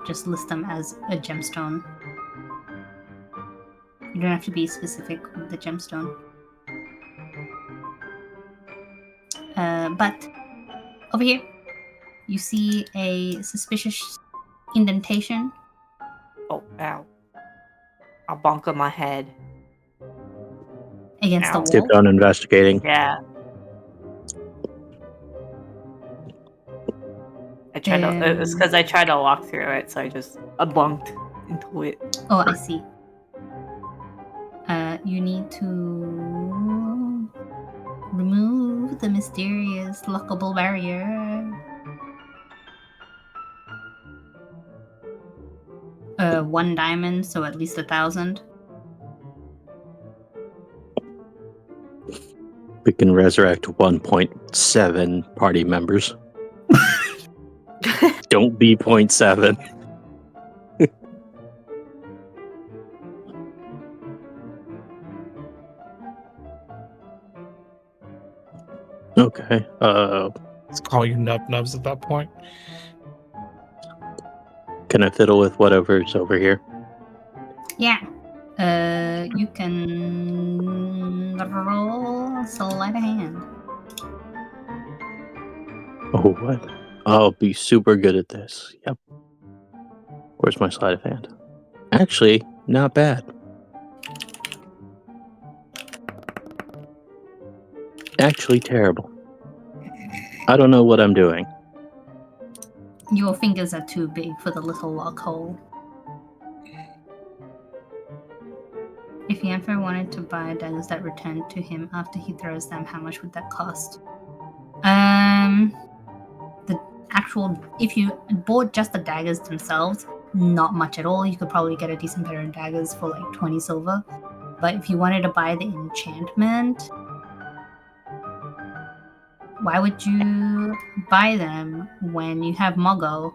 Just list them as a gemstone. You don't have to be specific with the gemstone. But over here, you see a suspicious indentation. Oh, ow. I'll bonk on my head. Against Ow. the Skip wall. on investigating. Yeah. It's because I tried to walk through it, so I just bunked into it. Oh, I see. You need to remove the mysterious lockable barrier. 1 diamond, so at least 1,000. We can resurrect 1.7 party members. Don't be 0.7. Okay. Let's call you Nub Nubs at that point. Can I fiddle with whatever's over here? Yeah. You can roll sleight of hand. Oh, what? I'll be super good at this. Yep. Where's my sleight of hand? Actually, not bad. Actually, terrible. I don't know what I'm doing. Your fingers are too big for the little lock hole. If Yanfer wanted to buy daggers that return to him after he throws them, how much would that cost? The actual, if you bought just the daggers themselves, not much at all. You could probably get a decent pair of daggers for like 20 silver. But if you wanted to buy the enchantment, why would you buy them when you have Moggo?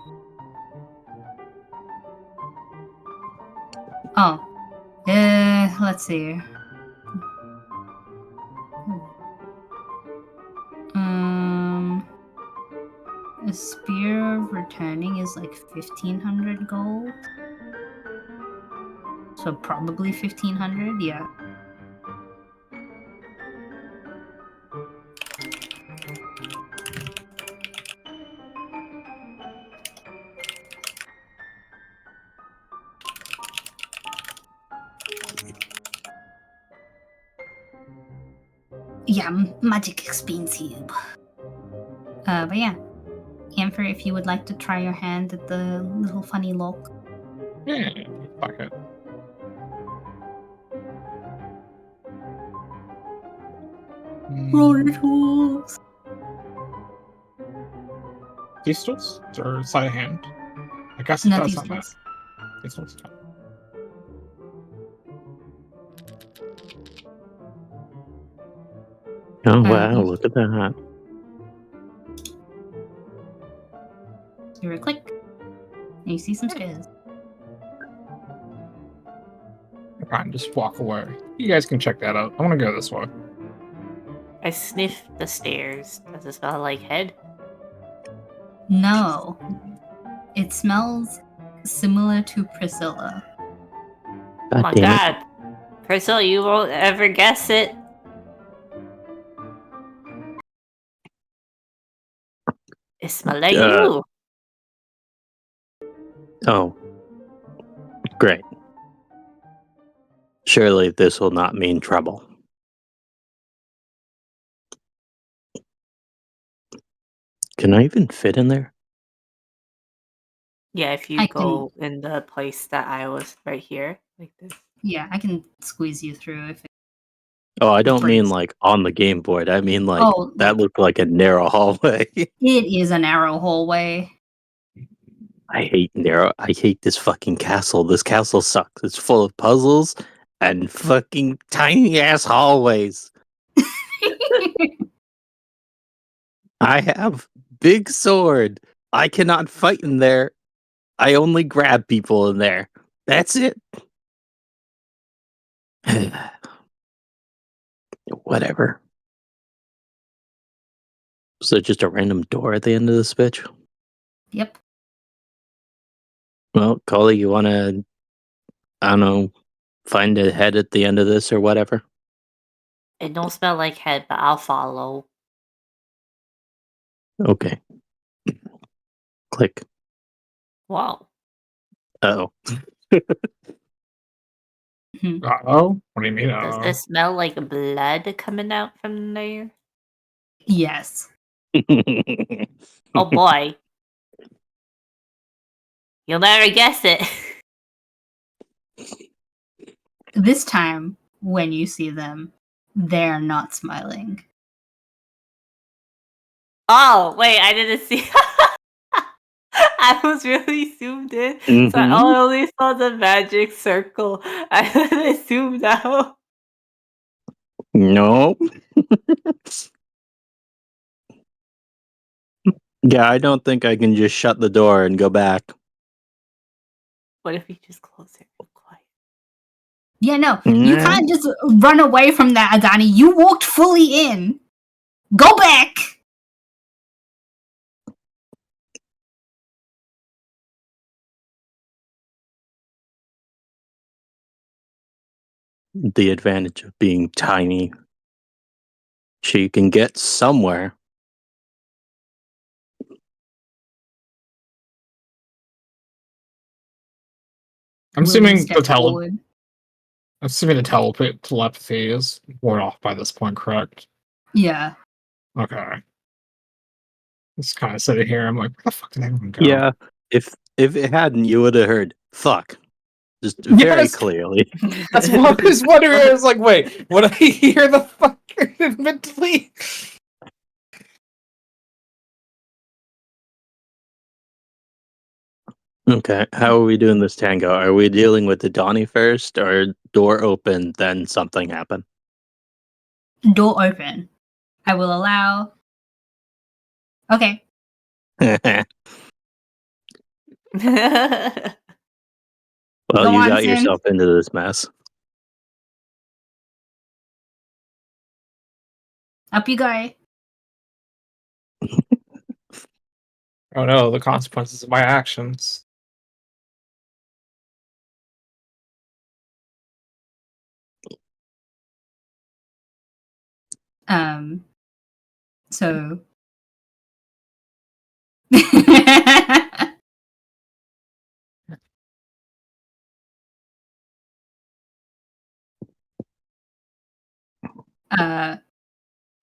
Oh, let's see. A spear returning is like 1,500 gold. So probably 1,500, yeah. Yeah, magic expensive. But yeah. Amber, if you would like to try your hand at the little funny lock. Yeah, fuck it. Roll your tools. These tools or sleight of hand? I guess it Not does these on that. tools. These tools. Oh, wow, look at that. Hear a click. And you see some stairs. I can't just walk away. You guys can check that out. I want to go this way. I sniff the stairs. Does it smell like head? No. It smells similar to Priscilla. Oh my damn it. god. Priscilla, you won't ever guess it. It smells like you. Oh. Great. Surely this will not mean trouble. Can I even fit in there? Yeah, if you go in the place that I was right here, like this. Yeah, I can squeeze you through if it... Oh, I don't mean like on the game board. I mean like that looked like a narrow hallway. It is a narrow hallway. I hate this fucking castle. This castle sucks. It's full of puzzles and fucking tiny ass hallways. I have big sword. I cannot fight in there. I only grab people in there. That's it. Whatever. So just a random door at the end of this bitch? Yep. Well, Coley, you want to, I don't know, find a head at the end of this or whatever? It don't smell like head, but I'll follow. Okay. Click. Wow. Oh. Uh-oh? What do you mean, Does it smell like blood coming out from there? Yes. Oh boy. You'll never guess it. This time, when you see them, they're not smiling. Oh, wait, I didn't see. I was really zoomed in, so I Mhm. only saw the magic circle. I didn't zoom out. No. Yeah, I don't think I can just shut the door and go back. What if we just close it real quiet? Yeah, no, you Nah. can't just run away from that, Adani. You walked fully in. Go back! The advantage of being tiny. She can get somewhere. I'm Will you assuming step forward? I'm assuming the telepathy is worn off by this point, correct? Yeah. Okay. Just kind of sitting here. I'm like, where the fuck did everyone go? Yeah. If it hadn't, you would have heard "fuck" just very Yes! clearly. That's what I was wondering. I was like, wait, would I hear the fuck mentally? Okay, how are we doing this, Tango? Are we dealing with the Donnie first, or door open, then something happen? Door open. I will allow. Okay. Well, Go you on, got Sin. yourself into this mess. Up you go. Oh no, the consequences of my actions. So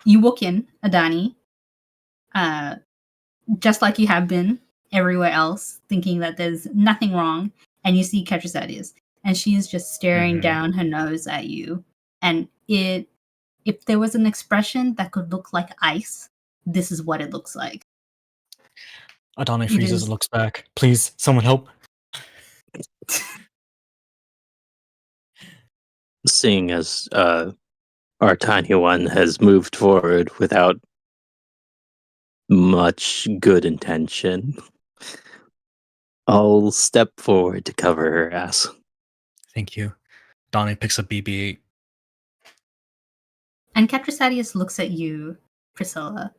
you walk in, Adani, just like you have been everywhere else, thinking that there's nothing wrong, and you see Ketrasadius, and she is just staring Mhm. down her nose at you. And if there was an expression that could look like ice, this is what it looks like. Adani It freezes is- and looks back. Please, someone help. Seeing as our tiny one has moved forward without much good intention, I'll step forward to cover her ass. Thank you. Donnie picks up BB-8. And Ketrasadius looks at you, Priscilla,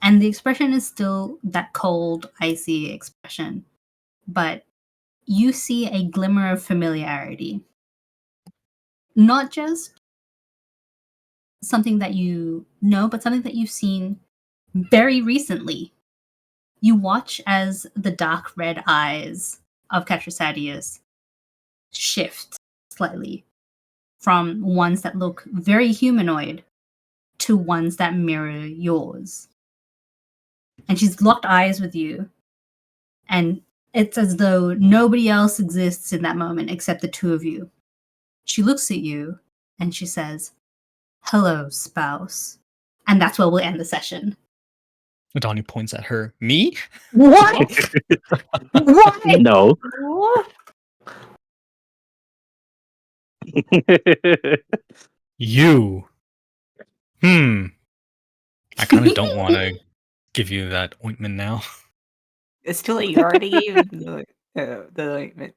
and the expression is still that cold, icy expression, but you see a glimmer of familiarity. Not just something that you know, but something that you've seen very recently. You watch as the dark red eyes of Ketrasadius shift slightly from ones that look very humanoid to ones that mirror yours. And she's locked eyes with you, and it's as though nobody else exists in that moment except the two of you. She looks at you and she says, "Hello, spouse." And that's where we'll end the session. Donnie points at her. Me? What? What? No. What? You. I kind of don't want to give you that ointment now. It's too late. You already gave the ointment.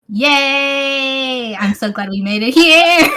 Yay! I'm so glad we made it here.